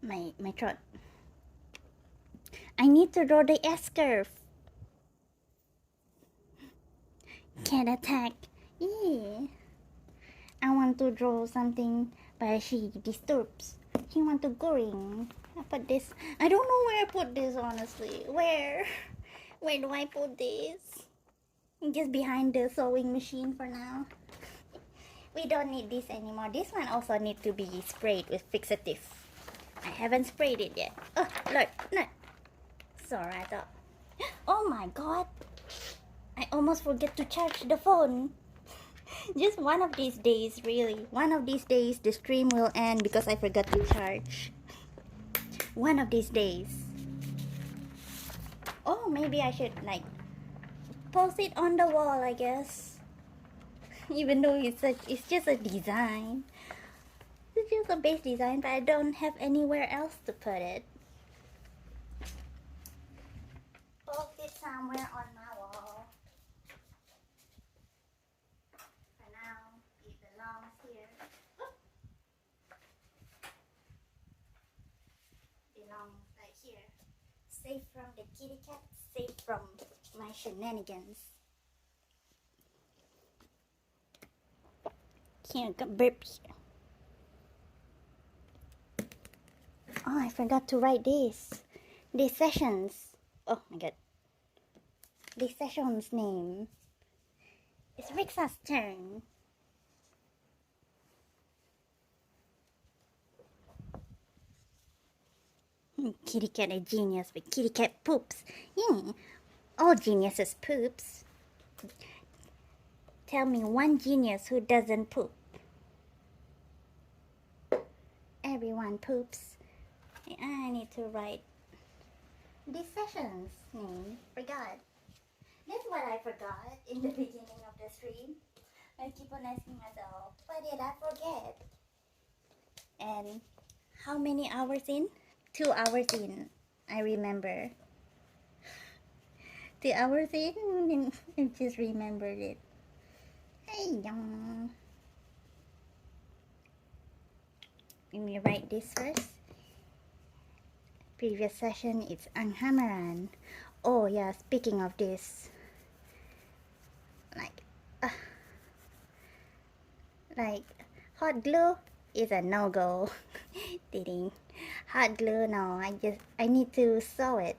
My throat. I need to draw the S-curve. Cat attack. Yeah. I want to draw something, but she disturbs. He want to go in. I put this. I don't know where I put this, honestly. Where do I put this? Just behind the sewing machine for now. We don't need this anymore. This one also needs to be sprayed with fixative. I haven't sprayed it yet. Oh, look. Sorry, I thought. Oh my god. I almost forget to charge the phone. Just one of these days, really. One of these days, the stream will end because I forgot to charge. One of these days. Oh, maybe I should, like, post it on the wall, I guess. Even though it's just a design. It's just a base design, but I don't have anywhere else to put it. Post it somewhere on my wall. For now, it belongs here. Belongs right here. Safe from the kitty cat, safe from my shenanigans. Can't go burps. Oh, I forgot to write this. This session's. Oh my god. This session's name. It's Rixa's turn. Kitty cat a genius, but kitty cat poops. Yeah, all geniuses poops. Tell me one genius who doesn't poop. Everyone poops. I need to write this session's name. Forgot. That's what I forgot in the beginning of the stream. I keep on asking myself, what did I forget? And how many hours in? 2 hours in, I remember. 2 hours in, I just remembered it. Hey, young. Let me write this first. Previous session, it's Anghamaran. Oh yeah, speaking of this. Like hot glue is a no-go. Dating. Hot glue, no, I need to sew it.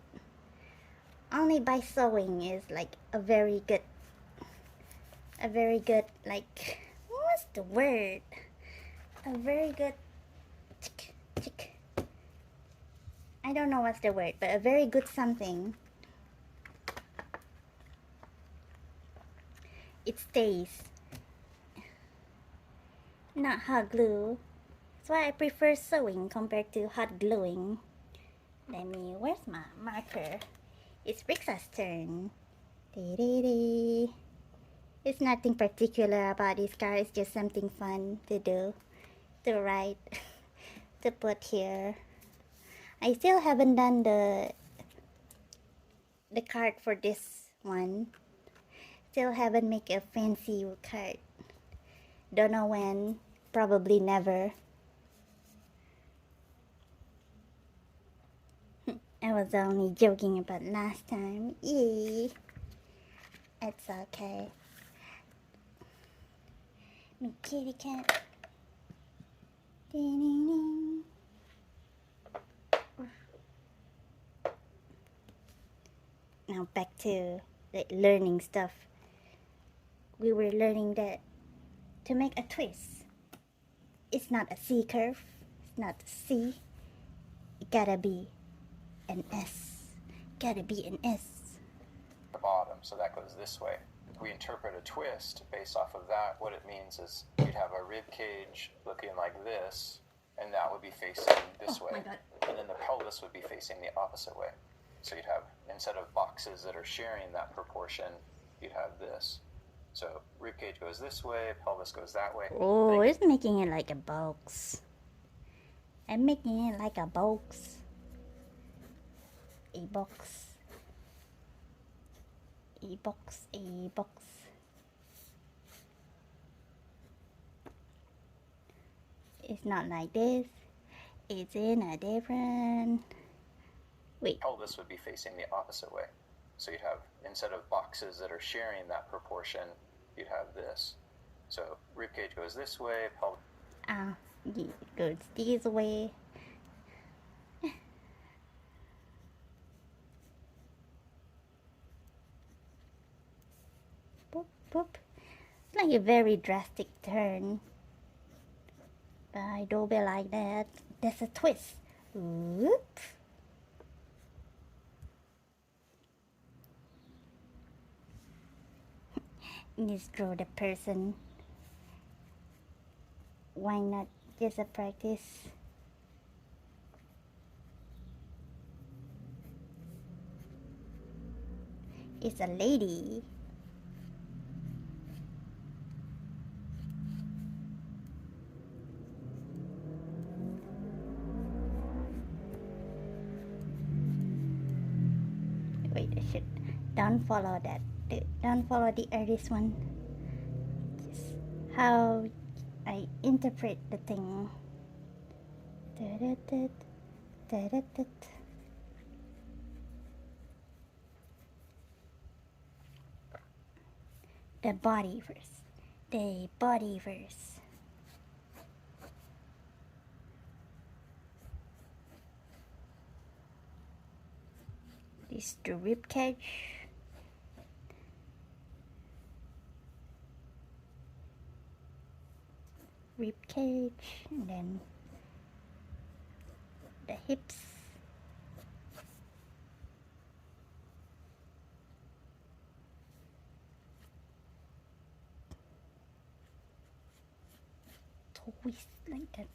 Only by sewing is like a very good, like, what's the word? A very good, I don't know what's the word, but a very good something. It stays. Not hot glue. That's why I prefer sewing compared to hot gluing. Where's my marker? It's Rixa's turn. It's nothing particular about this card. It's just something fun to do, to write, to put here. I still haven't done the card for this one. Still haven't made a fancy card. Don't know when. Probably never. I was only joking about last time. Yee. It's okay. My kitty cat. Ding-ding-ding. Now back to the learning stuff. We were learning that to make a twist, it's not a C curve, it's not a C. It gotta be an S. Gotta be an S. The bottom, so that goes this way. If we interpret a twist based off of that, what it means is you'd have a rib cage looking like this, and that would be facing this way. And then the pelvis would be facing the opposite way. So you'd have, instead of boxes that are sharing that proportion, you'd have this. So rib cage goes this way, pelvis goes that way. Oh, it's making it like a box. I'm making it like a box. A box. A box, a box. It's not like this. It's in a different... Wait. Pelvis would be facing the opposite way. So you'd have, instead of boxes that are sharing that proportion, you'd have this. So rib cage goes this way, pelvis... It goes this way. Boop, boop. It's like a very drastic turn. But I don't be like that. That's a twist. Whoop. Just draw the person. Why not just a practice? It's a lady. Wait, I should don't follow that. Don't follow the artist one. Just how I interpret the thing. The body first. The body first. This the rib cage. Rib cage, and then the hips. Twist like that.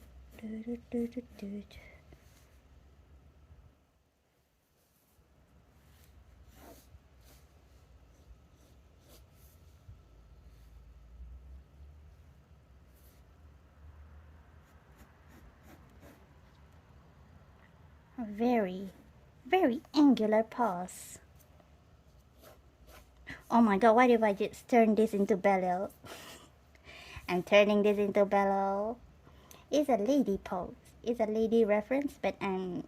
A very, very angular pose. Oh my god, what if I just turn this into bellow? I'm turning this into bellow. It's a lady pose. It's a lady reference, but I'm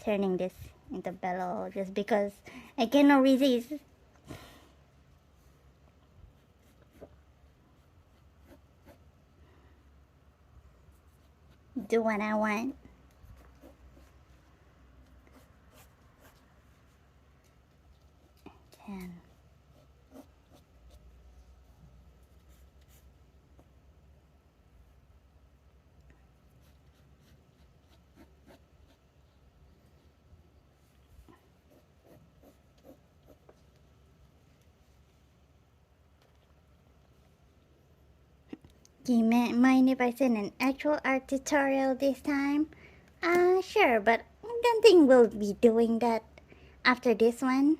turning this into bellow just because I cannot resist. Do what I want. And do you mind if I send an actual art tutorial this time? Sure, but I don't think we'll be doing that after this one.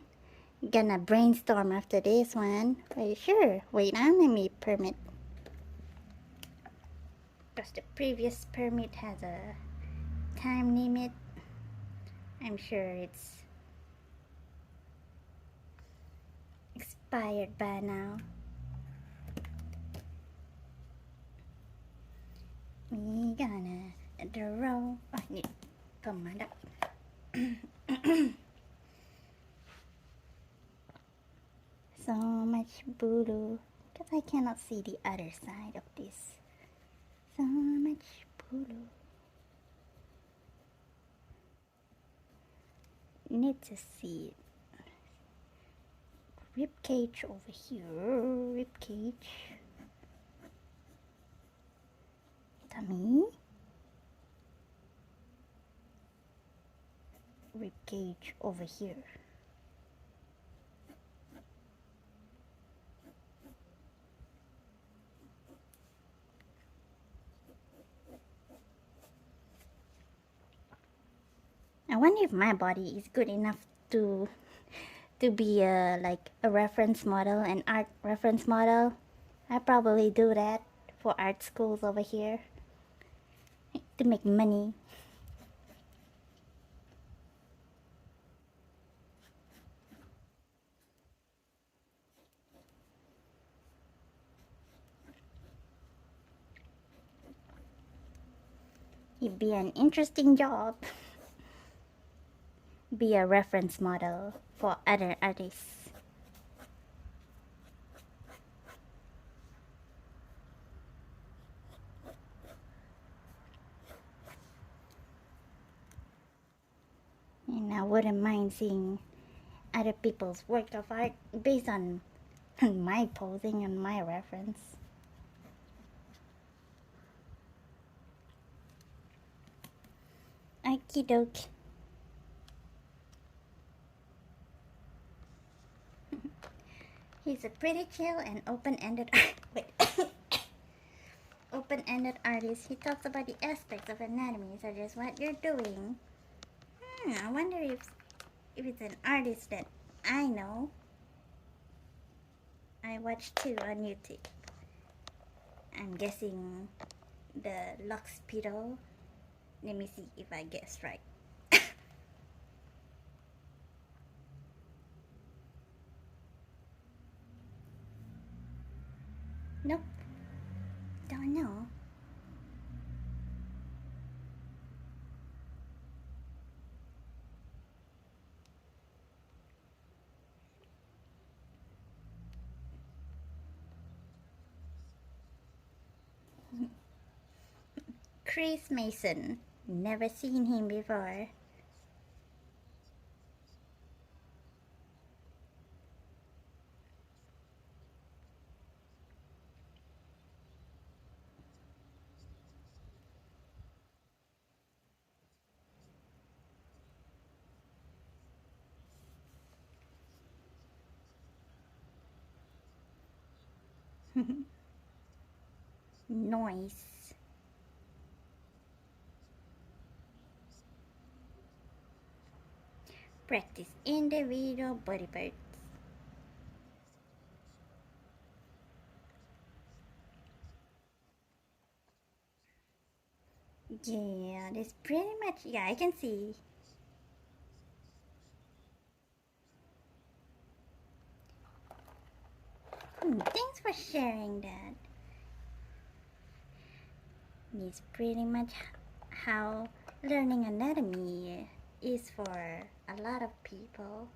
Gonna brainstorm after this one. Wait, sure. Wait, let me permit. Because the previous permit has a time limit. I'm sure it's inspired by now. We gonna draw. Oh, need come on up. So much blue, because I cannot see the other side of this. So much blue. Need to see it. Rib cage over here. Rib cage. Tummy. Rib cage over here. I wonder if my body is good enough to be like a reference model, an art reference model. I probably do that for art schools over here to make money. It'd be an interesting job. Be a reference model for other artists. And I wouldn't mind seeing other people's work of art based on my posing and my reference. Okie doke. He's a pretty chill and open-ended open-ended artist. He talks about the aspects of anatomy, such as what you're doing. I wonder if it's an artist that I know. I watch too on YouTube. I'm guessing the Lux Pedo. Let me see if I guess right. Nope. Don't know. Chris Mason. Never seen him before. Noise. Practice individual body parts. Yeah, that's pretty much, yeah, I can see. Thanks for sharing that. It's pretty much how learning anatomy is for a lot of people.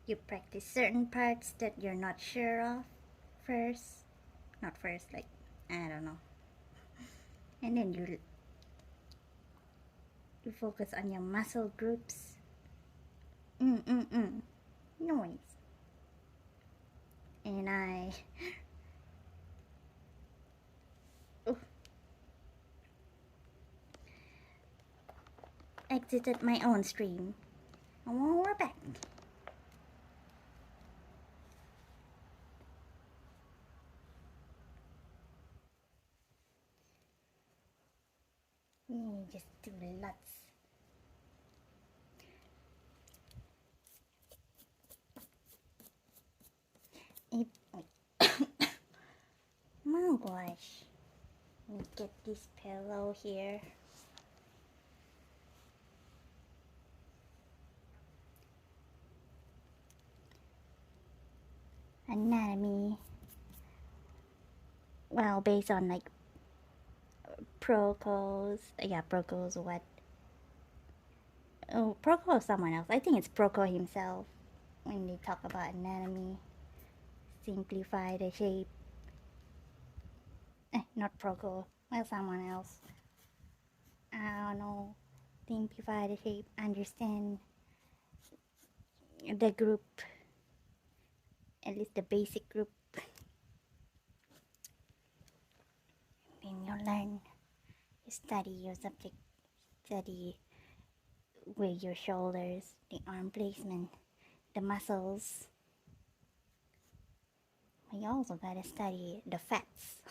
You practice certain parts that you're not sure of first. Not first, like, I don't know. And then you focus on your muscle groups. Noise. And I exited my own stream. And we're back. Just do lots. My gosh. Let me get this pillow here. anatomy. Well, based on like Proko's, Proko's what? Oh, Proko or someone else. I think it's Proko himself when they talk about anatomy. Simplify the shape. Not Proko. Well, someone else. I don't know. Simplify the shape. Understand the group. At least the basic group. Then you learn. You study your subject. Study with your shoulders, the arm placement, the muscles. You also gotta study the fats.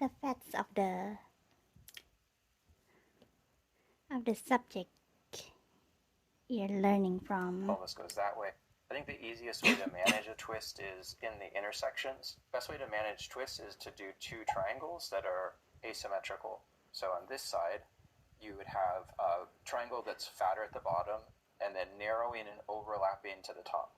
The fats of the subject you're learning from. Pelvis goes that way. I think the easiest way to manage a twist is in the intersections. Best way to manage twists is to do two triangles that are asymmetrical. So on this side, you would have a triangle that's fatter at the bottom and then narrowing and overlapping to the top.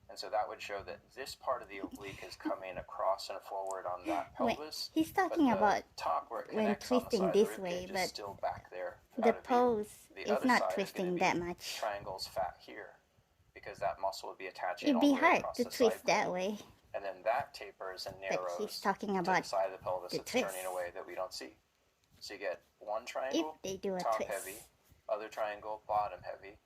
And so that would show that this part of the oblique is coming across and forward on that pelvis. He's talking about top where it when twisting this way, but still back there. The pose is not is twisting that much. Triangle's fat here, because that muscle would be attaching. It'd be hard to twist that way. And then that tapers and narrows. But he's talking about to the side of the pelvis that's twist. turning away that we don't see. So you get one triangle, if they do a top twist. heavy, other triangle, bottom heavy.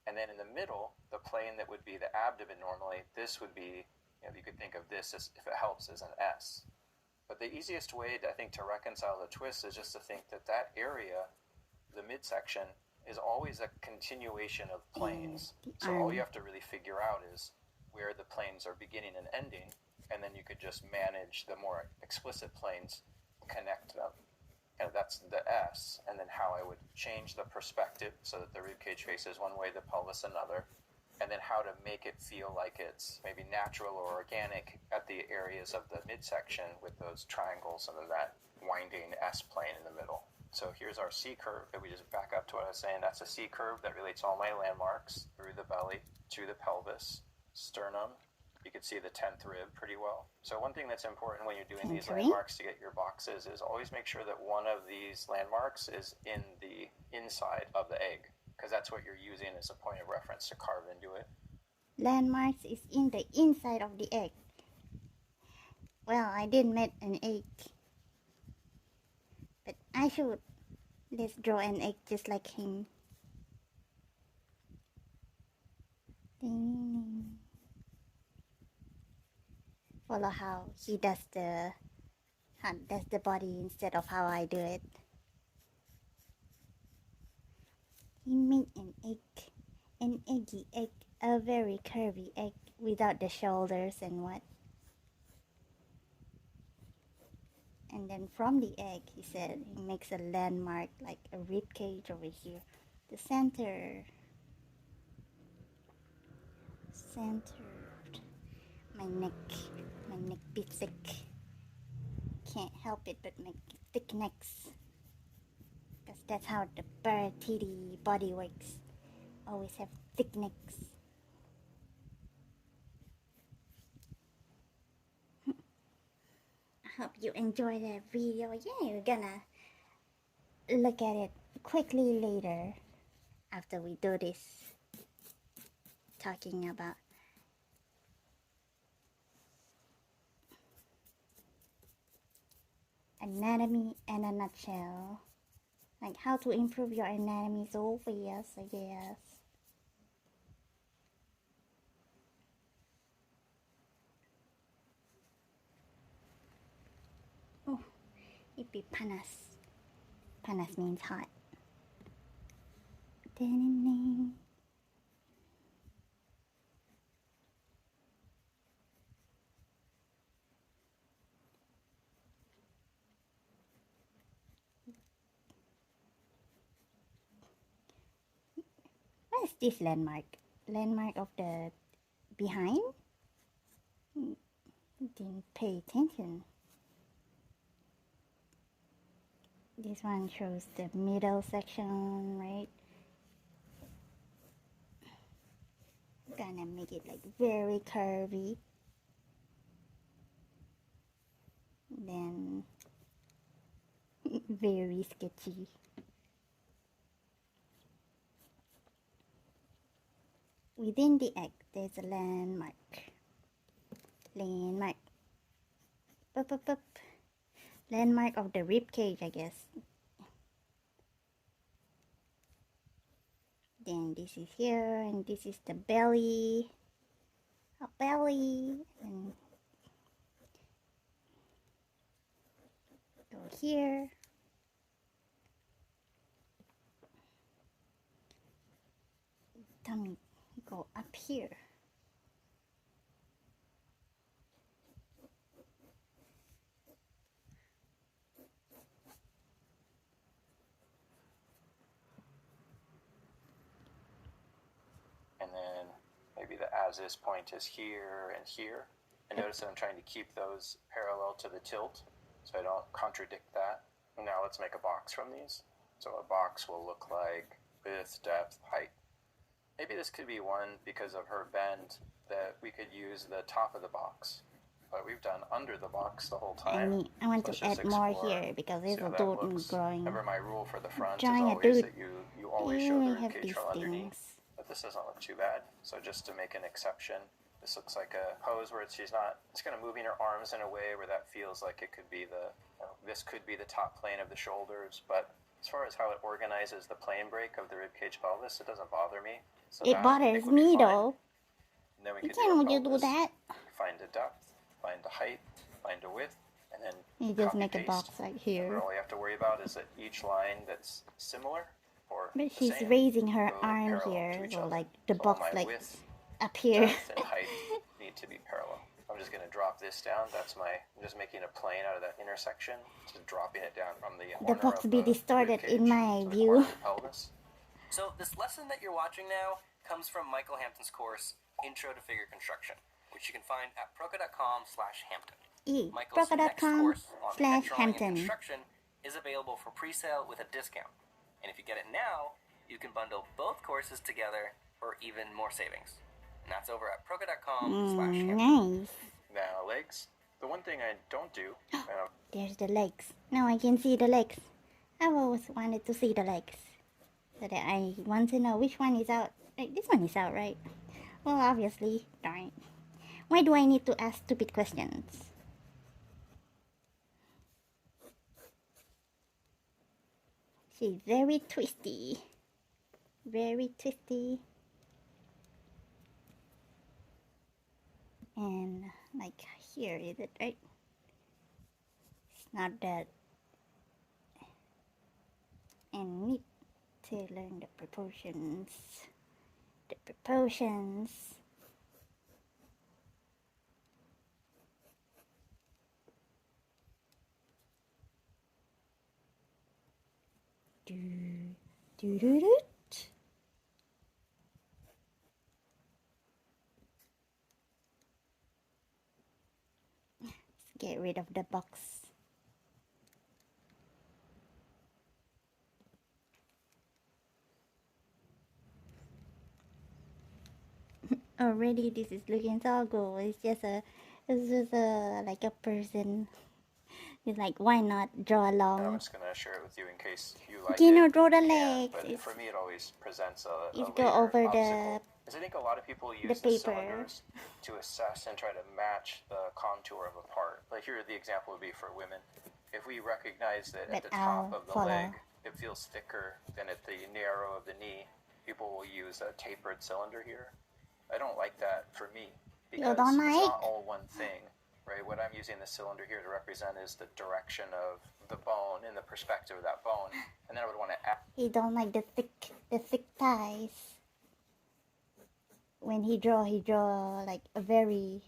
And then in the middle, the plane that would be the abdomen normally, this would be, you could think of this as, if it helps, as an S. But the easiest way, I think, to reconcile the twist is just to think that that area, the midsection, is always a continuation of planes. So all you have to really figure out is where the planes are beginning and ending, and then you could just manage the more explicit planes, connect them. And that's the S, and then how I would change the perspective so that the ribcage faces one way, the pelvis another, and then how to make it feel like it's maybe natural or organic at the areas of the midsection with those triangles and then that winding S plane in the middle. So here's our C curve. If we just back up to what I was saying, that's a C curve that relates all my landmarks through the belly, to the pelvis, sternum. You can see the 10th rib pretty well. So one thing that's important when you're doing these landmarks to get your boxes is always make sure that one of these landmarks is in the inside of the egg, because that's what you're using as a point of reference to carve into it. Landmarks is in the inside of the egg. Well, I didn't make an egg. But I should. Let's draw an egg just like him. Follow how he does the body instead of how I do it. He made an egg, an eggy egg, a very curvy egg without the shoulders and what. And then from the egg, he said he makes a landmark like a rib cage over here. The centered. My neck be thick. Can't help it but make thick necks. Because that's how the bird titty body works. Always have thick necks. I hope you enjoy the video. Yeah, we're gonna look at it quickly later after we do this. Talking about anatomy in a nutshell. Like how to improve your anatomy is obvious, I guess. Oh, it'd be panas. Panas means hot. What is this landmark? Landmark of the behind? Didn't pay attention. This one shows the middle section, right? Gonna make it like very curvy. Then very sketchy. Within the egg, there's a landmark. Landmark. Up, up, up. Landmark of the rib cage, I guess. Then this is here, and this is the belly. A belly. And go here. Tummy go up here. And then maybe the as-is point is here and here. And notice that I'm trying to keep those parallel to the tilt so I don't contradict that. Now let's make a box from these. So a box will look like width, depth, height. Maybe this could be one because of her bend that we could use the top of the box. But we've done under the box the whole time. I want to add more here because this will do me growing. Remember my rule for the front is Drawing a always dude. that you always show the have ribcage these from underneath. things. But this doesn't look too bad. So just to make an exception, this looks like a pose where she's kind of moving her arms in a way where that feels like it could be this could be the top plane of the shoulders. But as far as how it organizes the plane break of the ribcage pelvis, it doesn't bother me. So It bothers me though. And then we You could can't do a do pelvis. that. Find a depth, find a height, find a width, and then You just make a copy-paste. box right here. All you have to worry about is that each line that's similar or But the she's same raising her go arm parallel to here, each so other. like the So all box my like width, up here. depth, and height need to be parallel. I'm just going to drop this down. I'm just making a plane out of that intersection, just dropping it down from the corner box of be the distorted ribcage in my to the view. corner of the pelvis. So this lesson that you're watching now comes from Michael Hampton's course, Intro to Figure Construction, which you can find at proko.com/Hampton. Michael's next course on pet drawing and Proko.com/Hampton. construction is available for pre-sale with a discount. And if you get it now, you can bundle both courses together for even more savings. And that's over at proko.com/Hampton. Nice. Now legs. The one thing I don't do, There's the legs. Now I can see the legs. I've always wanted to see the legs. So that I want to know which one is out. Like, this one is out, right? Well, obviously. Darn. Why do I need to ask stupid questions? She's very twisty. Very twisty. And like here, is it right? It's not that. And need to learn the proportions. The proportions. Do do do do. Get rid of the box. Already this is looking so good. It's just a like a person. It's like, why not draw I'm along? just going to share it with you in case you like You it. know, draw the Yeah, legs. but for me, it always presents a It's later go over obstacle. Because I think a lot of people use the paper. cylinders to assess and try to match the contour of a part. Like here, the example would be for women. If we recognize that at That the top I'll of the follow. leg, it feels thicker than at the narrow of the knee, people will use a tapered cylinder here. I don't like that for me because don't it's like? not all one thing. Right, what I'm using the cylinder here to represent is the direction of the bone and the perspective of that bone, and then I would want to add. He don't like the thick thighs. When he draw like a very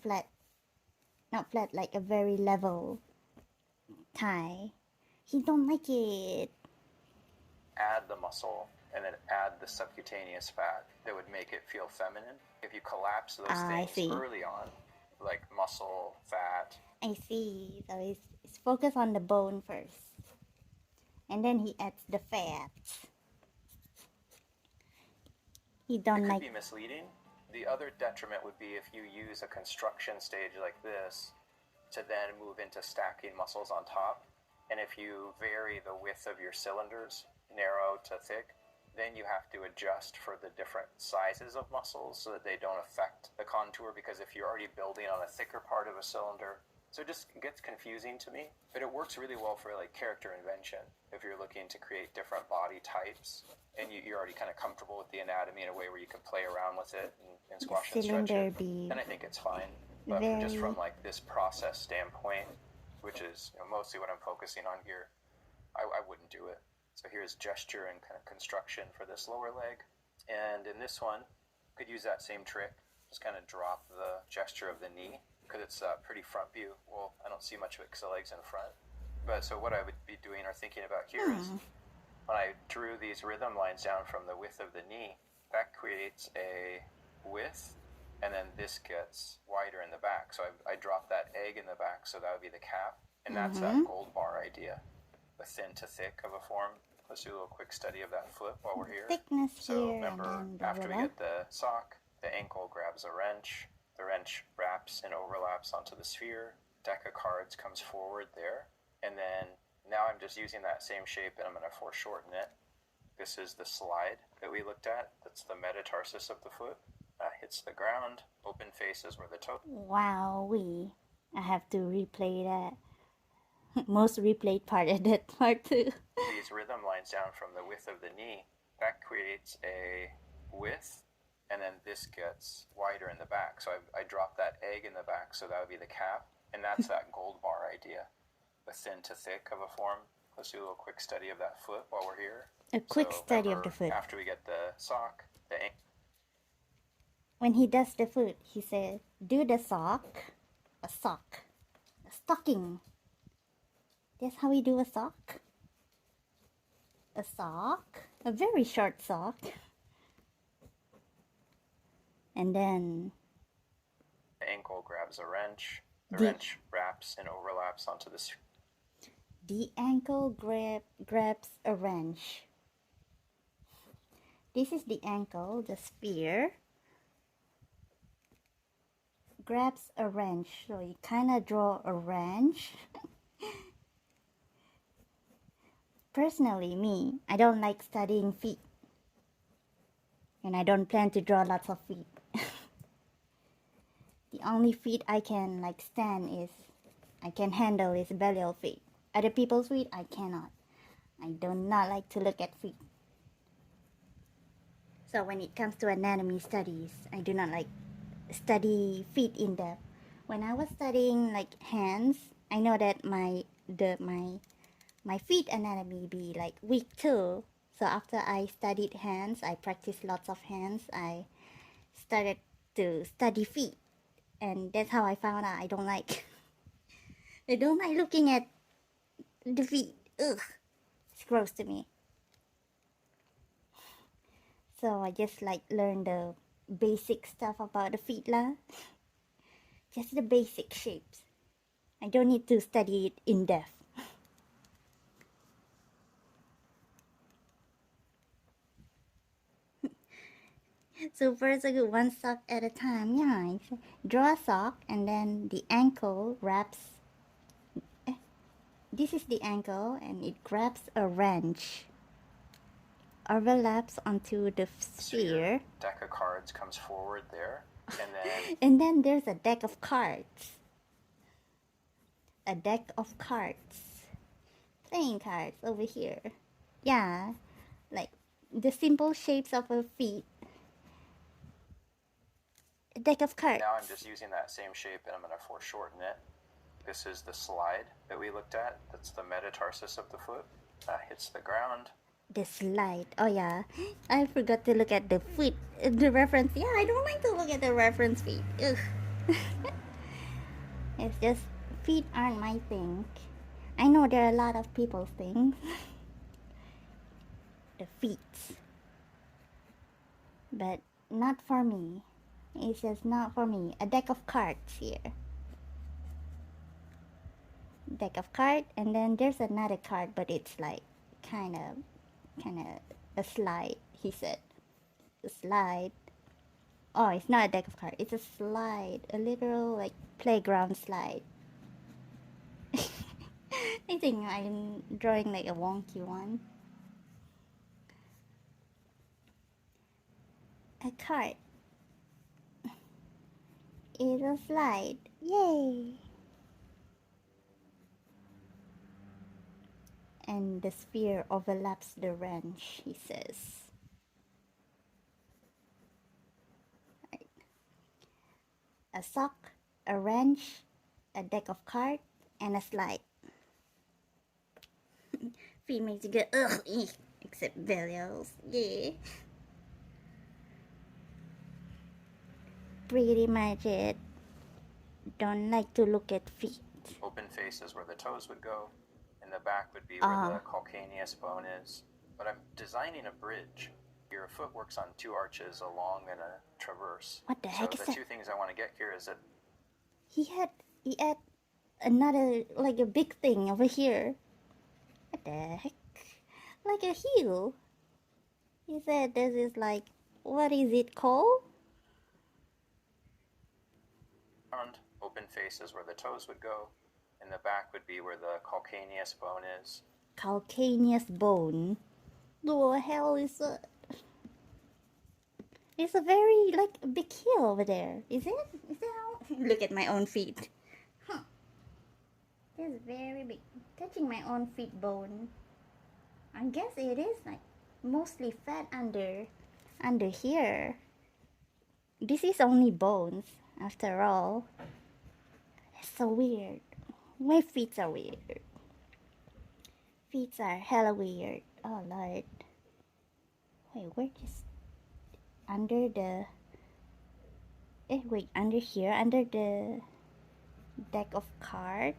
flat, not flat, like a very level thigh. He don't like it. Add the muscle and then add the subcutaneous fat that would make it feel feminine. If you collapse those I things see. early on, like muscle, fat, I see. So it's focused on the bone first, and then he adds the fat. He it don't could like. be misleading. The other detriment would be if you use a construction stage like this to then move into stacking muscles on top. And if you vary the width of your cylinders, narrow to thick, then you have to adjust for the different sizes of muscles so that they don't affect the contour, because if you're already building on a thicker part of a cylinder, so it just gets confusing to me. But it works really well for like character invention if you're looking to create different body types and you're already kind of comfortable with the anatomy in a way where you can play around with it and squash and stretch it. Then I think it's fine. But just from like this process standpoint, which is mostly what I'm focusing on here, I wouldn't do it. So here's gesture and kind of construction for this lower leg. And in this one, could use that same trick. Just kind of drop the gesture of the knee because it's pretty front view. Well, I don't see much of it because the leg's in front. But so what I would be doing or thinking about here is when I drew these rhythm lines down from the width of the knee, that creates a width, and then this gets wider in the back. So I dropped that egg in the back, so that would be the calf. And that's that gold bar idea. The thin to thick of a form. Let's do a little quick study of that foot while we're here. Thickness so here, remember, and after we get the sock, the ankle grabs a wrench. The wrench wraps and overlaps onto the sphere. Deck of cards comes forward there. And then now I'm just using that same shape and I'm going to foreshorten it. This is the slide that we looked at. That's the metatarsus of the foot. Hits the ground. Open face is where the toe. Wowee. I have to replay that. Most replayed part of that part too. These rhythm lines down from the width of the knee, that creates a width, and then this gets wider in the back. So I dropped that egg in the back, so that would be the calf, and that's that gold bar idea. The thin to thick of a form. Let's do a little quick study of that foot while we're here. A quick study of the foot. After we get the sock, the ankle. When he does the foot, he says, do the sock, a stocking. That's how we do a sock. A sock, a very short sock. And then the ankle grabs a wrench. The wrench wraps and overlaps onto the sphere. The ankle grabs a wrench. This is the ankle, the sphere. Grabs a wrench. So you kind of draw a wrench. Personally, me, I don't like studying feet. And I don't plan to draw lots of feet. The only feet I can I can handle is burial feet. Other people's feet, I cannot. I do not like to look at feet. So when it comes to anatomy studies, I do not like study feet in depth. When I was studying like hands, I know that my feet anatomy be like weak too. So after I studied hands, I practiced lots of hands. I started to study feet, and that's how I found out I don't like looking at the feet. Ugh, it's gross to me. So I just like learn the basic stuff about the feet lah. Just the basic shapes. I don't need to study it in depth. So first I do one sock at a time. Yeah, draw a sock and then the ankle wraps. This is the ankle and it grabs a wrench. Overlaps onto the sphere. Deck of cards comes forward there. And then there's a deck of cards. A deck of cards. Playing cards over here. Yeah, like the simple shapes of a feet. A deck of cards. Now I'm just using that same shape and I'm going to foreshorten it. This is the slide that we looked at. That's the metatarsus of the foot. Hits the ground. The slide. Oh yeah, I forgot to look at the feet. The reference. Yeah, I don't like to look at the reference feet. Ugh. It's just feet aren't my thing. I know there are a lot of people's things. The feet. But not for me. It's just not for me. A deck of cards here. Deck of cards, and then there's another card, but it's like kind of a slide, he said. A slide. Oh, it's not a deck of cards. It's a slide. A literal like playground slide. I think I'm drawing like a wonky one. A card. It's a slide. Yay! And the sphere overlaps the wrench, he says. Right. A sock, a wrench, a deck of cards, and a slide. Feet makes you go, ugh, eek, except Velios. Yeah. Pretty much it. Don't like to look at feet. Open face is where the toes would go, and the back would be where the calcaneus bone is. But I'm designing a bridge. Your foot works on two arches along and a traverse. What the heck is the that? two things I want to get here is that He had another, like a big thing over here. What the heck? Like a heel. He said this is like, what is it called? open face is where the toes would go, and the back would be where the calcaneus bone is. Calcaneus bone? What the hell is that? It's a very, like, a big heel over there. Is it? Is it how? Look at my own feet. Huh. It's very big. Touching my own feet bone. I guess it is, like, mostly fat under here. This is only bones, after all. It's so weird. My feet are weird. Feet are hella weird. Oh, Lord. Wait, where is... Under the... wait, under here? Under the deck of cards?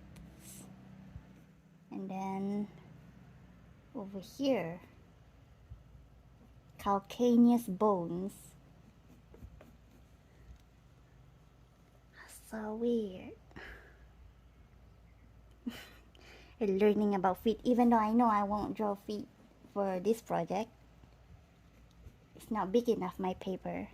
And then... over here. Calcaneus bones. So weird. Learning about feet, even though I know I won't draw feet for this project. It's not big enough, my paper.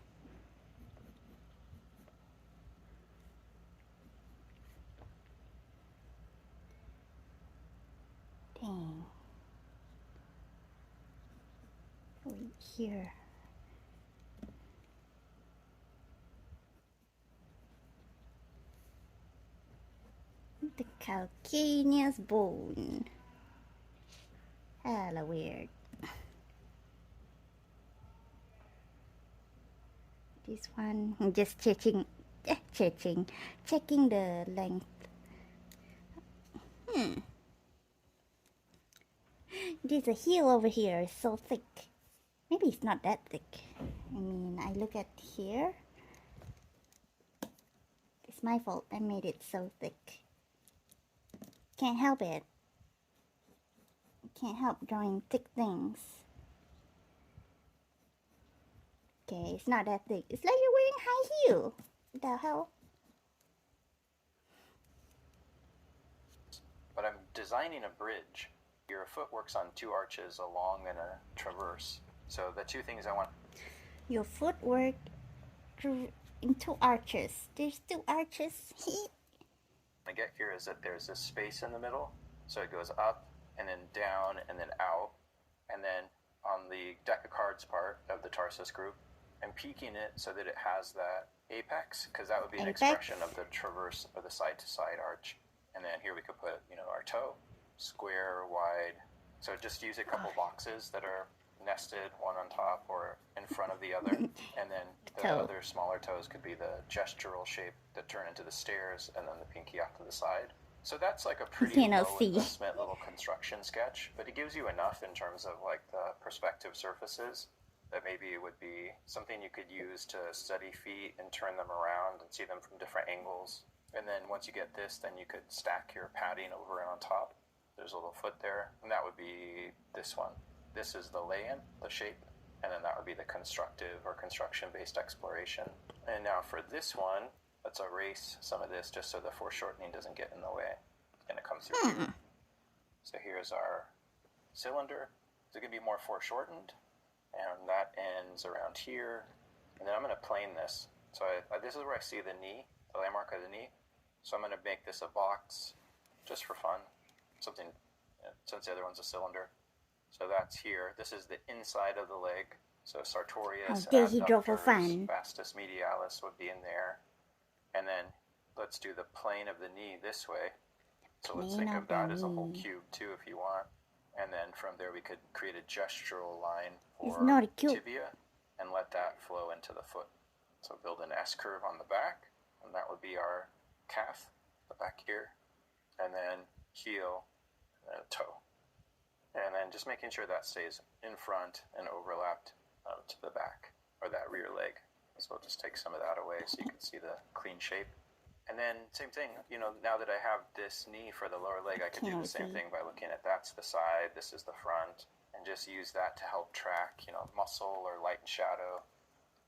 Dang. Wait, here. The calcaneus bone. Hella weird. This one, I'm just checking the length. There's a heel over here, it's so thick. Maybe it's not that thick. I mean, I look at here. It's my fault, I made it so thick. Can't help it. Can't help drawing thick things. Okay, it's not that thick. It's like you're wearing high heel. What the hell? But I'm designing a bridge. Your foot works on two arches along and a traverse. So the two things I want... Your foot worked in two arches. There's two arches. I get here is that there's this space in the middle, so it goes up and then down and then out, and then on the deck of cards part of the tarsus group, I'm peaking it so that it has that apex, because that would be an expression of the traverse or the side-to-side arch. And then here we could put, you know, our toe, square, wide. So just use a couple boxes that are nested, one on top or in front of the other, and then the other smaller toes could be the gestural shape that turn into the stairs, and then the pinky off to the side. So that's like a pretty low investment little construction sketch, but it gives you enough in terms of like the perspective surfaces that maybe it would be something you could use to study feet and turn them around and see them from different angles. And then once you get this, then you could stack your padding over and on top. There's a little foot there, and that would be this one. This is the lay-in, the shape, and then that would be the constructive or construction-based exploration. And now for this one, let's erase some of this just so the foreshortening doesn't get in the way. It's going to come through here. So here's our cylinder. It's going to be more foreshortened, and that ends around here. And then I'm going to plane this. So this is where I see the knee, the landmark of the knee. So I'm going to make this a box just for fun, something since the other one's a cylinder. So that's here. This is the inside of the leg. So sartorius, abductors, vastus medialis would be in there. And then let's do the plane of the knee this way. So let's think of that as a whole cube too if you want. And then from there we could create a gestural line for tibia and let that flow into the foot. So build an S-curve on the back, and that would be our calf, the back here. And then heel and a toe. And then just making sure that stays in front and overlapped to the back, or that rear leg. So we'll just take some of that away so you can see the clean shape. And then same thing, you know, now that I have this knee for the lower leg, I could do the same thing by looking at that's the side, this is the front, and just use that to help track, you know, muscle or light and shadow.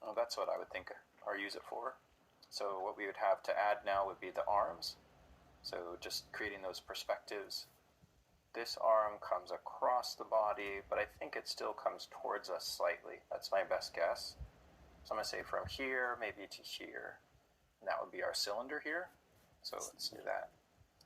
Well, that's what I would think or use it for. So what we would have to add now would be the arms. So just creating those perspectives. This arm comes across the body, but I think it still comes towards us slightly. That's my best guess. So I'm going to say from here, maybe to here. And that would be our cylinder here. So let's do that.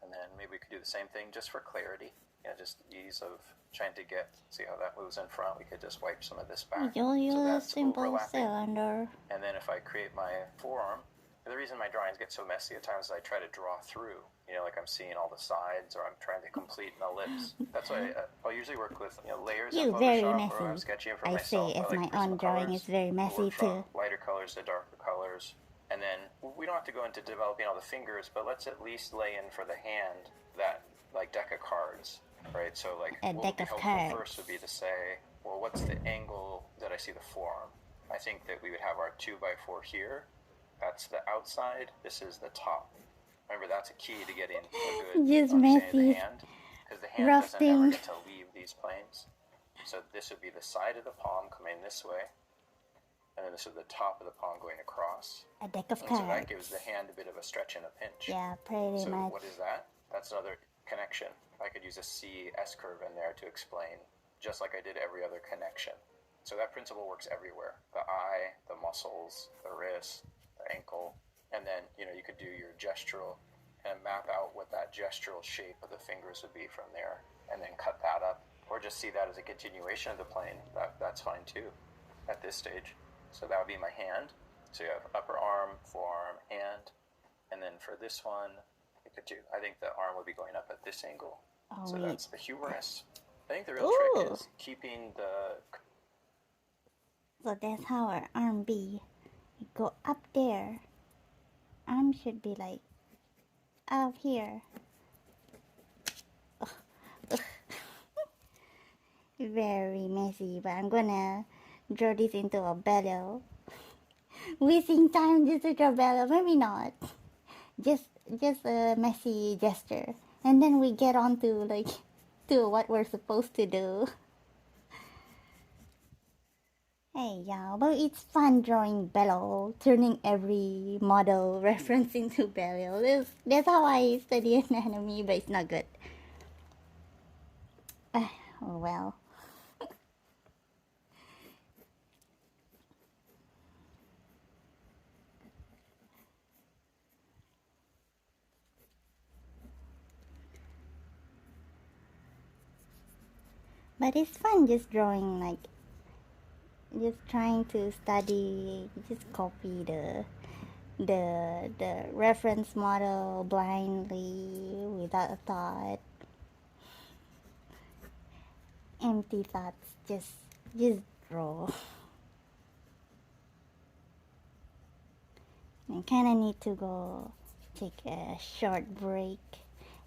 And then maybe we could do the same thing just for clarity. You know, just ease of trying to see how that moves in front. We could just wipe some of this back. You'll use a simple cylinder. And then if I create my forearm, the reason my drawings get so messy at times is I try to draw through. You know, like I'm seeing all the sides, or I'm trying to complete an ellipse. That's why I'll usually work with, you know, layers in Photoshop, or I'm sketching for myself. I say, as my own drawing is very messy too. Lighter colors to darker colors. And then we don't have to go into developing all the fingers, but let's at least lay in for the hand that, like, deck of cards, right? So, like, what would be helpful first would be to say, well, what's the angle that I see the forearm? I think that we would have our 2x4 here. That's the outside. This is the top. Remember, that's a key to getting a good understanding of the hand, because the hand doesn't ever get to leave these planes. So this would be the side of the palm coming this way, and then this is the top of the palm going across. A deck of cards. So that gives the hand a bit of a stretch and a pinch. Yeah, pretty so much. What is that? That's another connection. I could use a C S-curve in there to explain, just like I did every other connection. So that principle works everywhere. The eye, the muscles, the wrist, the ankle, and then, you know, you could do your gestural and map out what that gestural shape of the fingers would be from there, and then cut that up, or just see that as a continuation of the plane. That's fine too at this stage. So that would be my hand. So you have upper arm, forearm, hand, and then for this one, you could do, I think the arm would be going up at this angle. So that's the humerus. I think the real trick is keeping the... So that's how our arm be. You go up there. Arm should be like out here. Very messy, but I'm gonna draw this into a bellow. Wasting time just to draw bellow, maybe not. Just a messy gesture, and then we get on to what we're supposed to do. Hey y'all, but it's fun drawing bellow, turning every model reference into bellow. That's how I study anatomy, but it's not good. Oh well. But it's fun just drawing, like, just trying to study, just copy the reference model blindly without a thought. Empty thoughts, just draw. I kinda need to go take a short break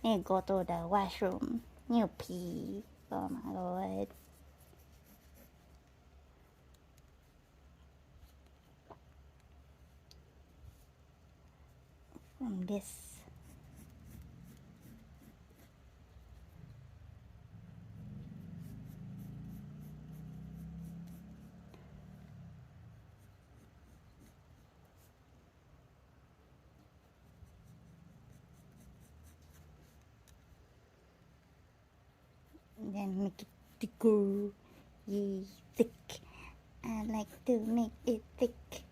and go to the washroom. You pee. Oh my lord. From this. Then make it thicker, thick. I like to make it thick.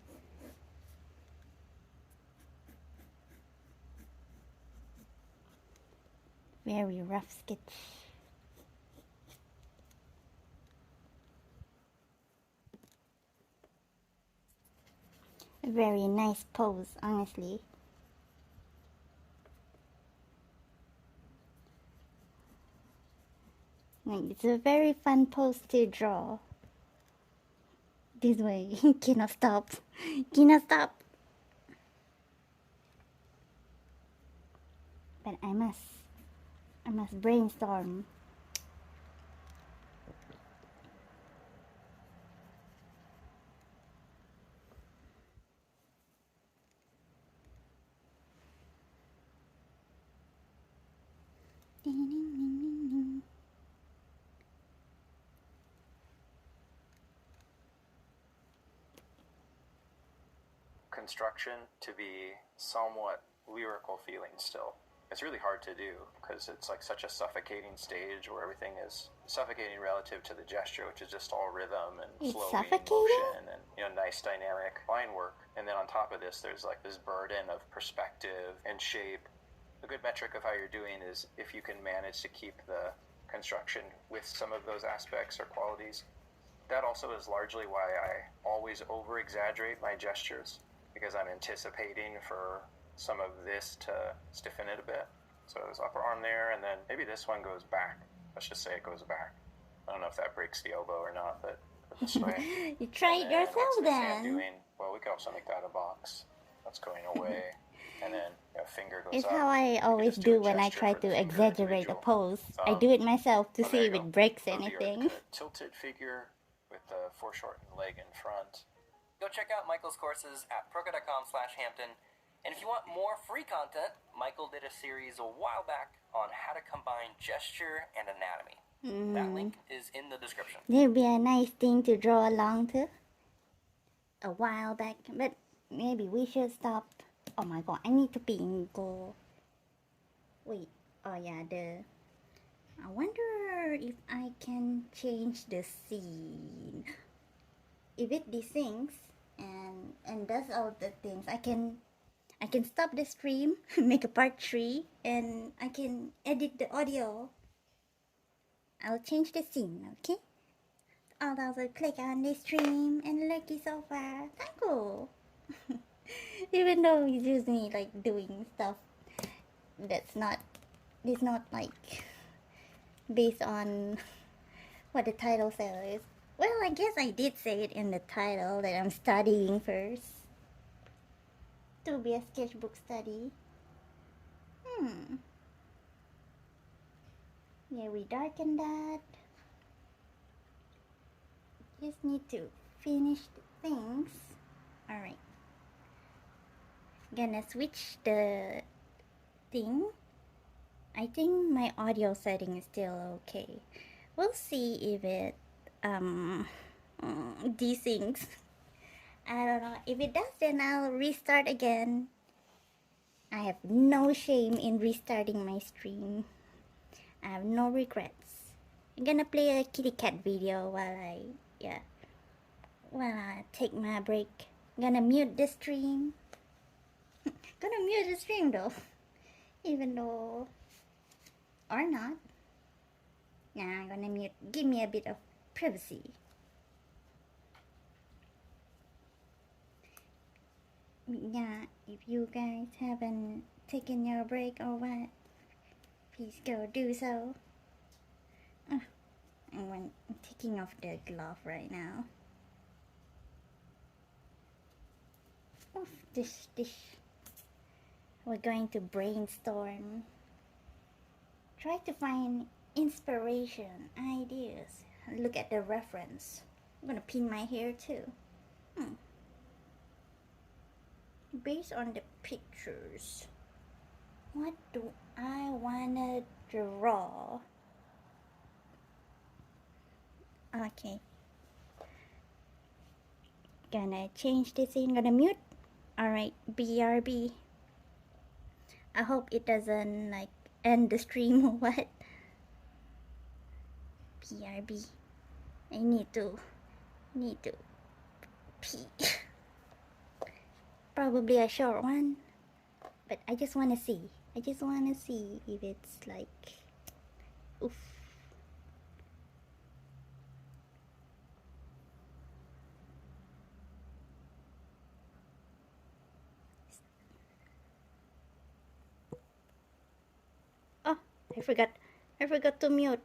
Very rough sketch. A very nice pose, honestly. Like, it's a very fun pose to draw. This way, cannot stop. Cannot stop. But I must brainstorm. Construction to be somewhat lyrical feeling still. It's really hard to do because it's like such a suffocating stage where everything is suffocating relative to the gesture, which is just all rhythm and flowing motion and, you know, nice dynamic line work. And then on top of this, there's like this burden of perspective and shape. A good metric of how you're doing is if you can manage to keep the construction with some of those aspects or qualities. That also is largely why I always over-exaggerate my gestures, because I'm anticipating for some of this to stiffen it a bit. So there's upper arm there, and then maybe this one goes back. Let's just say it goes back. I don't know if that breaks the elbow or not, but this way. You try it yourself what's this then. hand doing? Well, we could also make that a box. That's going away. And then, you know, finger goes It's up. how I always do when I try to exaggerate a pose. I do it myself to see if it breaks anything. Tilted figure with the foreshortened leg in front. Go check out Michael's courses at proko.com/Hampton. And if you want more free content, Michael did a series a while back on how to combine gesture and anatomy. That link is in the description. There'd be a nice thing to draw along to. A while back, but maybe we should stop. Oh my god, I need to bingo. Wait, oh yeah, I wonder if I can change the scene. If it desyncs and does all the things, I can stop the stream, make a part 3, and I can edit the audio. I'll change the scene, okay? I'll also click on the stream and lucky so far. Thank you. Even though it's just me like doing stuff that's not like based on what the title says. Well, I guess I did say it in the title that I'm studying first to be a sketchbook study. Yeah, we darken that. Just need to finish the things. Alright. Gonna switch the thing. I think my audio setting is still okay. We'll see if it desyncs. I don't know. If it does, then I'll restart again. I have no shame in restarting my stream. I have no regrets. I'm gonna play a kitty cat video while I take my break. I'm gonna mute the stream. Gonna mute the stream though. Even though, or not. Yeah, I'm gonna mute. Give me a bit of privacy. Yeah, if you guys haven't taken your break or what, please go do so. I'm taking off the glove right now. Oof, this. We're going to brainstorm. Try to find inspiration, ideas. Look at the reference. I'm gonna pin my hair too. Based on the pictures, what do I wanna draw? Okay. Gonna change this in, gonna mute. Alright, BRB. I hope it doesn't like end the stream or what. BRB. I need to pee. Probably a short one, but I just want to see. I just want to see if it's like, oof. I forgot to mute.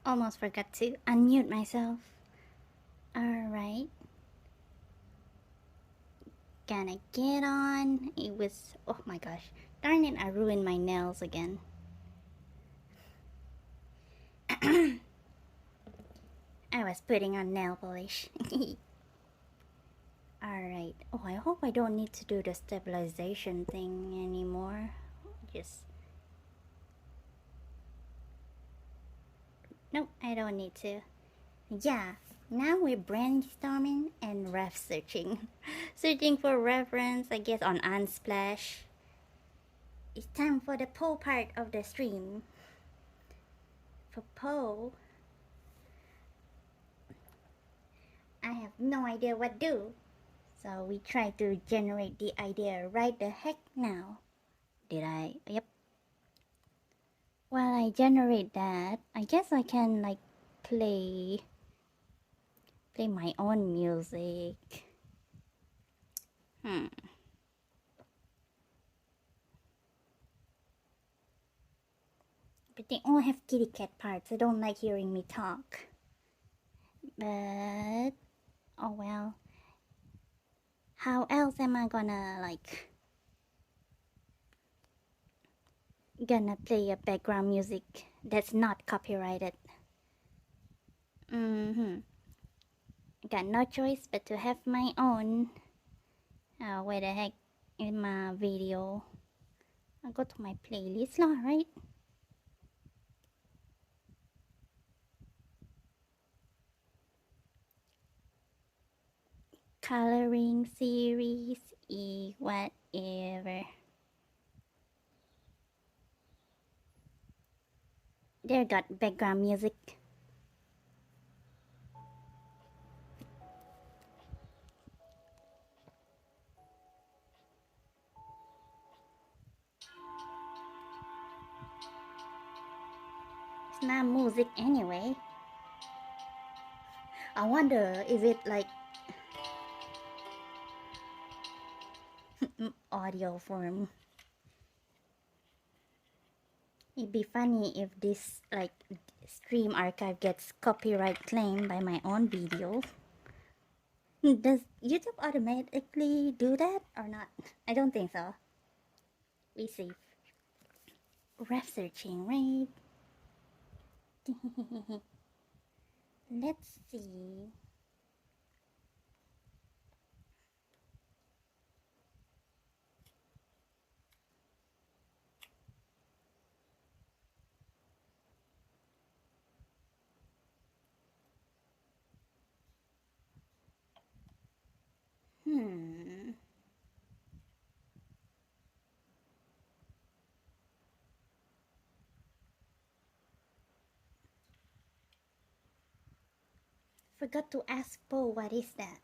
Almost forgot to unmute myself. Alright. Gonna get on. It was... Oh my gosh. Darn it, I ruined my nails again. I was putting on nail polish. Alright. Oh, I hope I don't need to do the stabilization thing anymore. Just... Nope, I don't need to. Yeah, now we're brainstorming and ref searching. Searching for reference, I guess, on Unsplash. It's time for the poll part of the stream. For poll, I have no idea what to do. So we try to generate the idea right the heck now. Did I? Yep. While I generate that, I guess I can like play my own music. But they all have kitty cat parts. I don't like hearing me talk. But oh well. How else am I gonna play a background music that's not copyrighted? Got no choice but to have my own. Where the heck is my video? I'll go to my playlist lah, right? Coloring series, whatever. There got background music. It's not music anyway. I wonder, is it like audio form? It'd be funny if this like stream archive gets copyright claimed by my own video. Does YouTube automatically do that or not? I don't think so. We see. Ref searching, right? Let's see. Forgot to ask Poe what is that?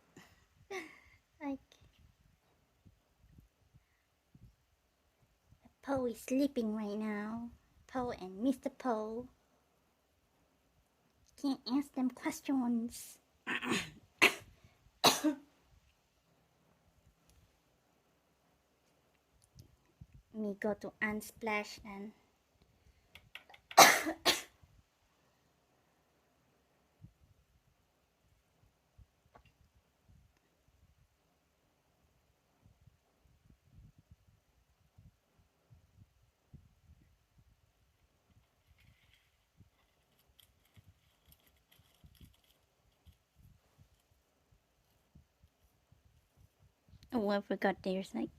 Like, Poe is sleeping right now. Poe and Mr. Poe. Can't ask them questions. Me go to Unsplash then. Oh, I forgot there's like...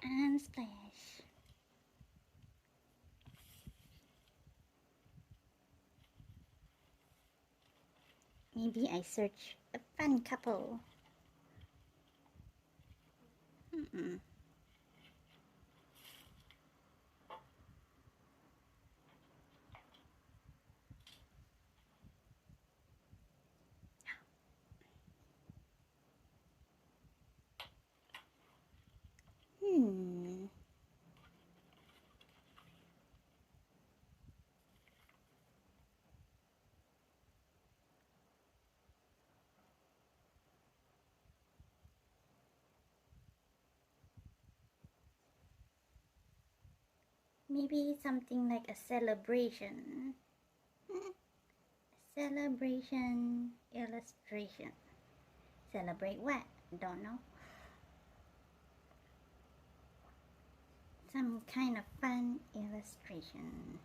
Unsplash. Maybe I search a fun couple. Maybe something like a celebration. Celebration illustration. Celebrate what? Don't know. Some kind of fun illustration.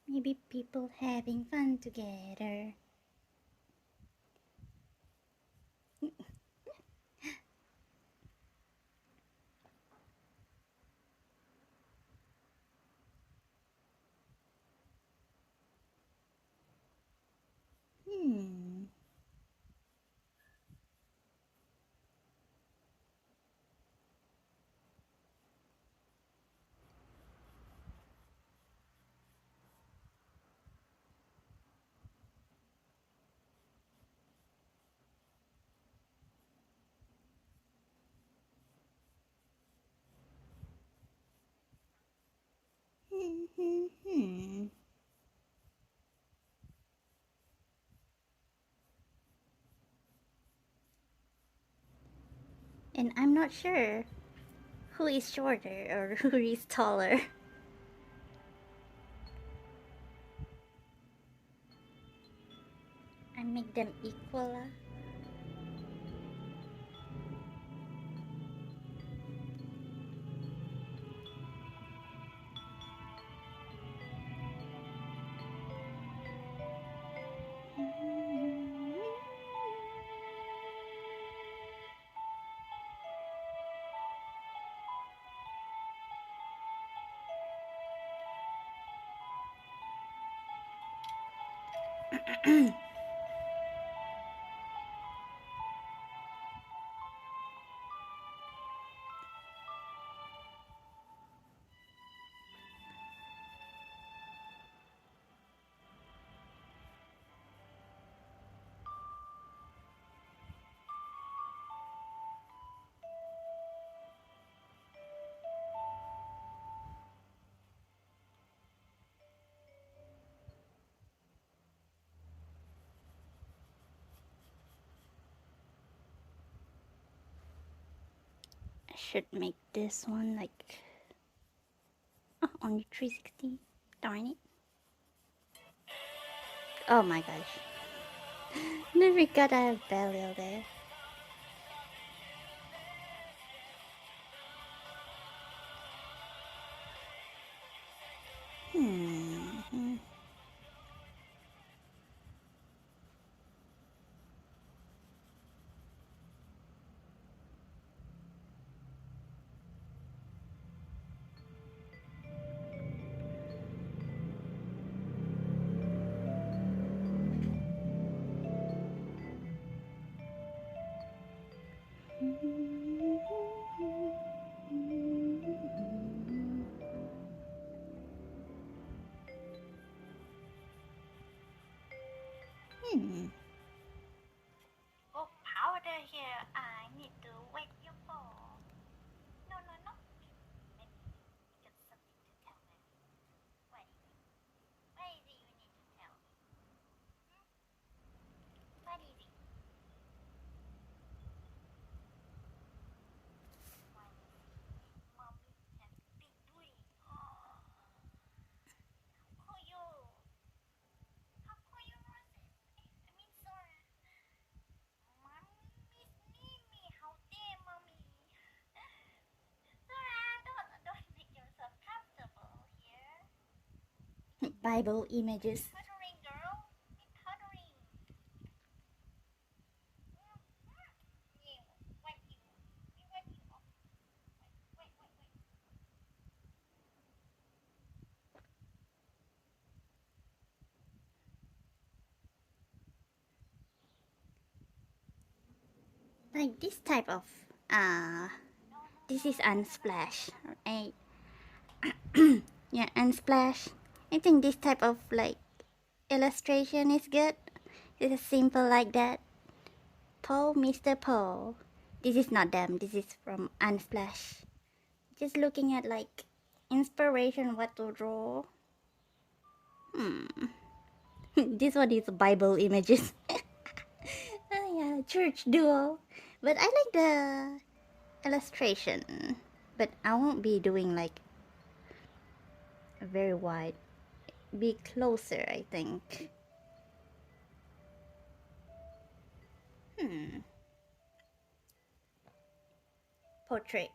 Maybe people having fun together. Hmm. And I'm not sure who is shorter or who is taller. I make them equal. I should make this one like only 360. Darn it. Oh my gosh. Never got a value there. Bible images. Like this type of this is Unsplash, right? Yeah, Unsplash. I think this type of like illustration is good. It is simple like that. Paul, Mr. Paul. This is not them. This is from Unsplash. Just looking at like inspiration what to draw. This one is Bible images. Oh yeah, church duo. But I like the illustration. But I won't be doing like very wide. Be closer, I think. Portrait.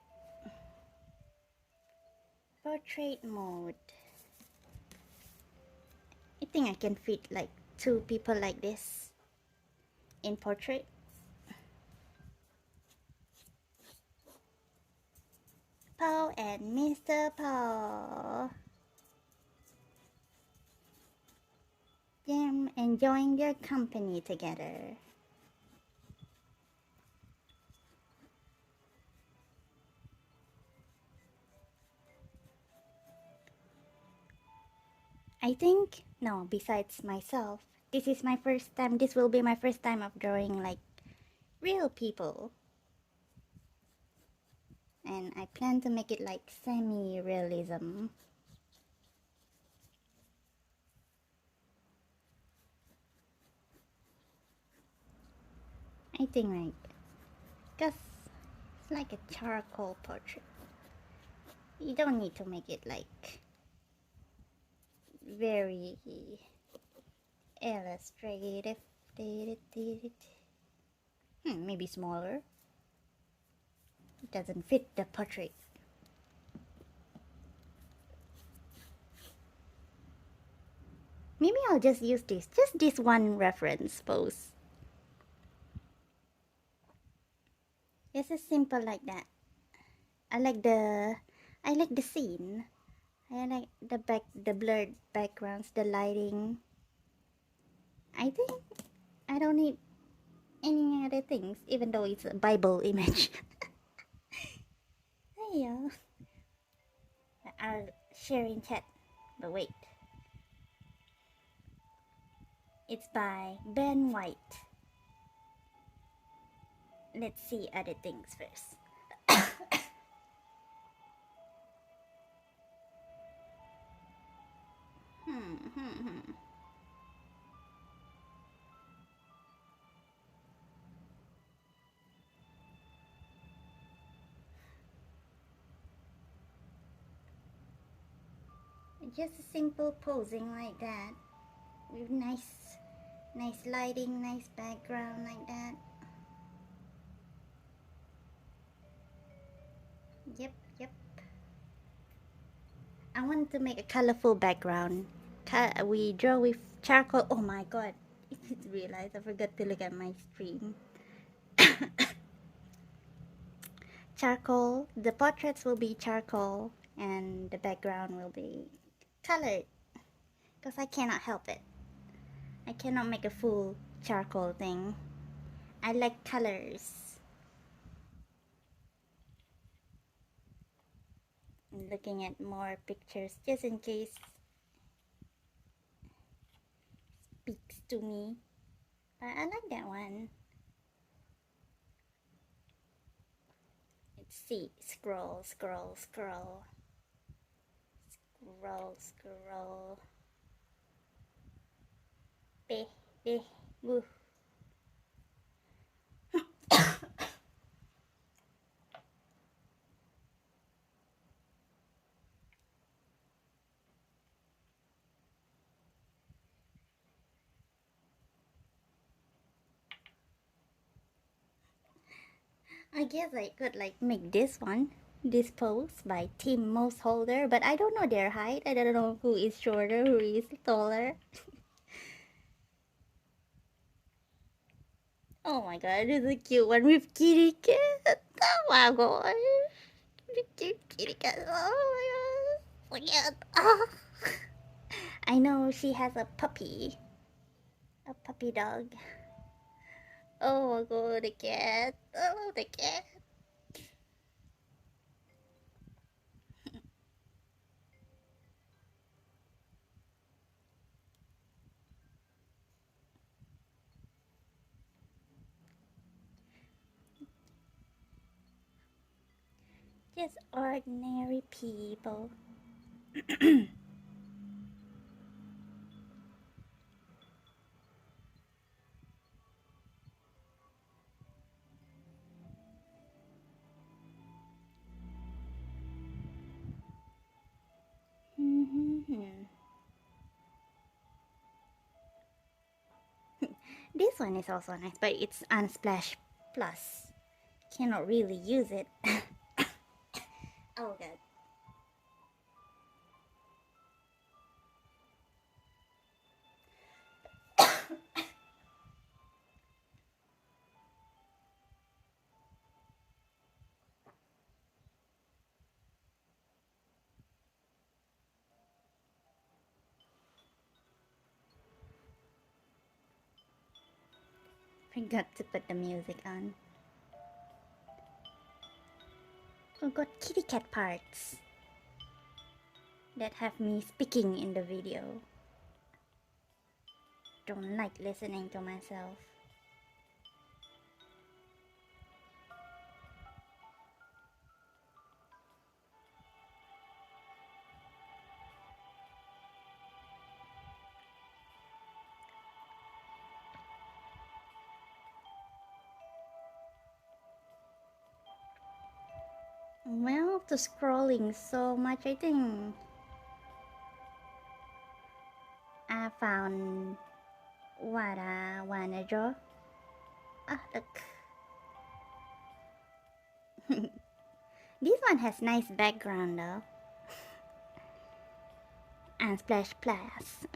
Portrait mode. I think I can fit like 2 people like this in portrait. Paul and Mr. Paul. Them enjoying their company together. I think, no, besides myself, this is my first time, this will be my first time of drawing like real people. And I plan to make it like semi-realism. I think like, cause it's like a charcoal portrait. You don't need to make it like very illustrative. Maybe smaller. It doesn't fit the portrait. Maybe I'll just use this, just this one reference pose. Just as simple like that. I like the scene. I like the blurred backgrounds, the lighting. I think I don't need any other things, even though it's a Bible image. Yeah. I'll share in chat, but wait. It's by Ben White. Let's see other things first. Just a simple posing like that, with nice lighting, nice background like that. Yep. I want to make a colorful background. We draw with charcoal. Oh my god, I just realized I forgot to look at my stream. Charcoal. The portraits will be charcoal, and the background will be colored. Because I cannot help it. I cannot make a full charcoal thing. I like colors. I'm looking at more pictures just in case speaks to me. But I like that one. Let's see. Scroll. Woo. I guess I could like make this one This pose by Tim Mouseholder, but I don't know their height. I don't know who is shorter, who is taller. Oh my god, this is a cute one with kitty cat. Oh my god. The cute kitty cat. Oh my god. Forget. Oh. I know she has a puppy. A puppy dog. Oh my god, the cat. Oh, the cat. Just ordinary people. This one is also nice, but it's Unsplash Plus. Cannot really use it. Oh god. Forgot to put the music on. Oh, got kitty cat parts that have me speaking in the video. Don't like listening to myself. Well, to scrolling so much, I think I found what I wanna draw. Ah, look. This one has nice background though. And Splash Plus.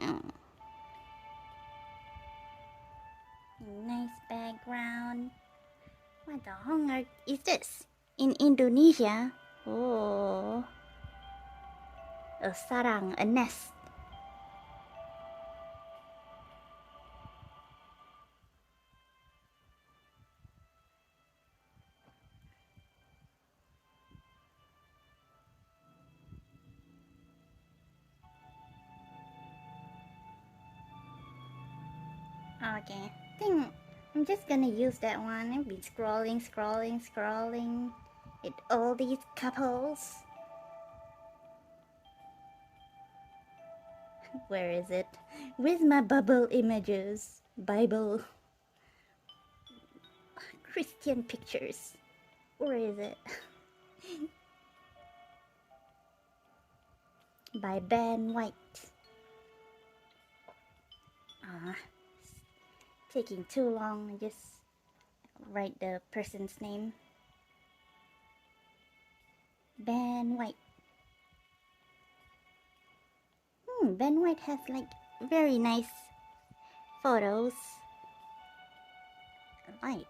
Nice background. What the hunger is this? In Indonesia? Oh. A sarang, a nest. Okay, I think I'm just gonna use that one. I've been scrolling at all these couples. Where is it? Where's my bubble images? Bible. Christian pictures. Where is it? By Ben White. Taking too long. I just write the person's name. Ben White. Ben White has like very nice photos. Like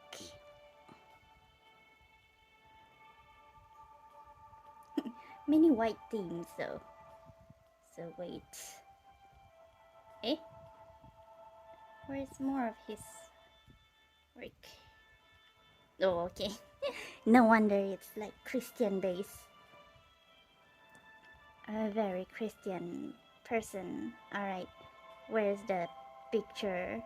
many white themes though. So wait. Eh? Where's more of his work? Oh, okay. No wonder it's like Christian based. A very Christian person. Alright. Where's the picture?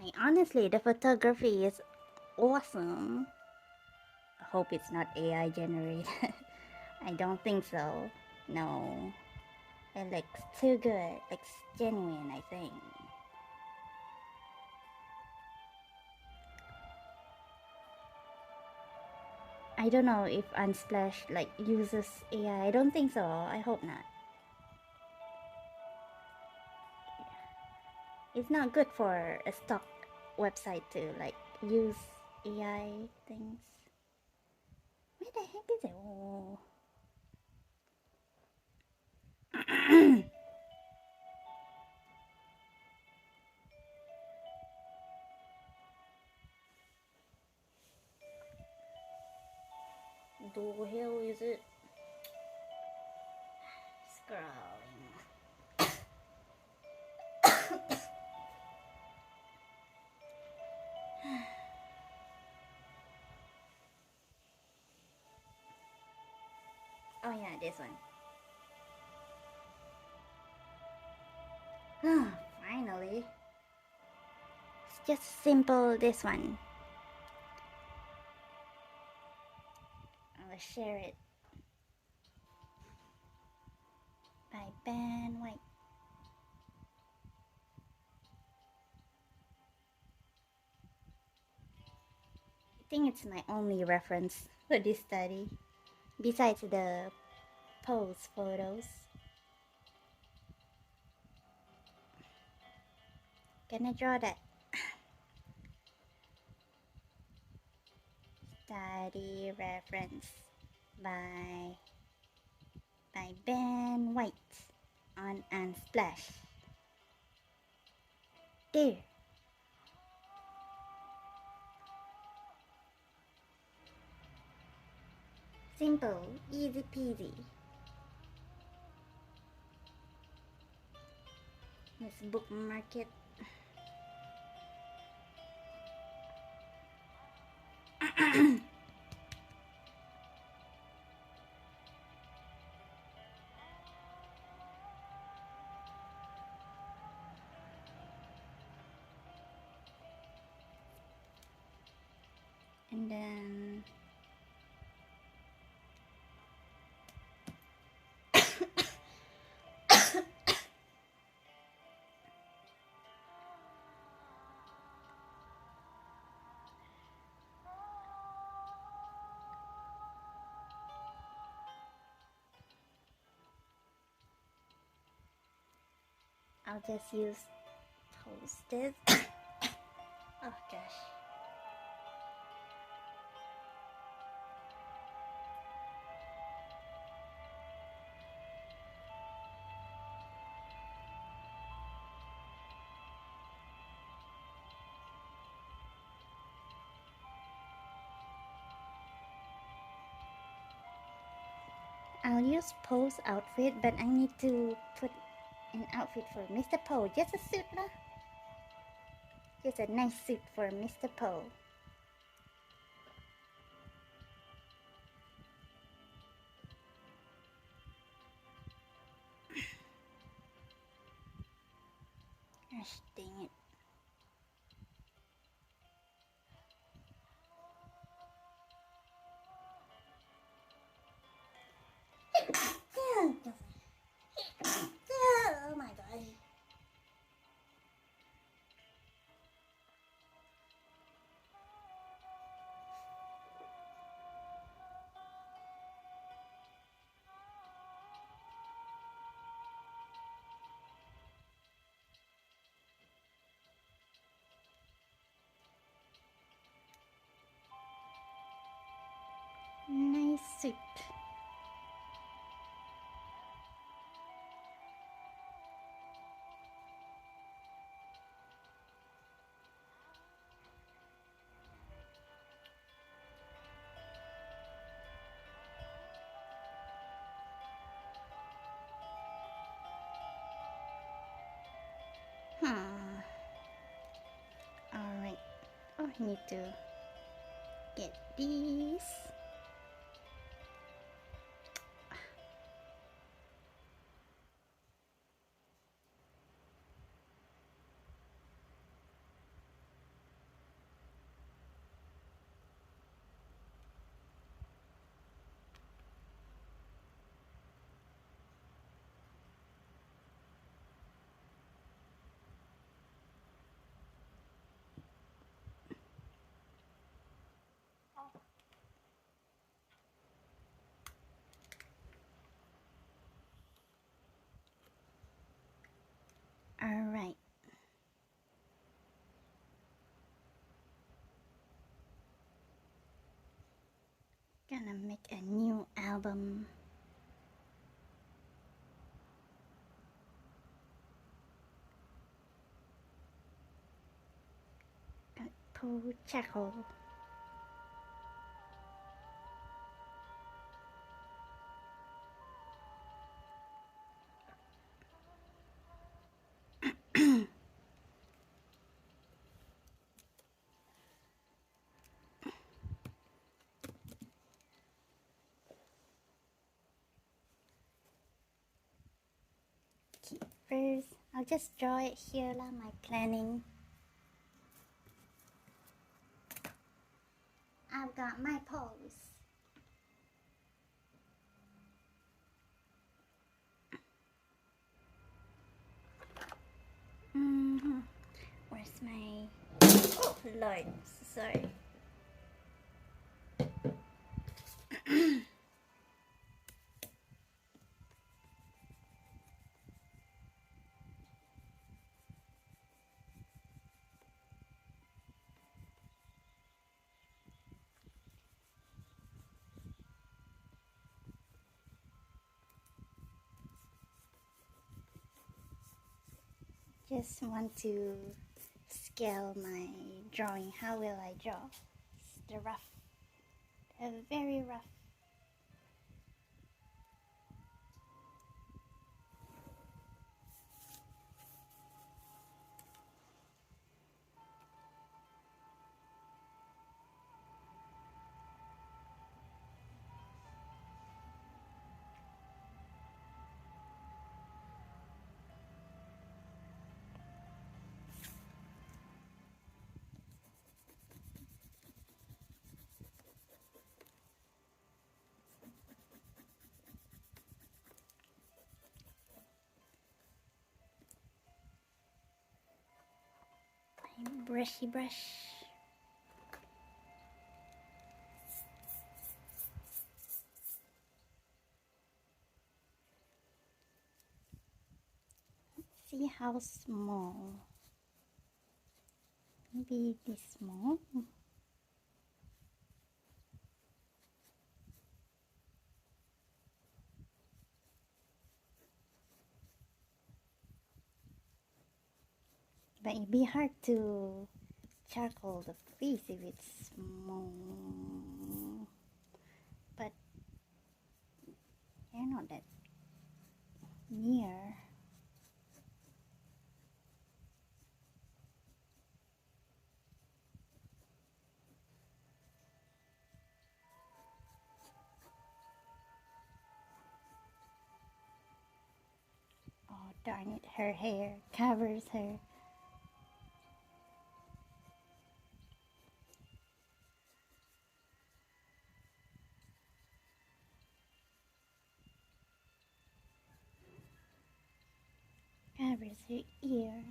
Like, honestly, the photography is awesome. I hope it's not AI generated. I don't think so. No. It looks too good. It looks genuine, I think. I don't know if Unsplash like uses AI. I don't think so. I hope not. It's not good for a stock website to like use AI things. Where the heck is it? Oh. The hell is it? Scrolling. Oh yeah, this one. Finally. It's just simple, this one. I'll share it. By Ben White. I think it's my only reference for this study, besides the pose photos. Can I draw that? Study reference by Ben White on Unsplash. There. Simple, easy peasy. Let's bookmark it. And then I'll just use Post-it. Oh gosh. I'll use Poe's outfit, but I need to put an outfit for Mr. Poe. Just a suit, lah. Just a nice suit for Mr. Poe. Gosh dang it. Oh my god. Nice suit. Alright. Oh, I need to get these. Gonna make a new album. Pull charcoal. First, I'll just draw it here lah, my planning. I've got my pose. Where's my... Oh, Lord, sorry. Just want to scale my drawing. How will I draw? It's the rough, very rough. Brushy brush. Let's see how small. Maybe this small. But it'd be hard to charcoal the face if it's small. But you're not that near. Oh, darn it, her hair covers her. Covers her ear.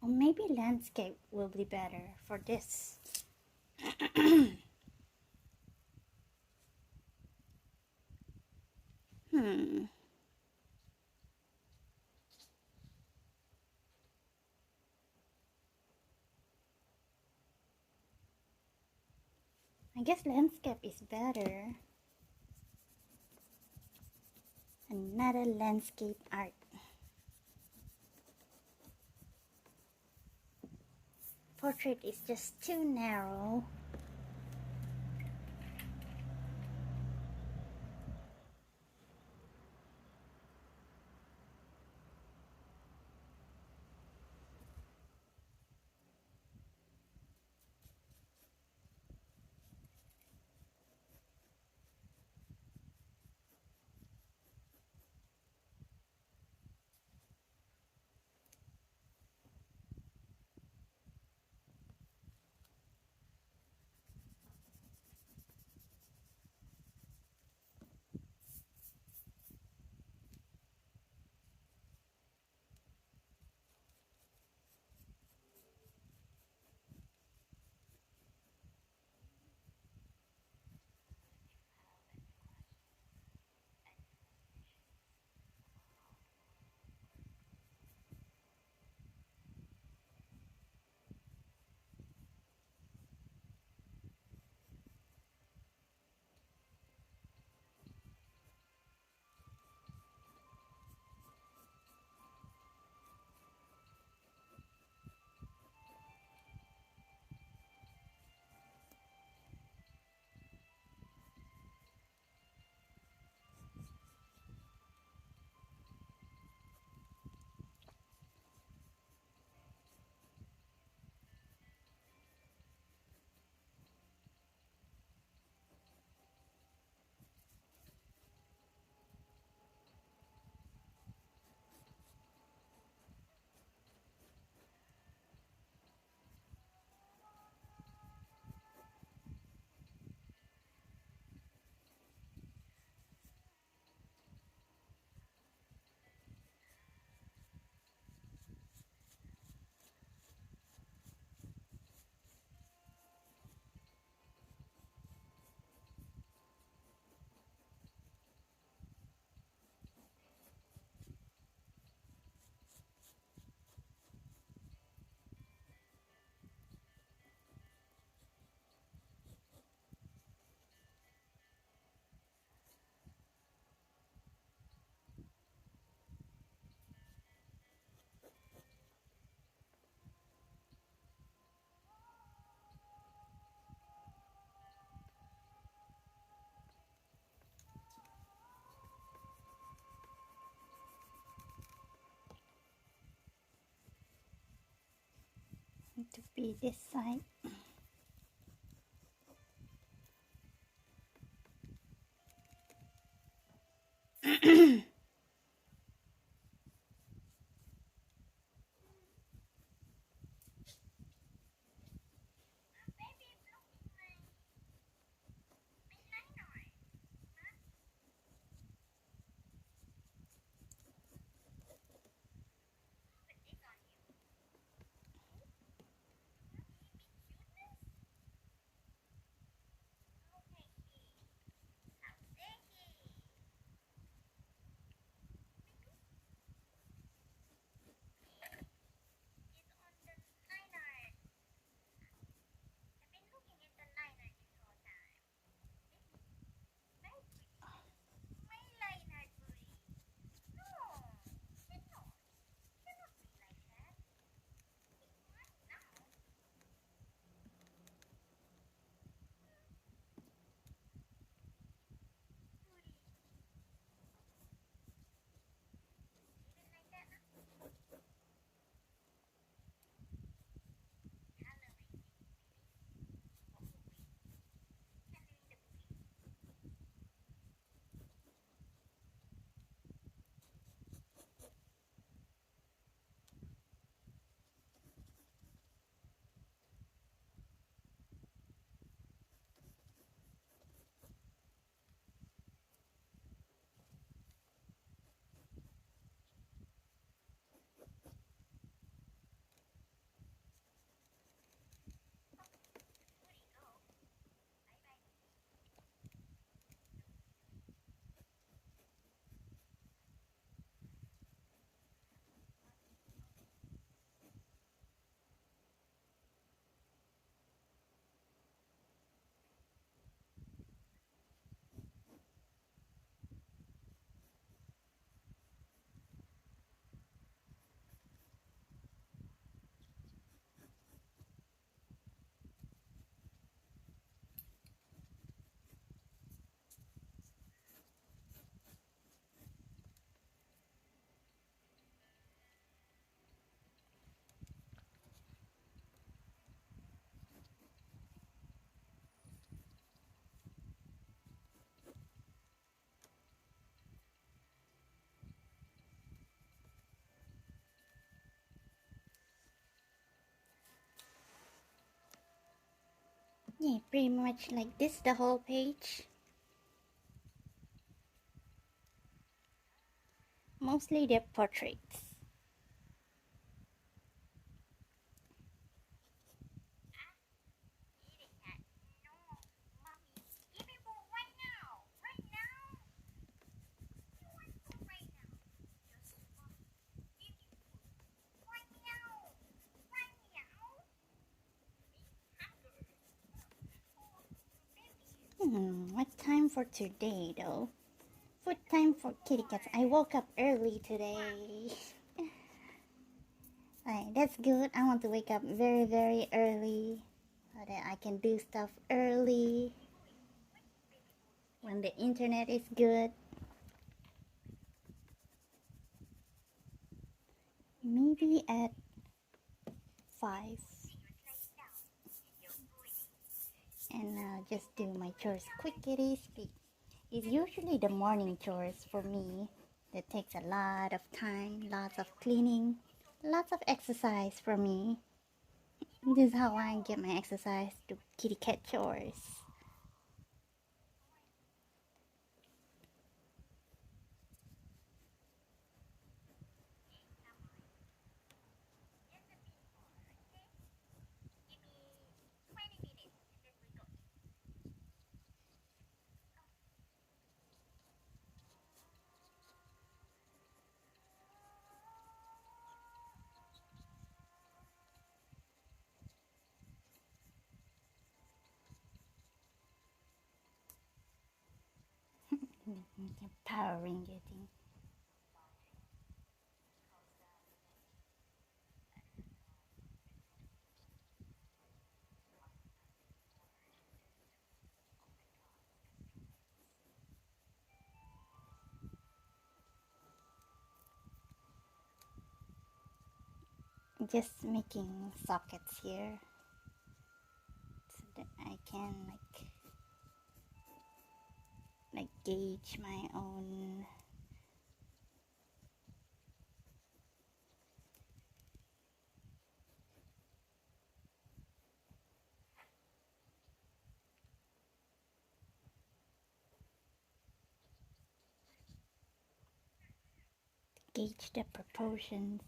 Or maybe landscape will be better for this. I guess landscape is better. Another landscape art. Portrait is just too narrow. to be this side. Yeah, pretty much like this, the whole page. Mostly they're portraits. What time for today though? Food time for kitty cats. I woke up early today. Alright, that's good. I want to wake up very, very early so that I can do stuff early when the internet is good. Maybe at 5. And just do my chores quickly. It's usually the morning chores for me that takes a lot of time, lots of cleaning, lots of exercise for me. This is how I get my exercise, do kitty cat chores. Power Ranger thing. just making sockets here so that I can like gauge my own gauge the proportions.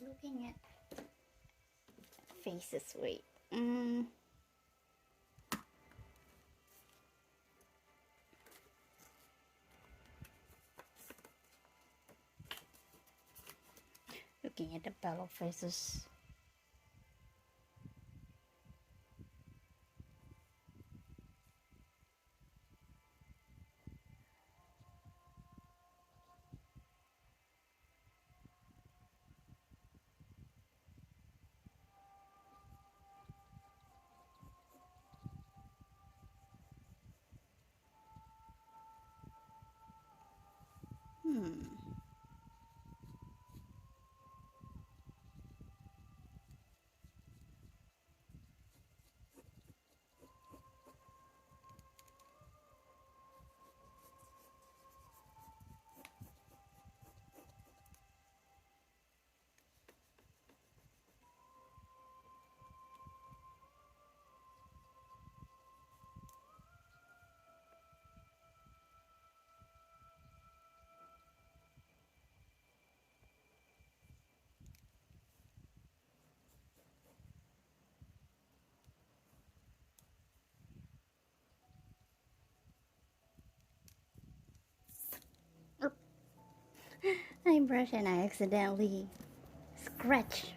Looking at faces, wait. Looking at the bellow faces. I brush and I accidentally scratch.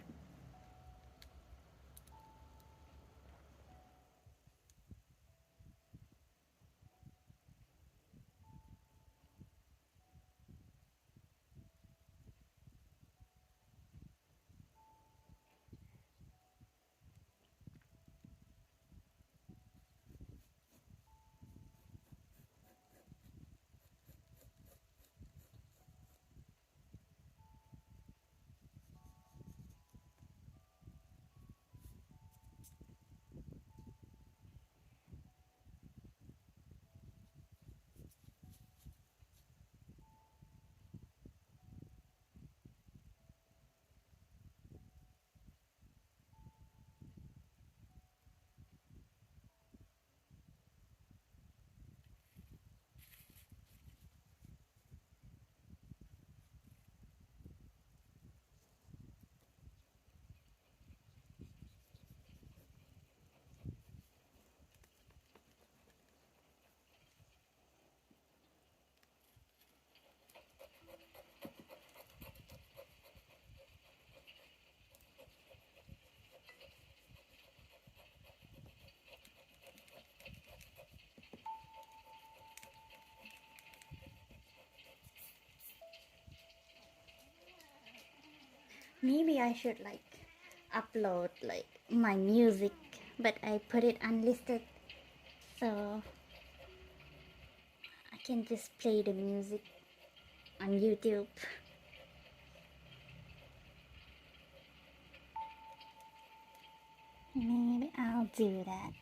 Maybe I should like upload like my music, but I put it unlisted, so I can just play the music on YouTube. Maybe I'll do that.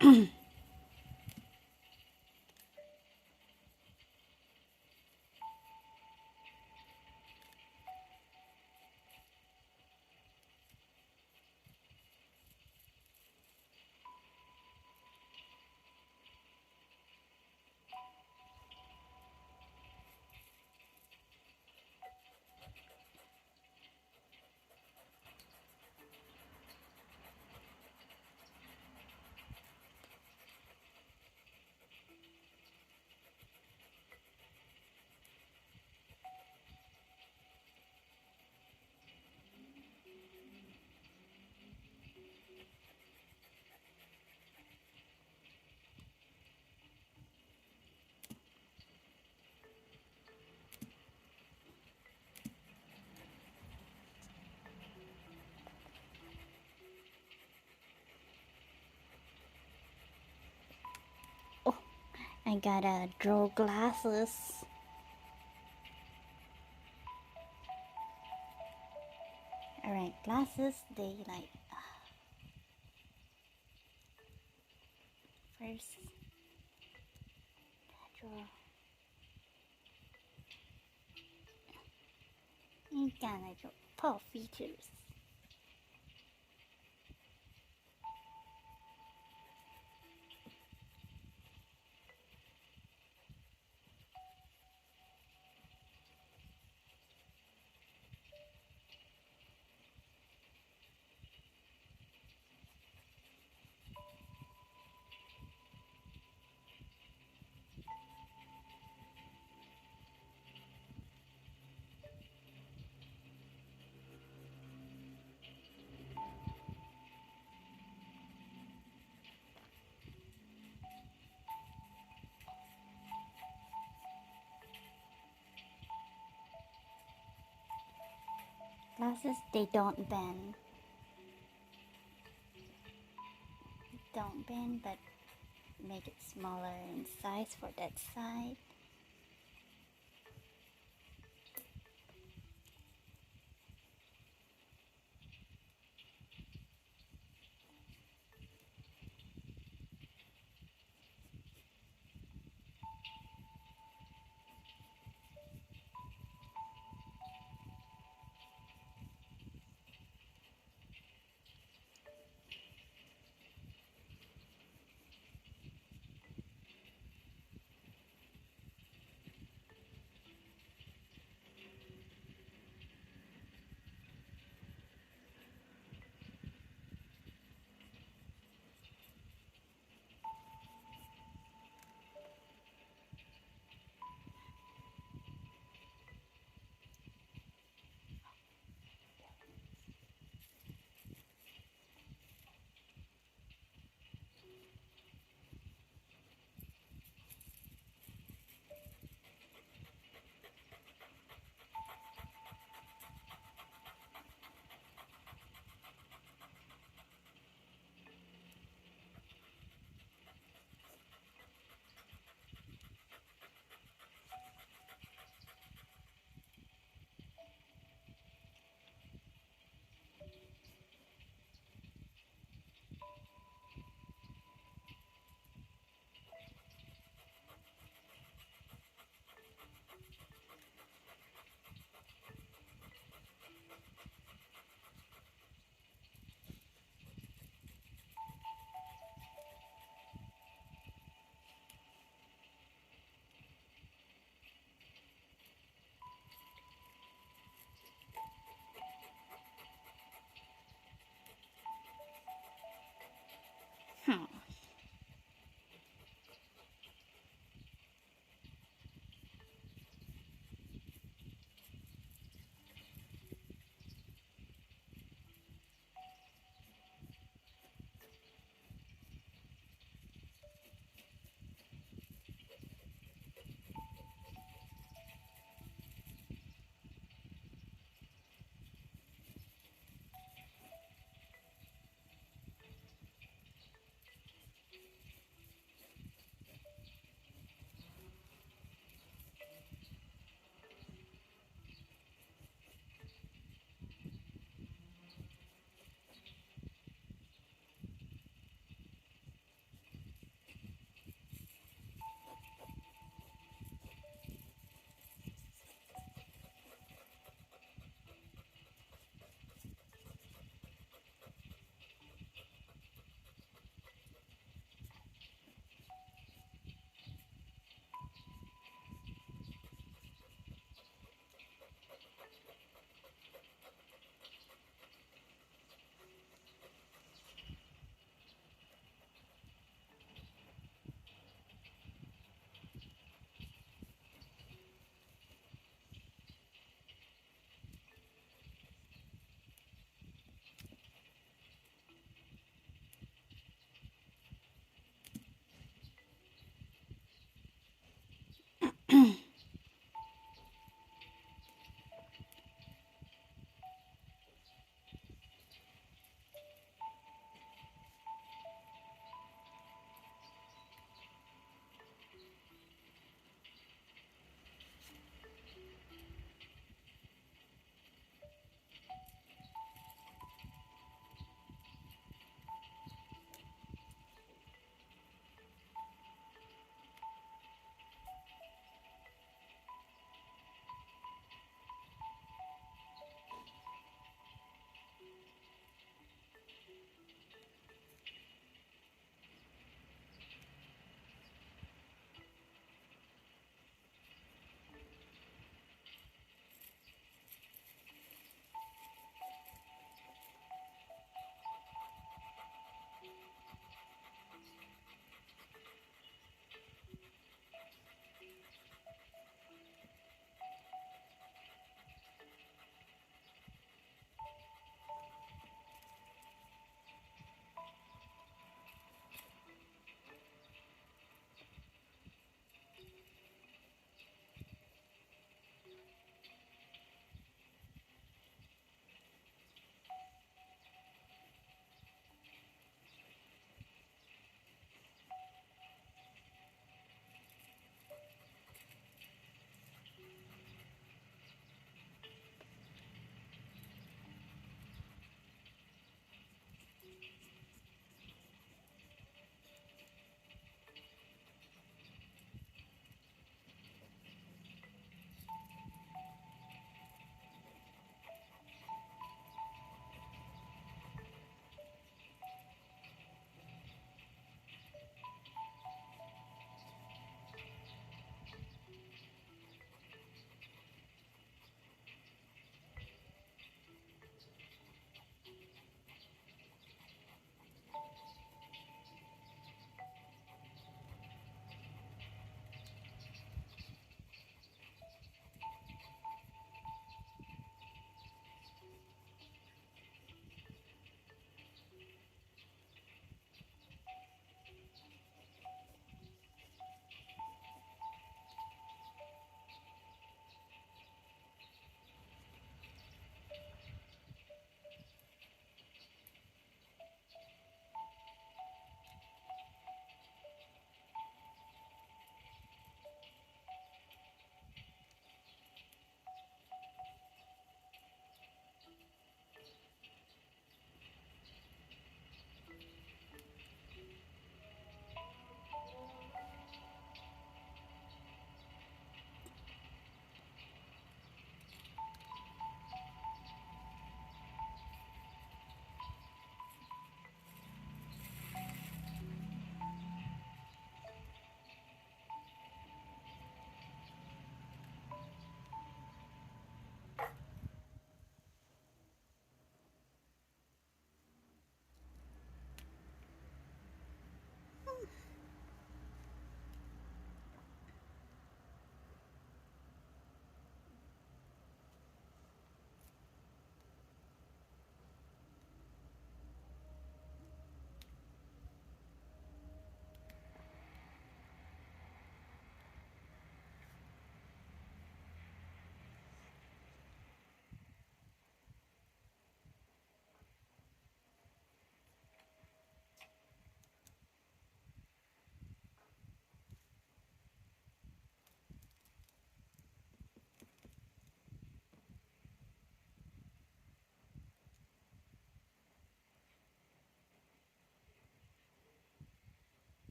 I gotta draw glasses. Alright, glasses, they like... First, draw. You gotta draw paw features. Glasses, they don't bend. Don't bend, but make it smaller in size for that side.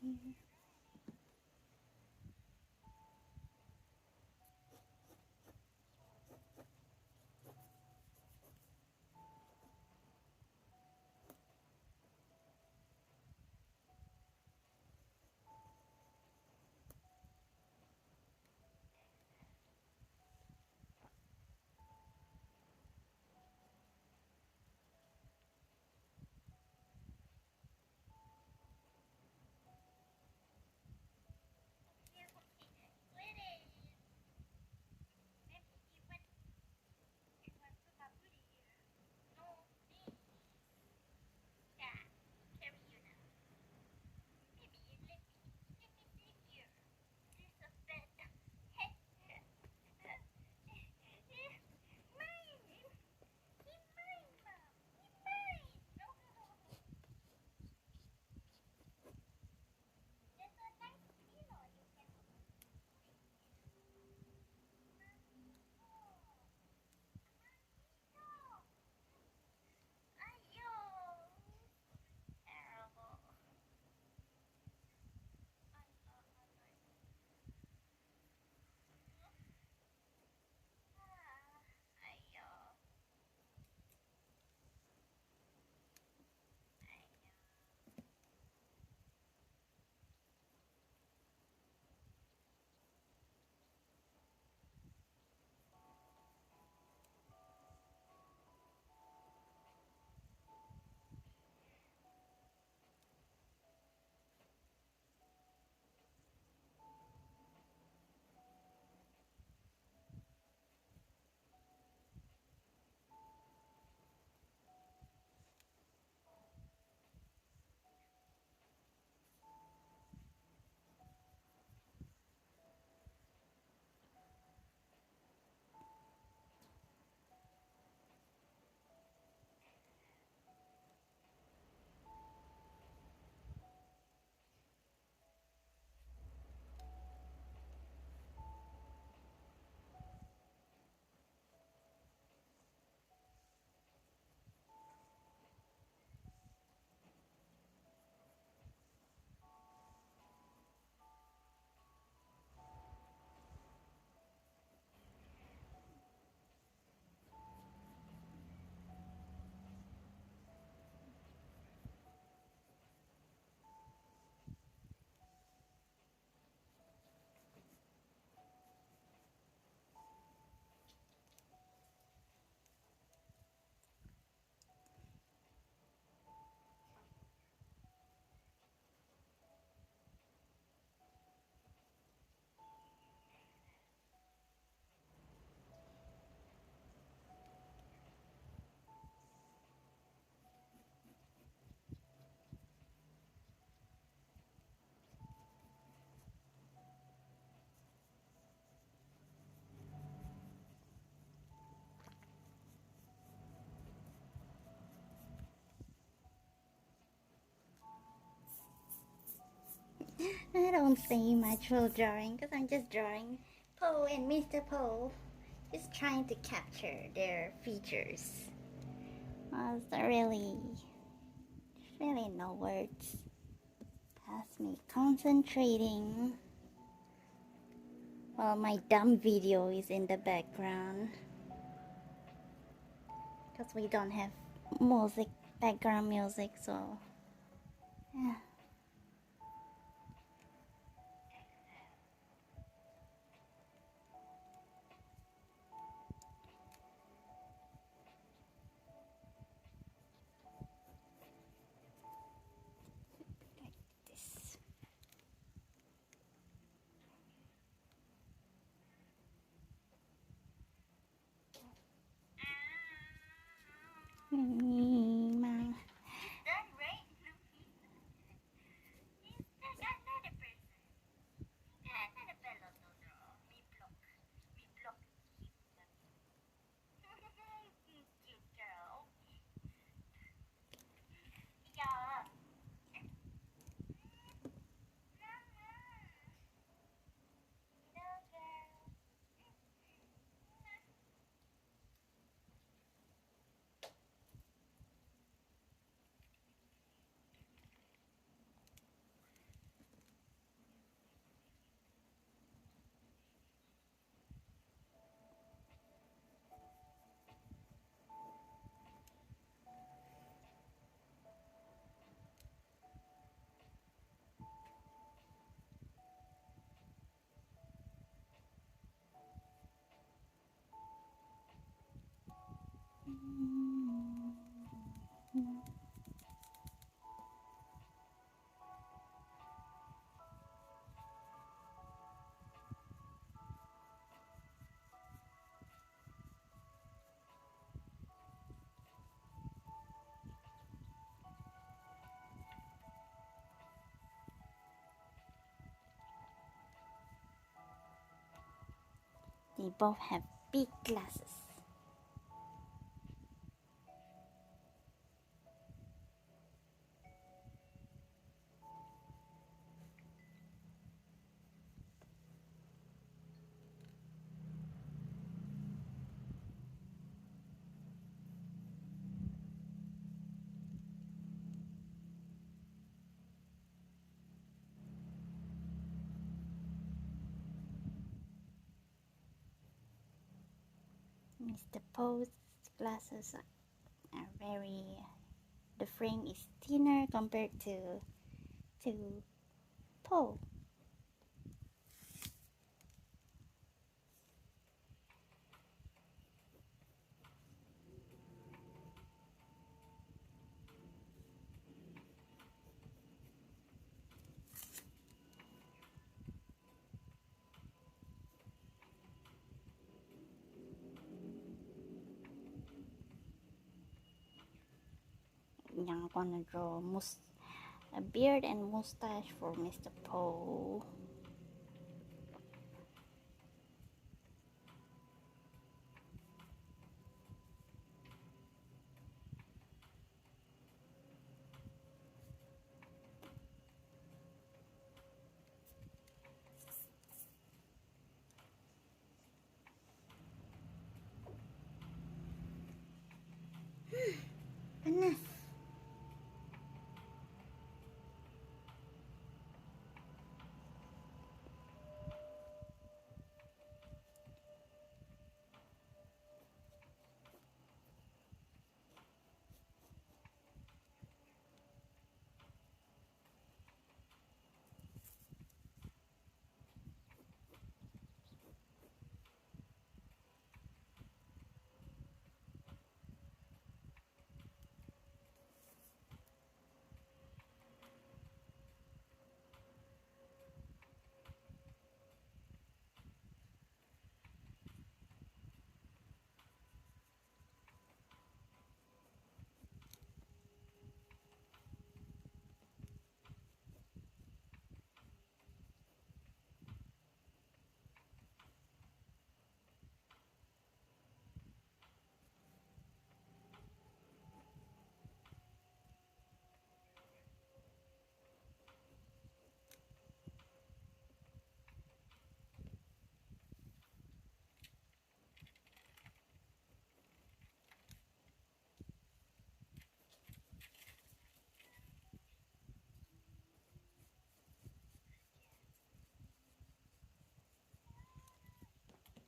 here. I don't see much for drawing because I'm just drawing Poe and Mr. Poe, just trying to capture their features. There's really no words past me concentrating while my dumb video is in the background because we don't have background music, so yeah. They both have big glasses. Mr. Poe's glasses are very, the frame is thinner compared to Poe. I'm gonna draw a beard and mustache for Mr. Poe. Goodness.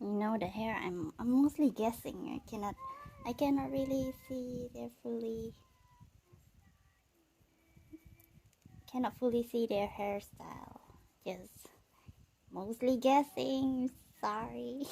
You know, the hair, I'm mostly guessing. I cannot really see their cannot fully see their hairstyle. Just mostly guessing. Sorry.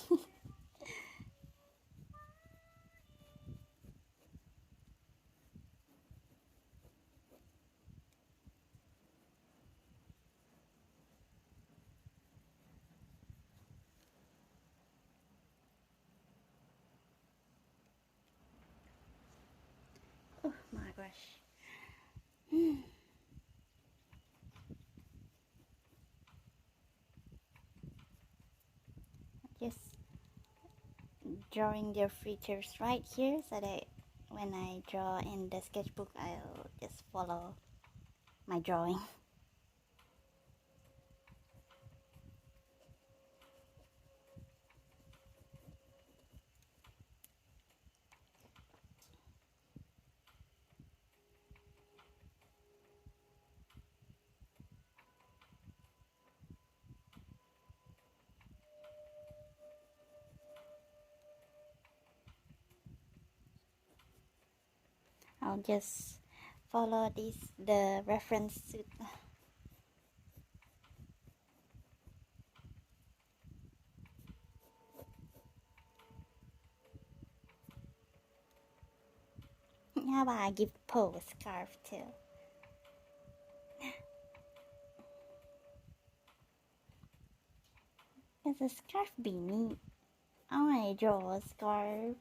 Oh my gosh. Just drawing their features right here so that when I draw in the sketchbook, I'll just follow my drawing. I'll just follow the reference suit. How about I give Poe a scarf too? Because a scarf be neat. I want to draw a scarf,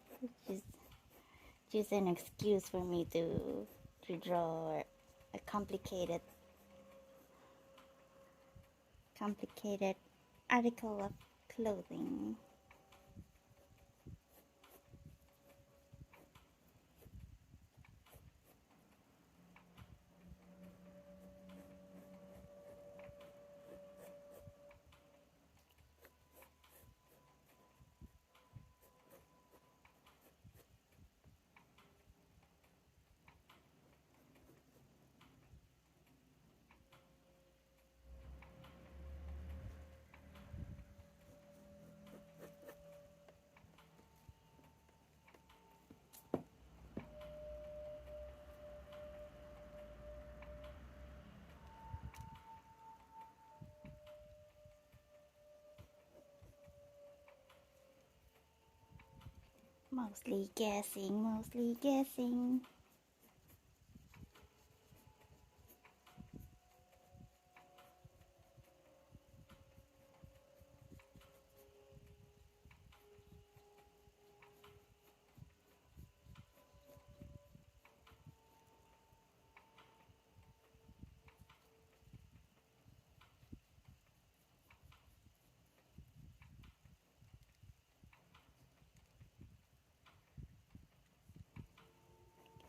just an excuse for me to draw a complicated article of clothing. Mostly guessing, mostly guessing.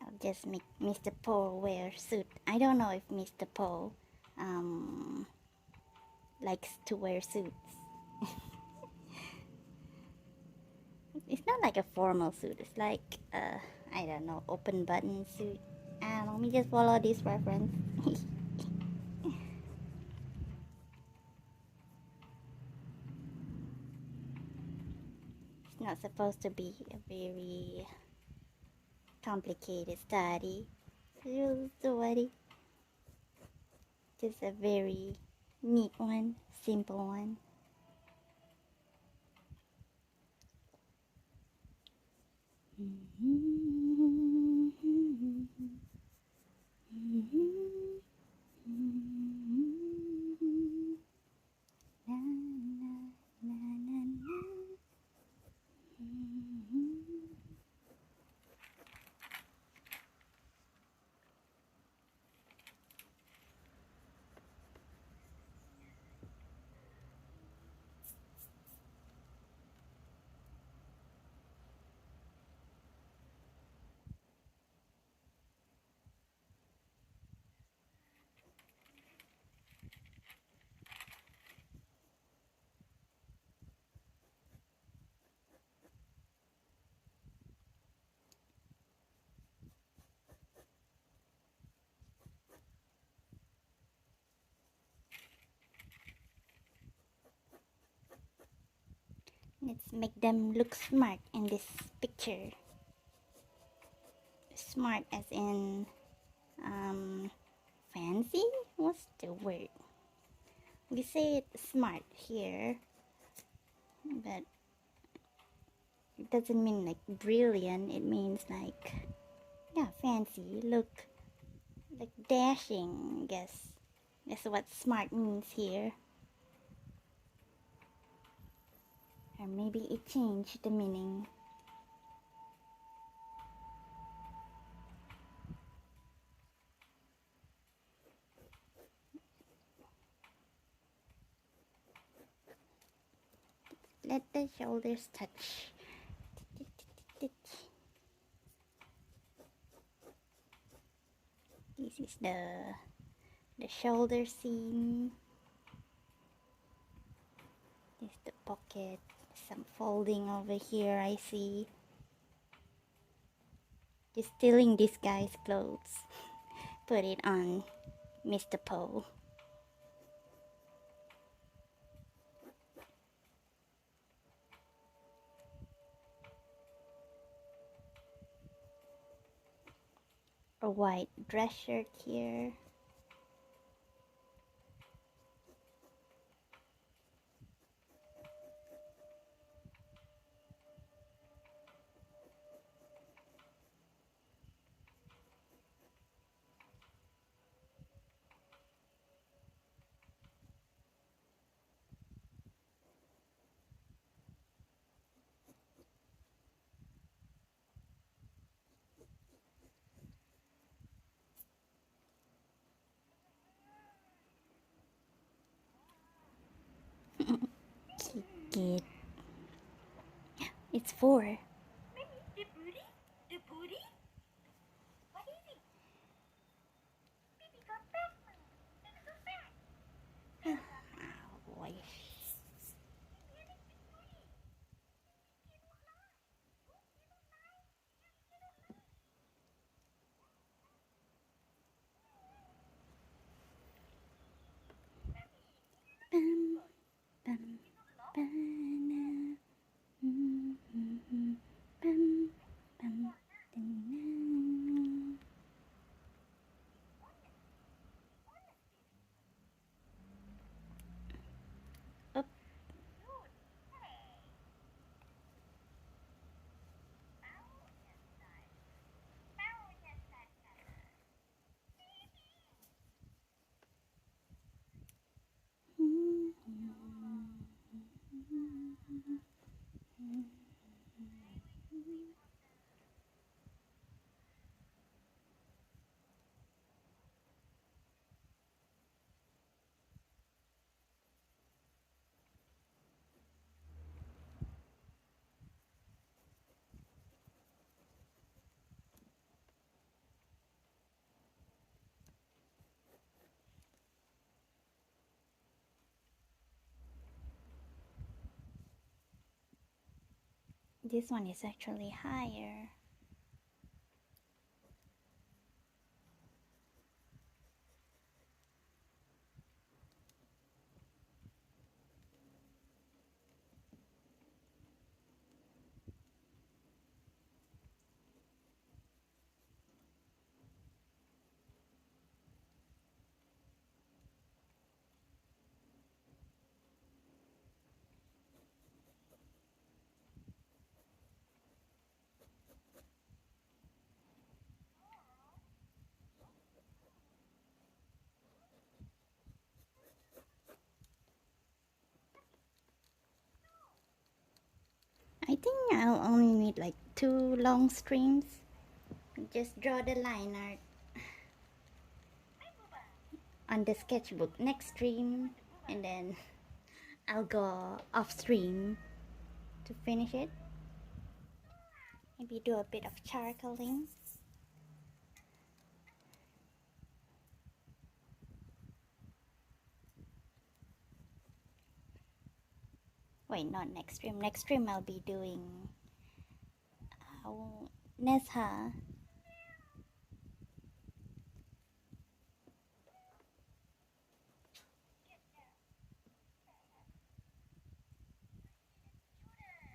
I'll just make Mr. Poe wear suit. I don't know if Mr. Poe likes to wear suits. It's not like a formal suit. It's like I don't know, open button suit. Let me just follow this reference. It's not supposed to be a very complicated study. Just a very neat one, simple one. Let's make them look smart in this picture. Smart as in fancy? What's the word? We say it smart here, but it doesn't mean like brilliant. It means like, yeah, fancy. Look like dashing, I guess. That's what smart means here. Or maybe it changed the meaning. Let the shoulders touch. This is the shoulder seam. This is the pocket. Some folding over here, I see. Just stealing this guy's clothes. Put it on Mr. Poe. A white dress shirt here. Kick it. It's 4. The booty? The booty? What is it? Baby got back. Baby got back. Oh boy. Bum, bum, ba-na. This one is actually higher. I think I'll only need like 2 long streams. Just draw the line art on the sketchbook next stream, and then I'll go off stream to finish it. Maybe do a bit of charcoaling. Wait, not next stream. Next stream I'll be doing Nesha.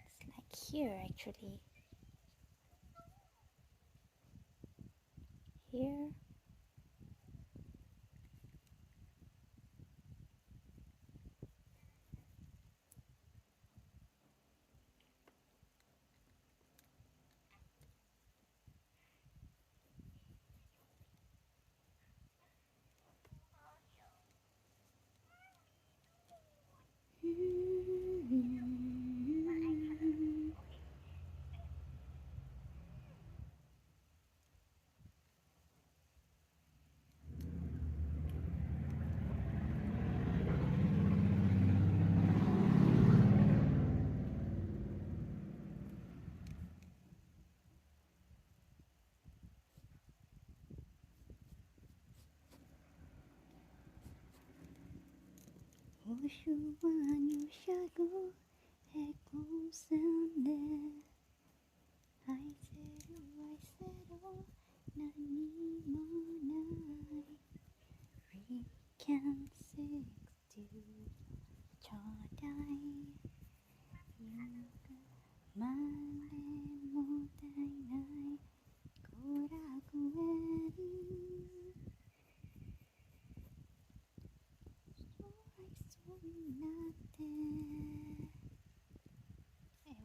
It's like here actually. Here.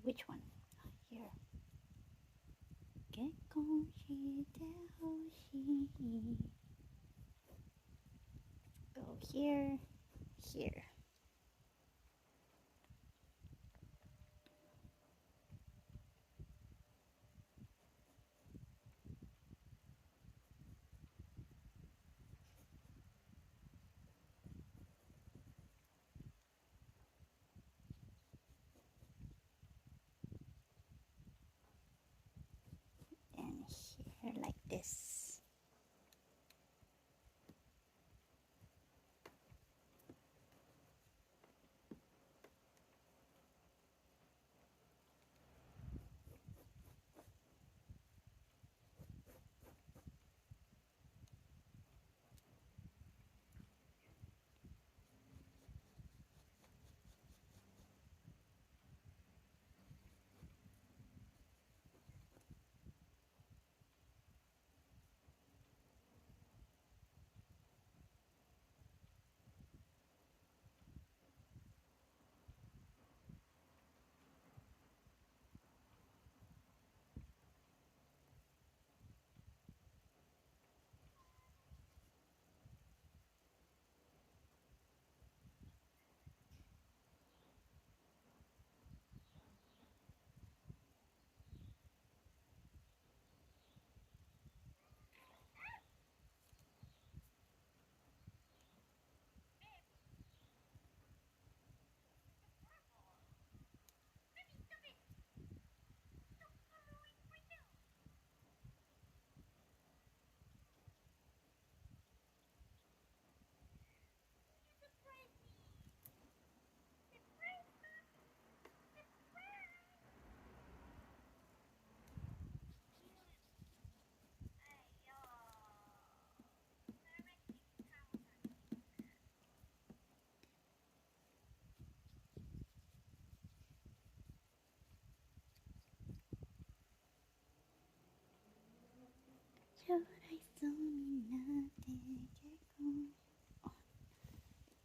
Which one? Here. Go here, here. And here like this.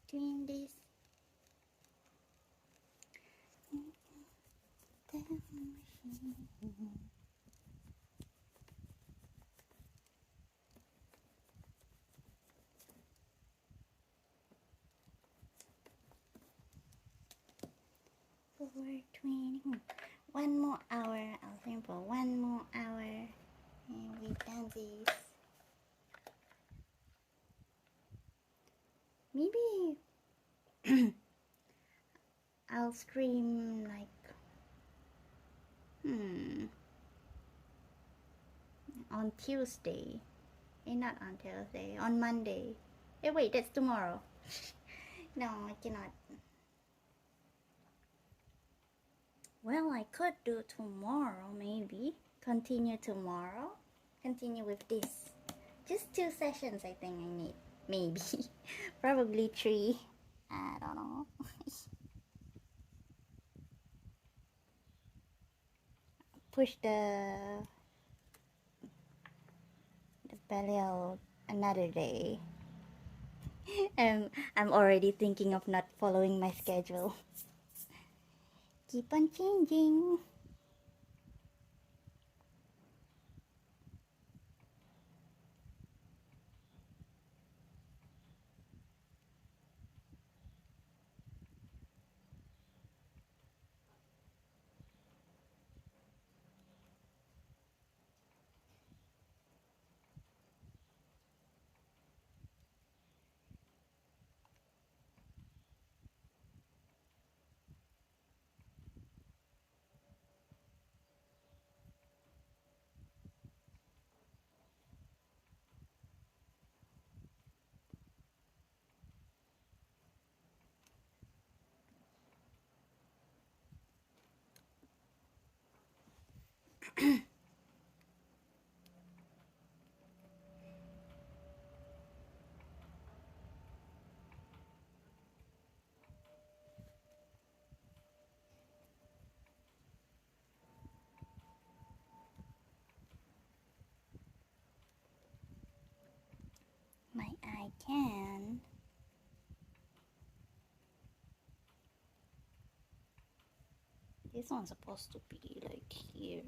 Clean this. One more hour. I'll film for 1 more hour, and we've done this. Maybe I'll stream like on Tuesday. Not on Thursday, on Monday. Hey, wait, that's tomorrow. No, I cannot. Well, I could do tomorrow, maybe. Continue tomorrow. Continue with this. Just 2 sessions, I think I need. Maybe. Probably 3. I don't know. Push the belly out another day. I'm already thinking of not following my schedule. Keep on changing. My eye can. This one's supposed to be like here.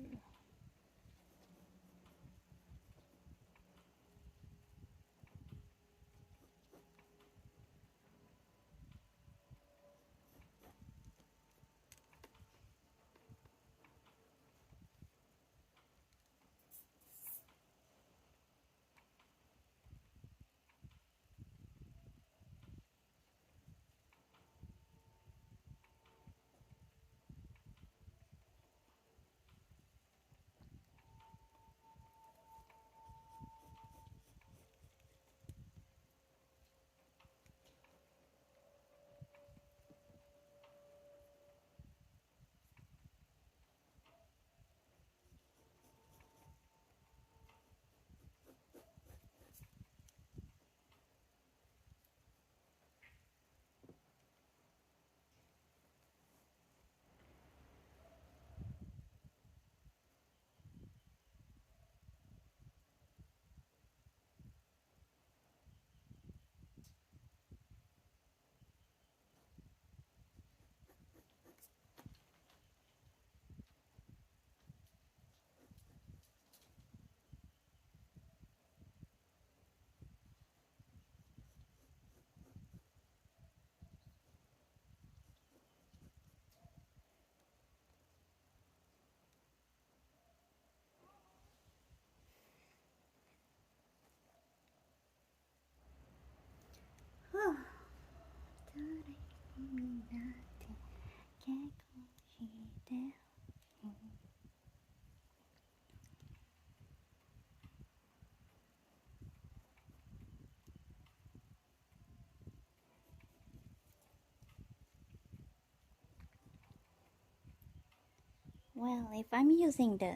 Well, if I'm using the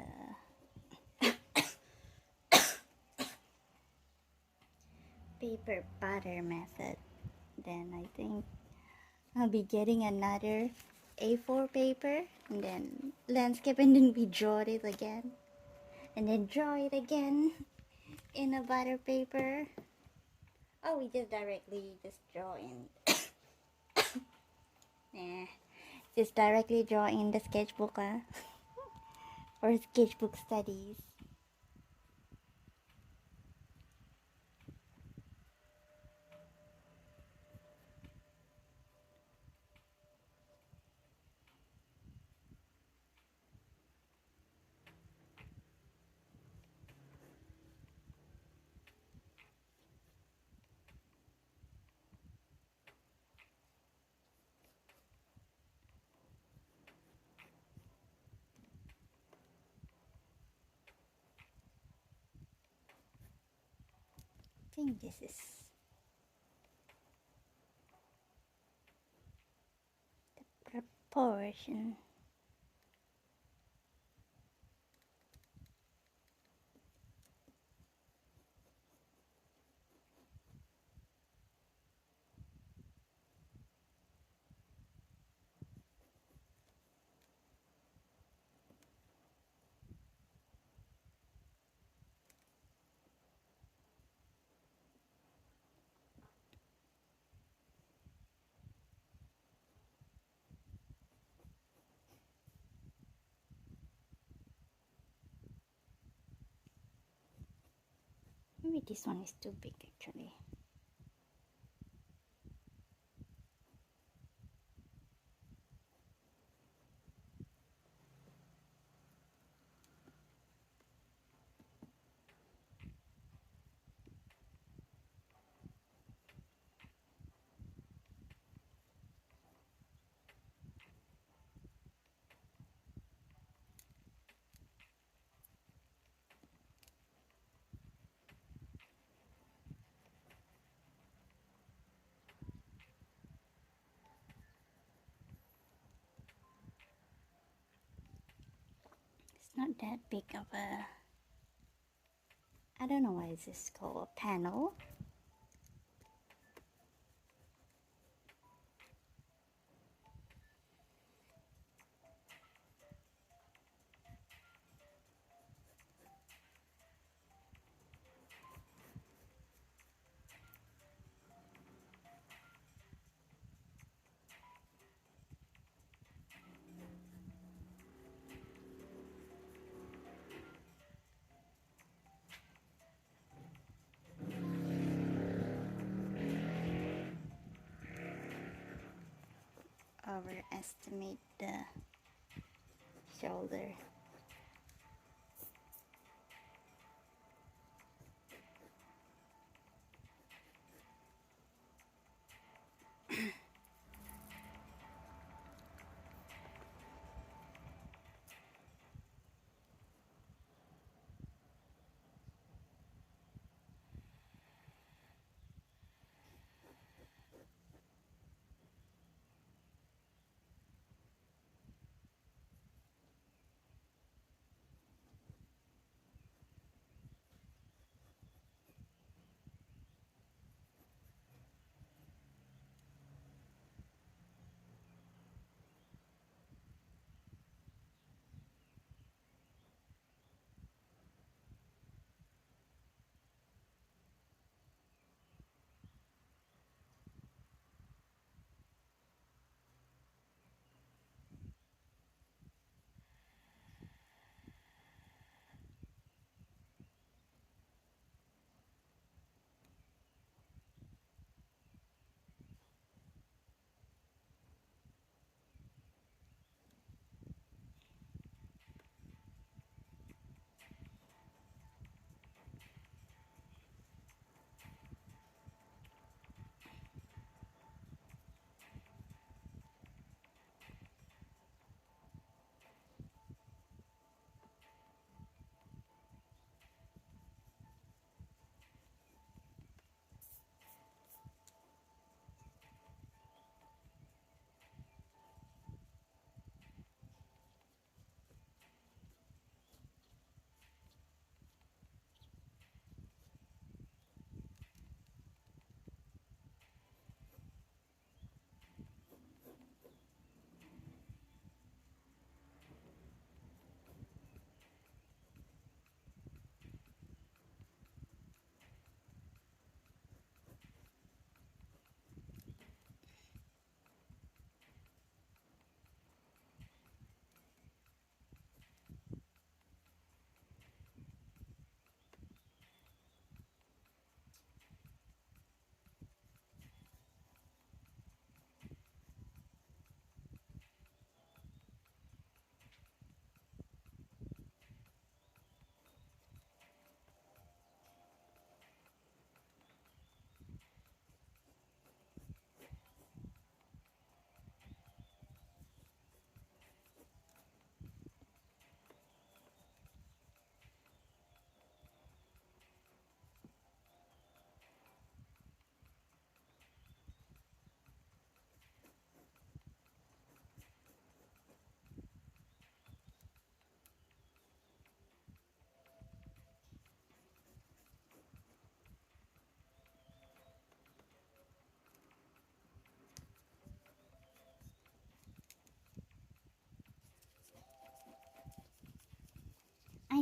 paper butter method, then I think I'll be getting another A4 paper and then landscape, and then we draw it again and then draw it again in a butter paper. Oh, we just directly just draw in. Nah, just directly draw in the sketchbook, or sketchbook studies. I think this is the proportion. Maybe this one is too big actually. It's not that big of a, I don't know why is this called a panel. Overestimate the shoulder.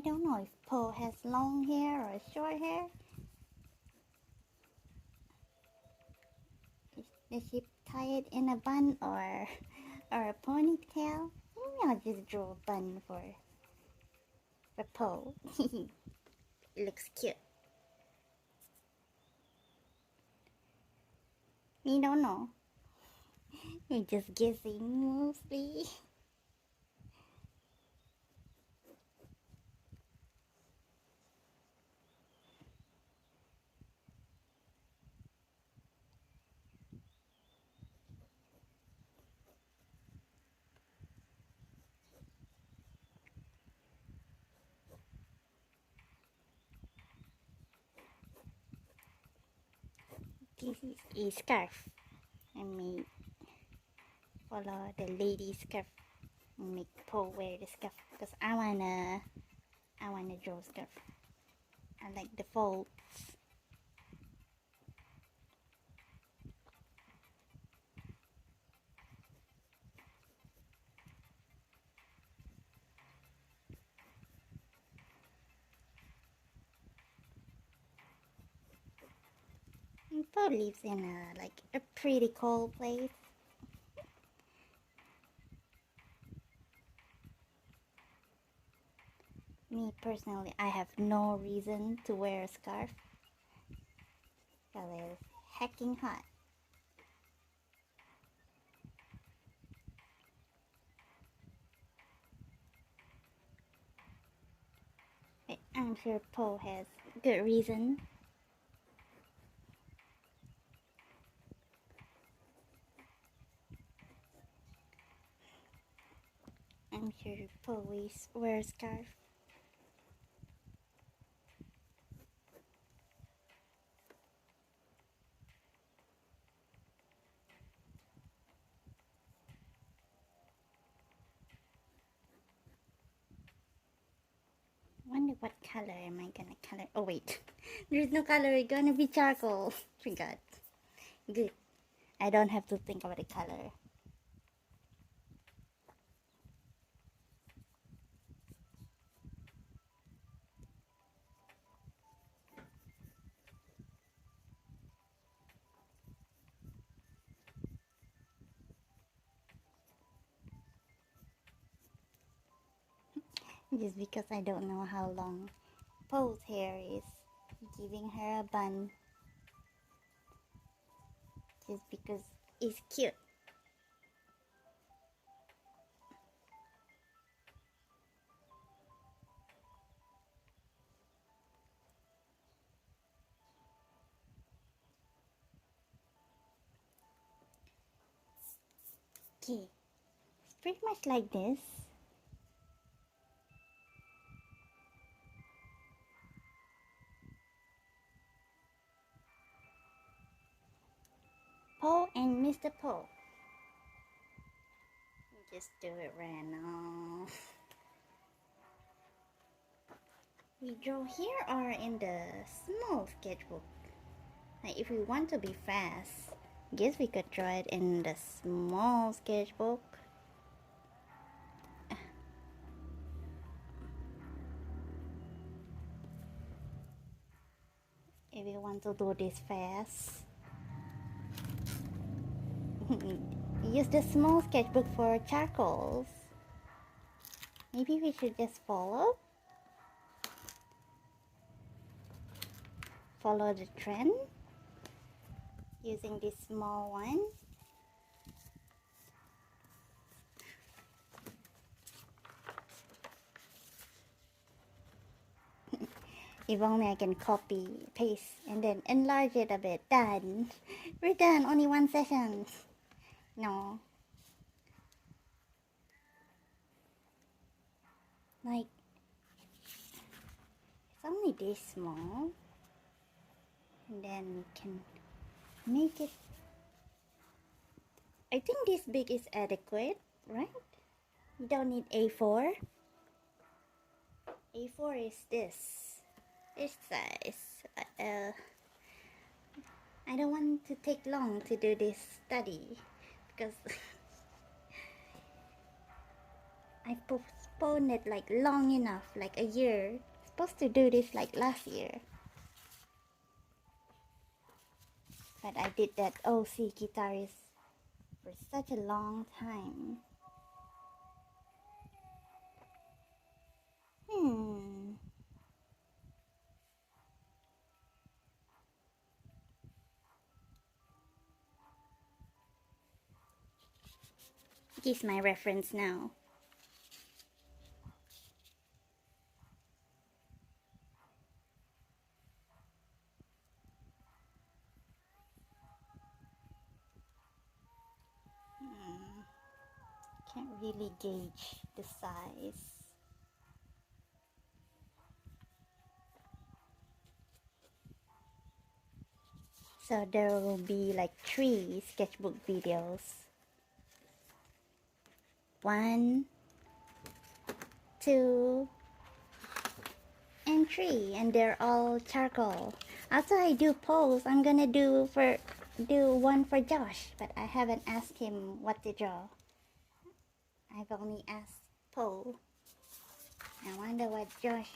don't know if Po has long hair or short hair. Does she tie it in a bun or a ponytail? Maybe I'll just draw a bun for Po. It looks cute. We don't know. We're just guessing mostly. This is a scarf. I made follow the lady scarf. Make Po wear the scarf because I wanna draw scarf. I like the folds. And Po lives in a pretty cold place. Me personally, I have no reason to wear a scarf because it's hecking hot. But I'm sure Po has good reason. I'm sure Po wears scarf. Wonder what color am I gonna color? Oh wait, there's no color. It's gonna be charcoal. Forgot. Good. I don't have to think about the color. Just because I don't know how long Po's hair is, giving her a bun. Just because it's cute. Okay, it's pretty much like this. Po and Mr. Po. Just do it right now. We draw here or in the small sketchbook. Like if we want to be fast, guess we could draw it in the small sketchbook. If we want to do this fast. Use the small sketchbook for charcoals. Maybe we should just follow the trend using this small one. If only I can copy, paste, and then enlarge it a bit. Done. We're done. Only one session. No. Like, it's only this small. And then we can make it. I think this big is adequate, right? You don't need A4. A4 is this size. I don't want to take long to do this study because I postponed it like long enough, like a year. Supposed to do this like last year. But I did that OC guitarist for such a long time. Here's my reference now. Can't really gauge the size. So there will be like 3 sketchbook videos. 1, 2, and 3, and they're all charcoal. After I do polls, I'm gonna do one for Josh, but I haven't asked him what to draw. I've only asked Paul. I wonder what Josh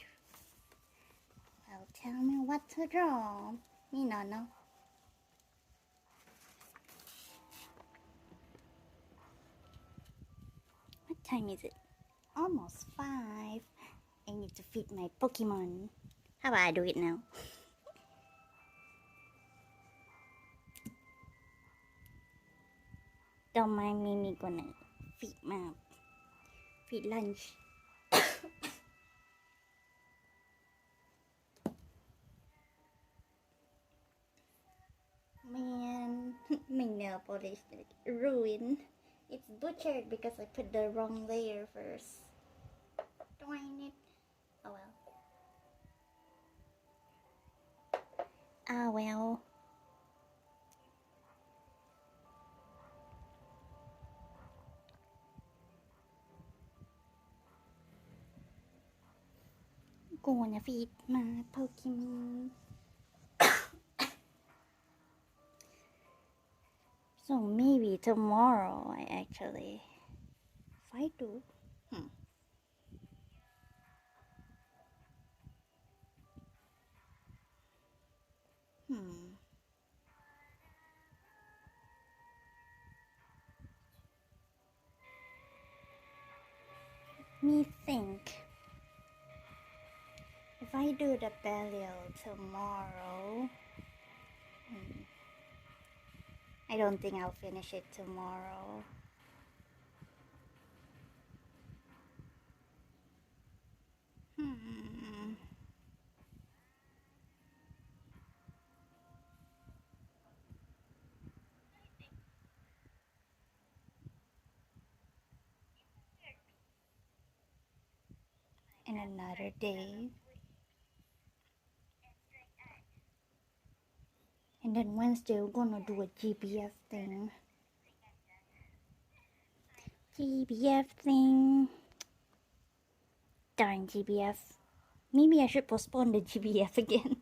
will tell me what to draw. Me no know. What time is it? Almost 5. I need to feed my Pokemon. How about I do it now? Don't mind me gonna feed lunch. Man, my nail polish ruined. It's butchered because I put the wrong layer first. Darn it. Oh well. Ah well. Gonna feed my Pokemon. So maybe tomorrow I actually fight to. Me think. If I do the burial tomorrow, I don't think I'll finish it tomorrow. And another day. And then Wednesday we're gonna do a GBF thing. GBF thing. Darn GBF. Maybe I should postpone the GBF again.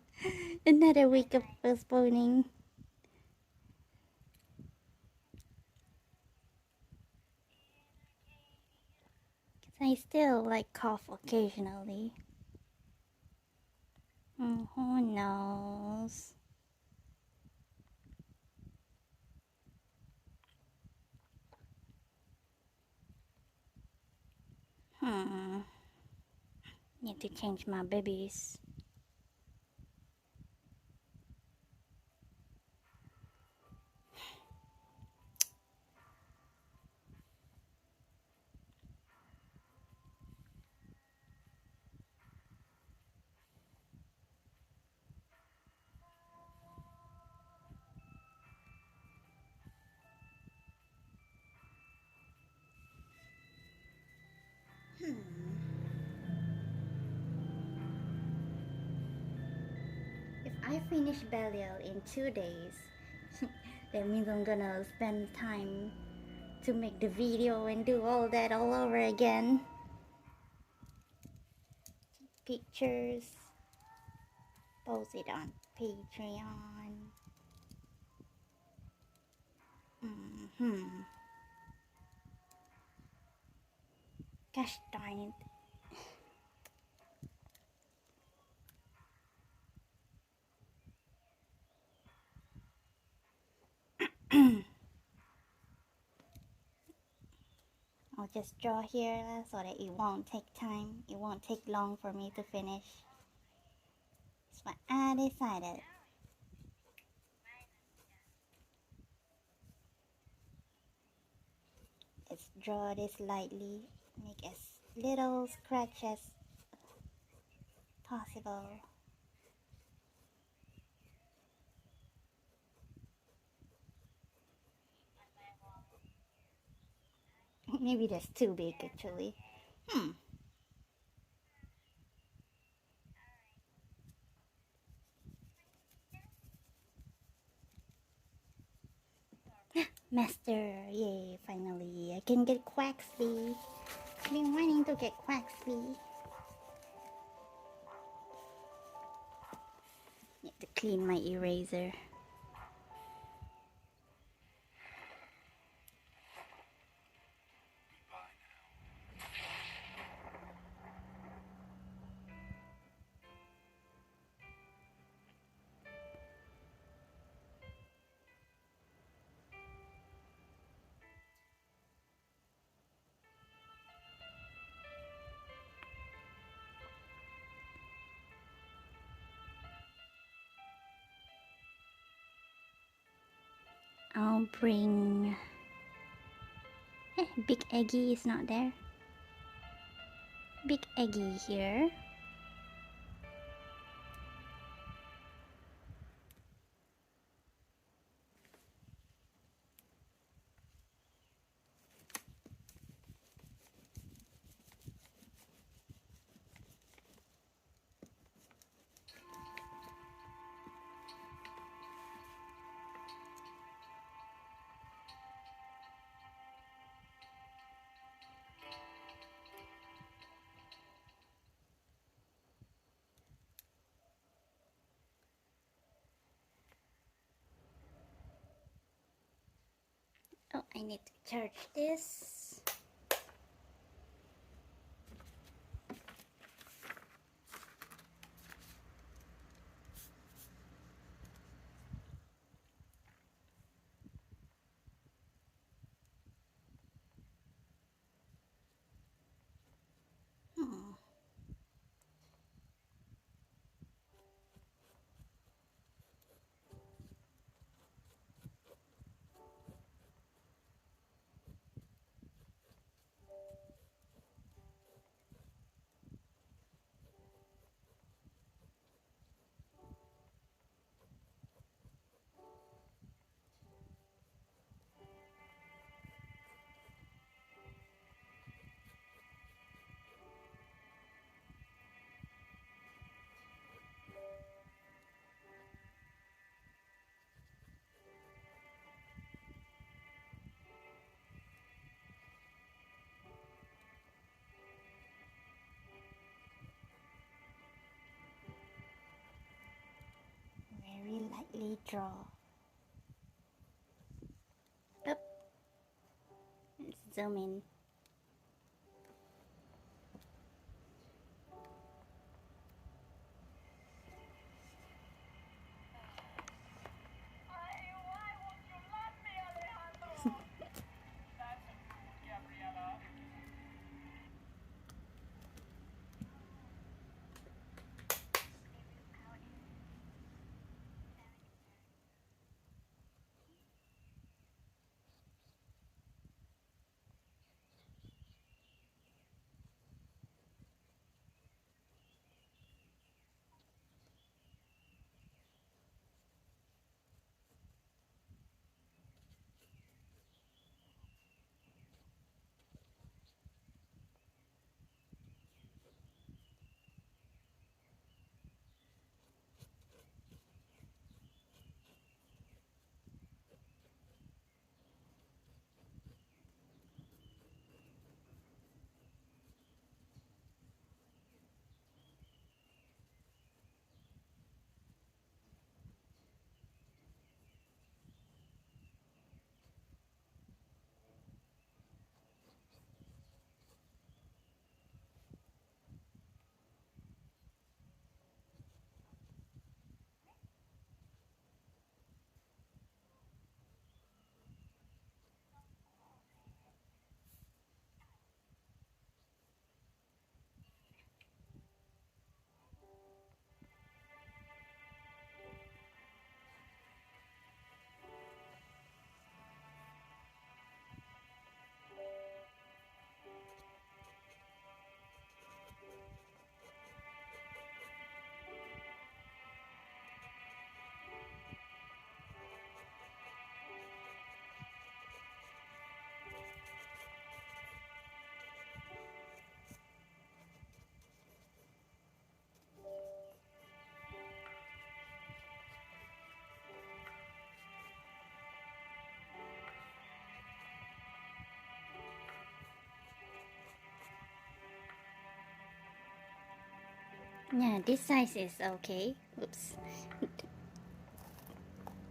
Another week of postponing. I still like cough occasionally. Who knows? Need to change my babies. If I finish Belial in 2 days, that means I'm gonna spend time to make the video and do all that all over again. Pictures, post it on Patreon. Gosh darn it. I'll just draw here so that it won't take time. It won't take long for me to finish. That's what I decided. Let's draw this lightly. Make as little scratch as possible. Maybe that's too big actually. Master, yay, finally. I can get Quaxley. I've been wanting to get Quaxley. Need to clean my eraser. I'll bring... Big Eggy is not there. Big Eggy here. Oh, I need to charge this. Very lightly draw. Up. Let's zoom in. Yeah, this size is okay. Oops.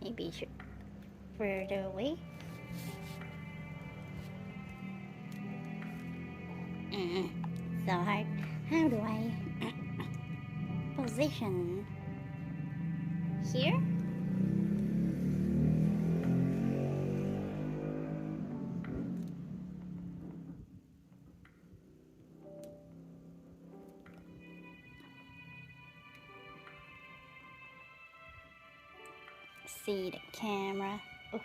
Maybe should further away. So hard. How do I position here? See the camera. Oof.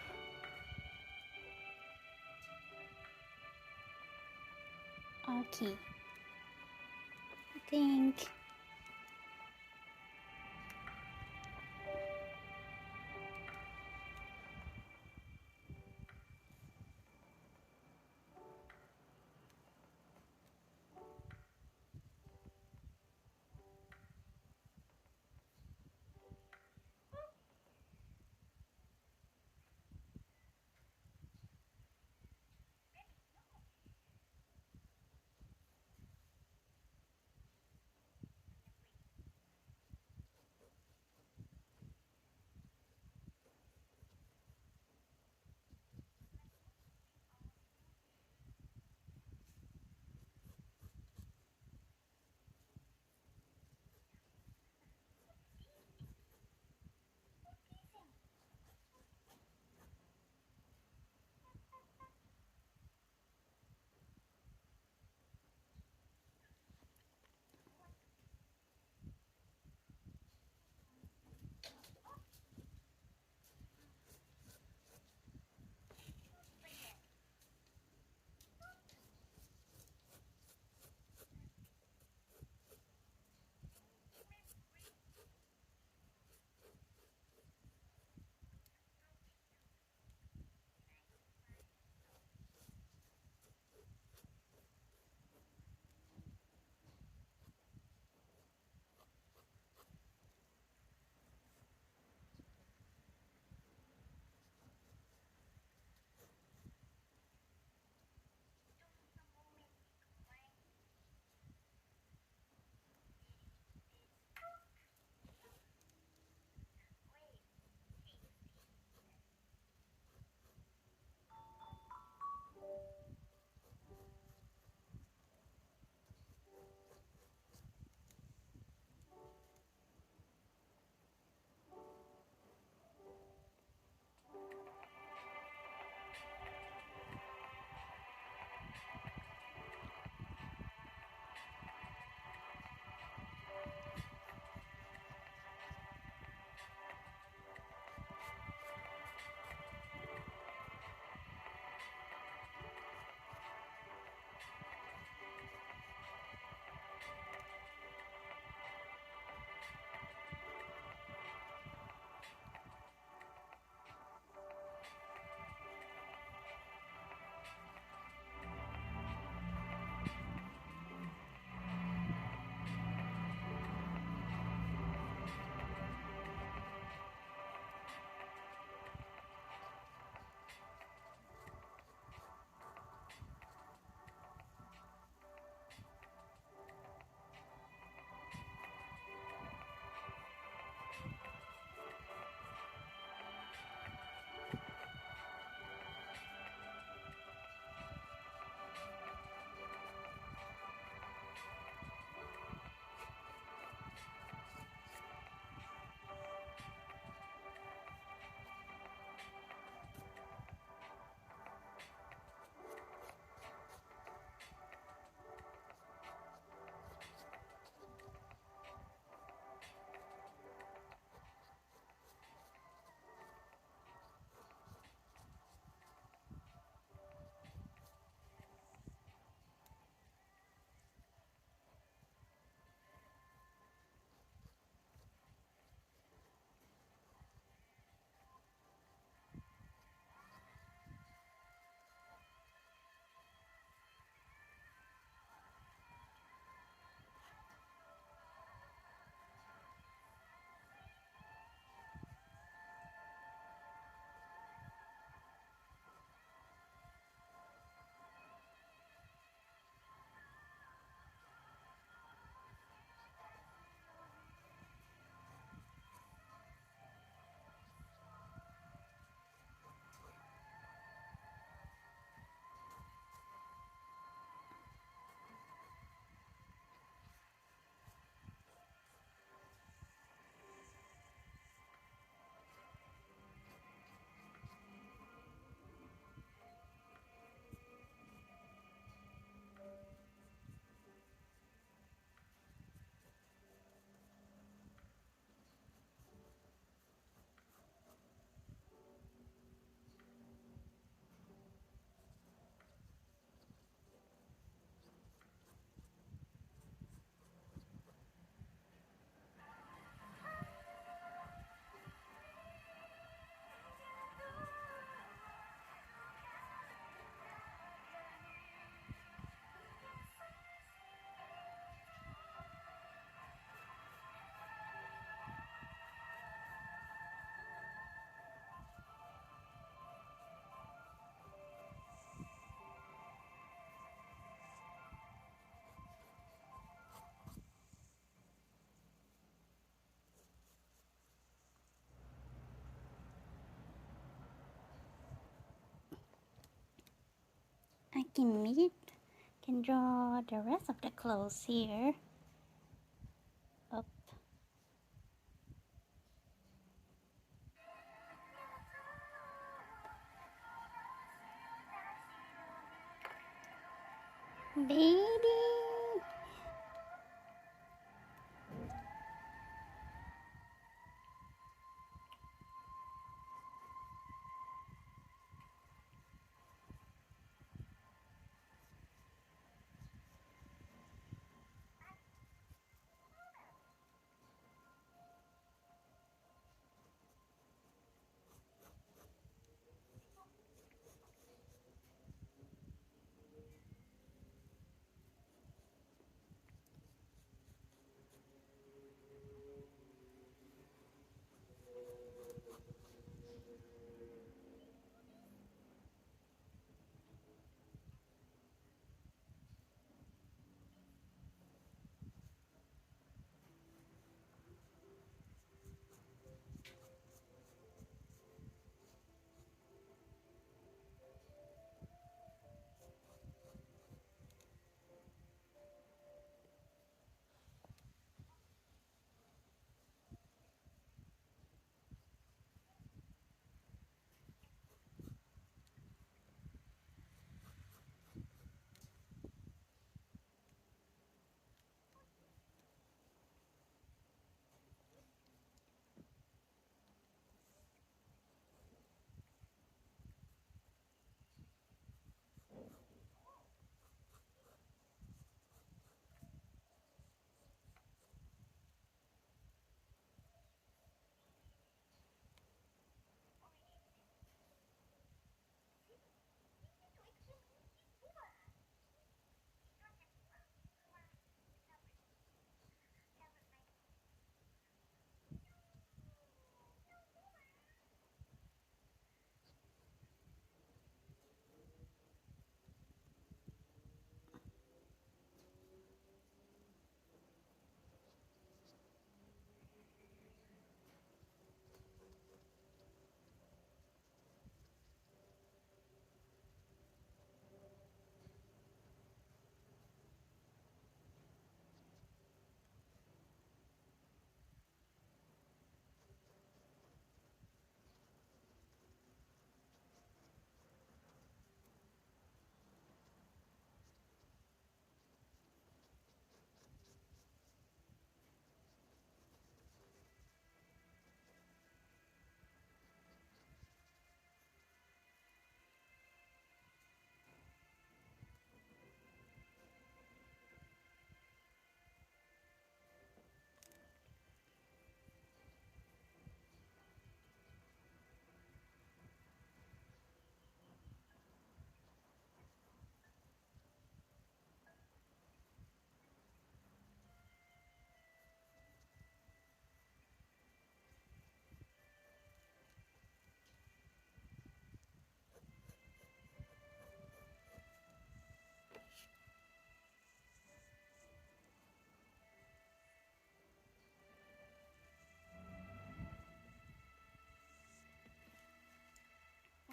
Okay. I think gimmick. Can draw the rest of the clothes here. Up. Baby.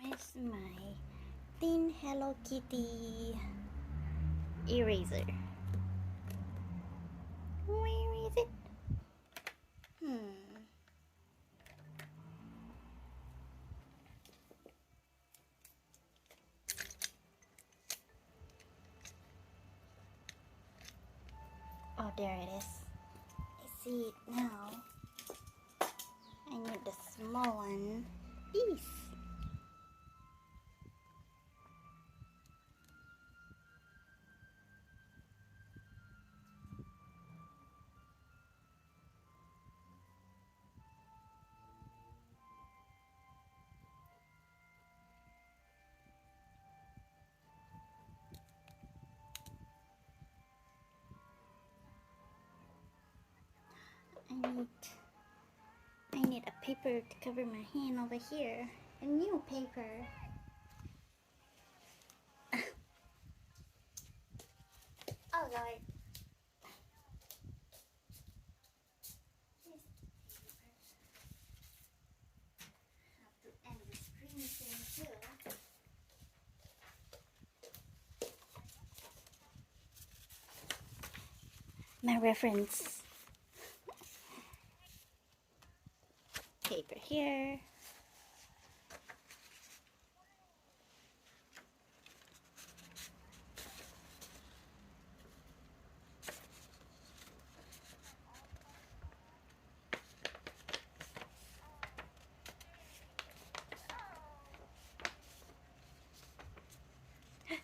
Where's my thin Hello Kitty eraser? Where is it? Oh, there it is. I see it now. I need the small one. This. I need a paper to cover my hand over here. A new paper. Oh Lord. Have to end the screen thing too. My reference paper here.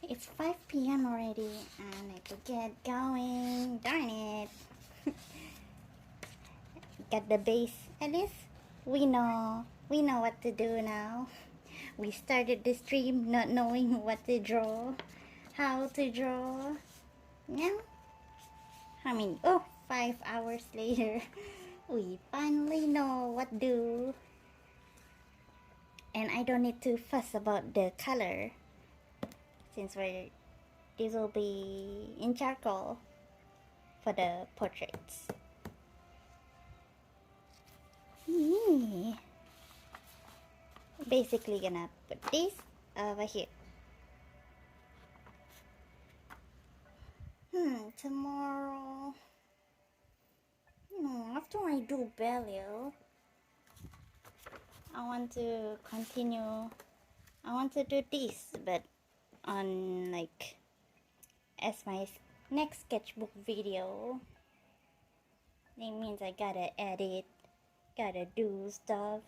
It's 5 p.m. already and I need to get going. Darn it. Get the base. At least we know what to do now. We started the stream not knowing what to draw, how to draw. Now, 5 hours later, we finally know what to do. And I don't need to fuss about the color since this will be in charcoal for the portraits. Basically gonna put this over here. Tomorrow, after I do Belial, I want to continue. I want to do this, but on as my next sketchbook video. That means I gotta edit, gotta do stuff.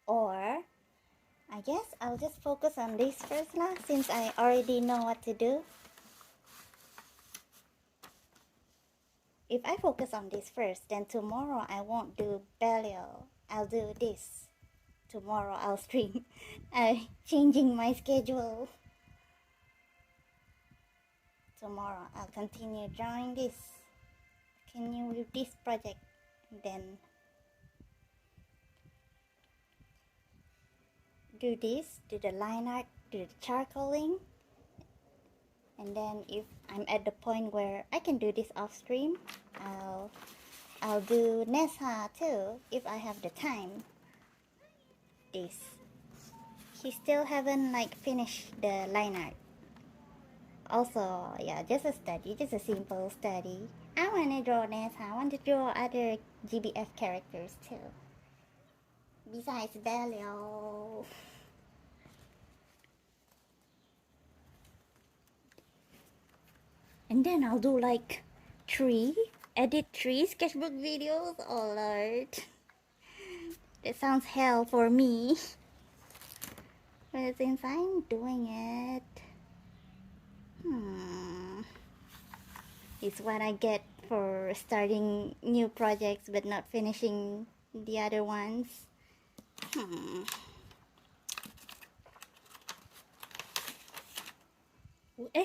Or I guess I'll just focus on this first lah, since I already know what to do. If I focus on this first, then tomorrow I won't do Belial. I'll do this. Tomorrow I'll stream. Changing my schedule. Tomorrow I'll continue drawing this. Continue with this project. Then do this, do the line art, do the charcoaling. And then if I'm at the point where I can do this off stream, I'll do Nessa too if I have the time. This. He still haven't finished the line art. Also, yeah, just a study, just a simple study. I want to draw Nessa. I want to draw other GBF characters too. Besides Belial. And then I'll do edit 3 sketchbook videos. Oh lord. That sounds hell for me. But since I'm doing it, it's what I get for starting new projects but not finishing the other ones.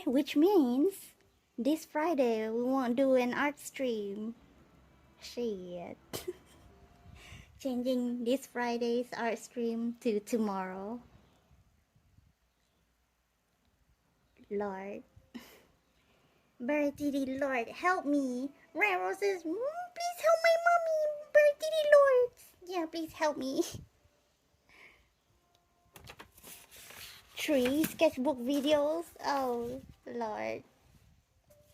Which means this Friday we won't do an art stream. Shit. Changing this Friday's art stream to tomorrow. Lord. Bertity Lord, help me. Raro says, please help my mommy. Bertity Lord. Yeah, please help me. 3 sketchbook videos. Oh, Lord.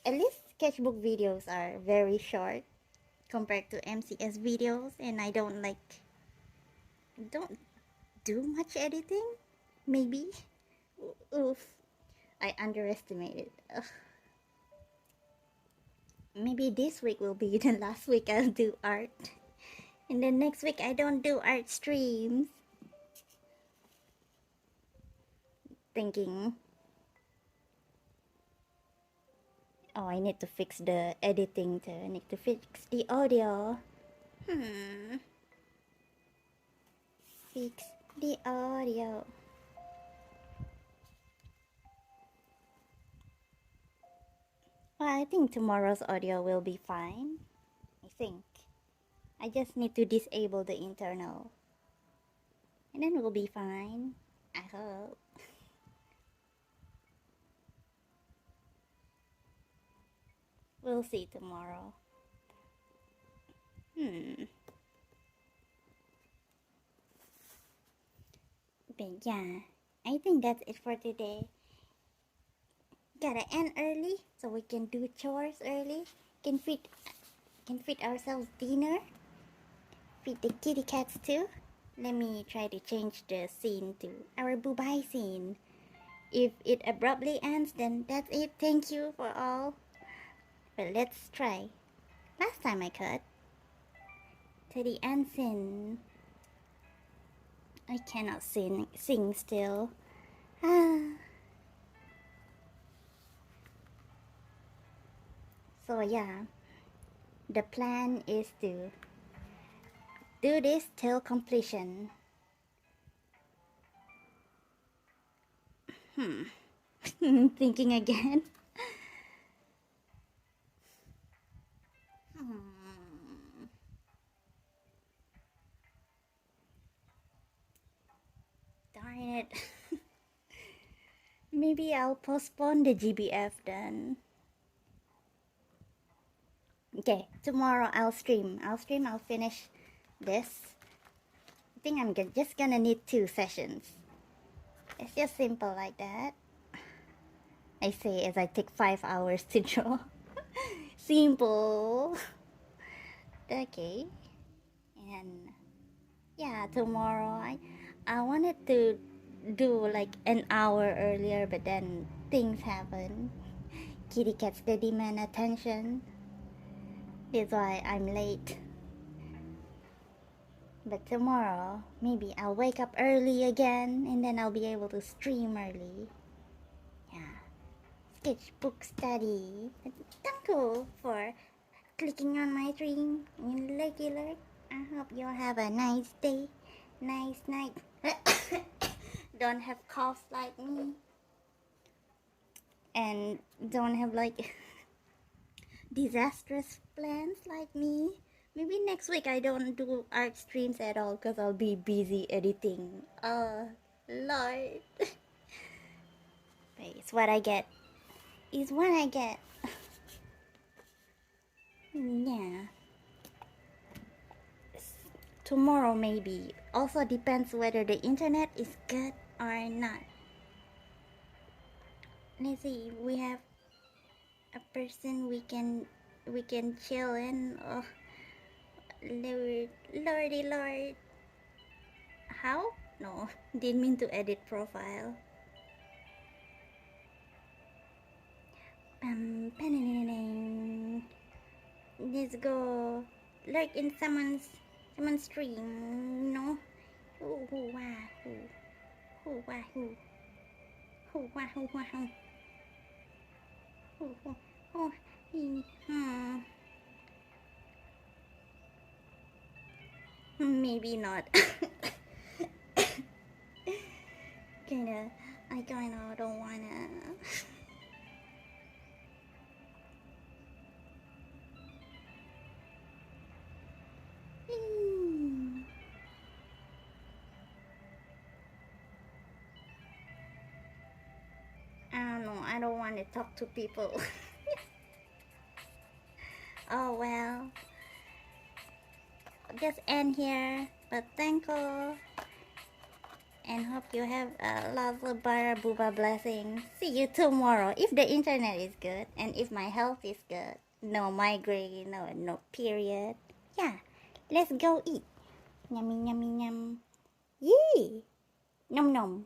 At least sketchbook videos are very short compared to MCS videos, and I don't do much editing. Maybe. Oof. I underestimated. Ugh. Maybe this week will be the last week I'll do art. And then next week I don't do art streams. Thinking. Oh, I need to fix the editing too. I need to fix the audio. Fix the audio. Well, I think tomorrow's audio will be fine. I think. I just need to disable the internal. And then we'll be fine. I hope. We'll see tomorrow. But yeah, I think that's it for today. gotta end early so we can do chores early. Can feed ourselves dinner. Feed the kitty cats too. Let me try to change the scene to our boo-bye scene. If it abruptly ends, then that's it. Thank you for all. But let's try. Last time I cut to the end scene. I cannot sing still. So yeah, the plan is to do this till completion. Thinking again. Darn it. Maybe I'll postpone the GBF then. Okay, tomorrow I'll stream. I'll finish this. I think I'm just gonna need 2 sessions. It's just simple like that. I say as I take 5 hours to draw. Simple. Okay. And yeah, tomorrow I wanted to do like an hour earlier, but then things happen. Kitty cats, they demand attention. That's why I'm late. But tomorrow, maybe I'll wake up early again and then I'll be able to stream early. Yeah. Sketchbook Study. Thank you for clicking on my stream in regular. I hope you'll have a nice day, nice night. Don't have coughs like me. And don't have like disastrous plans like me. Maybe next week I don't do art streams at all because I'll be busy editing. Oh, Lord. It's what I get. It's what I get. Yeah. Tomorrow maybe. Also depends whether the internet is good or not. Let's see. We have a person we can chill in. Oh, Lordy Lord. How? No, didn't mean to edit profile. Let's go lurk in someone's stream. No. Who wah who. Who wah who. Who wah who wah who. Oh, maybe not. I kinda don't wanna. I don't know. I don't want to talk to people. Oh well. Just end here. But thank you. And hope you have lots of Barabuba blessings. See you tomorrow if the internet is good and if my health is good. No migraine, no period. Yeah, let's go eat. Yummy, yummy, yum. Yee! Nom nom.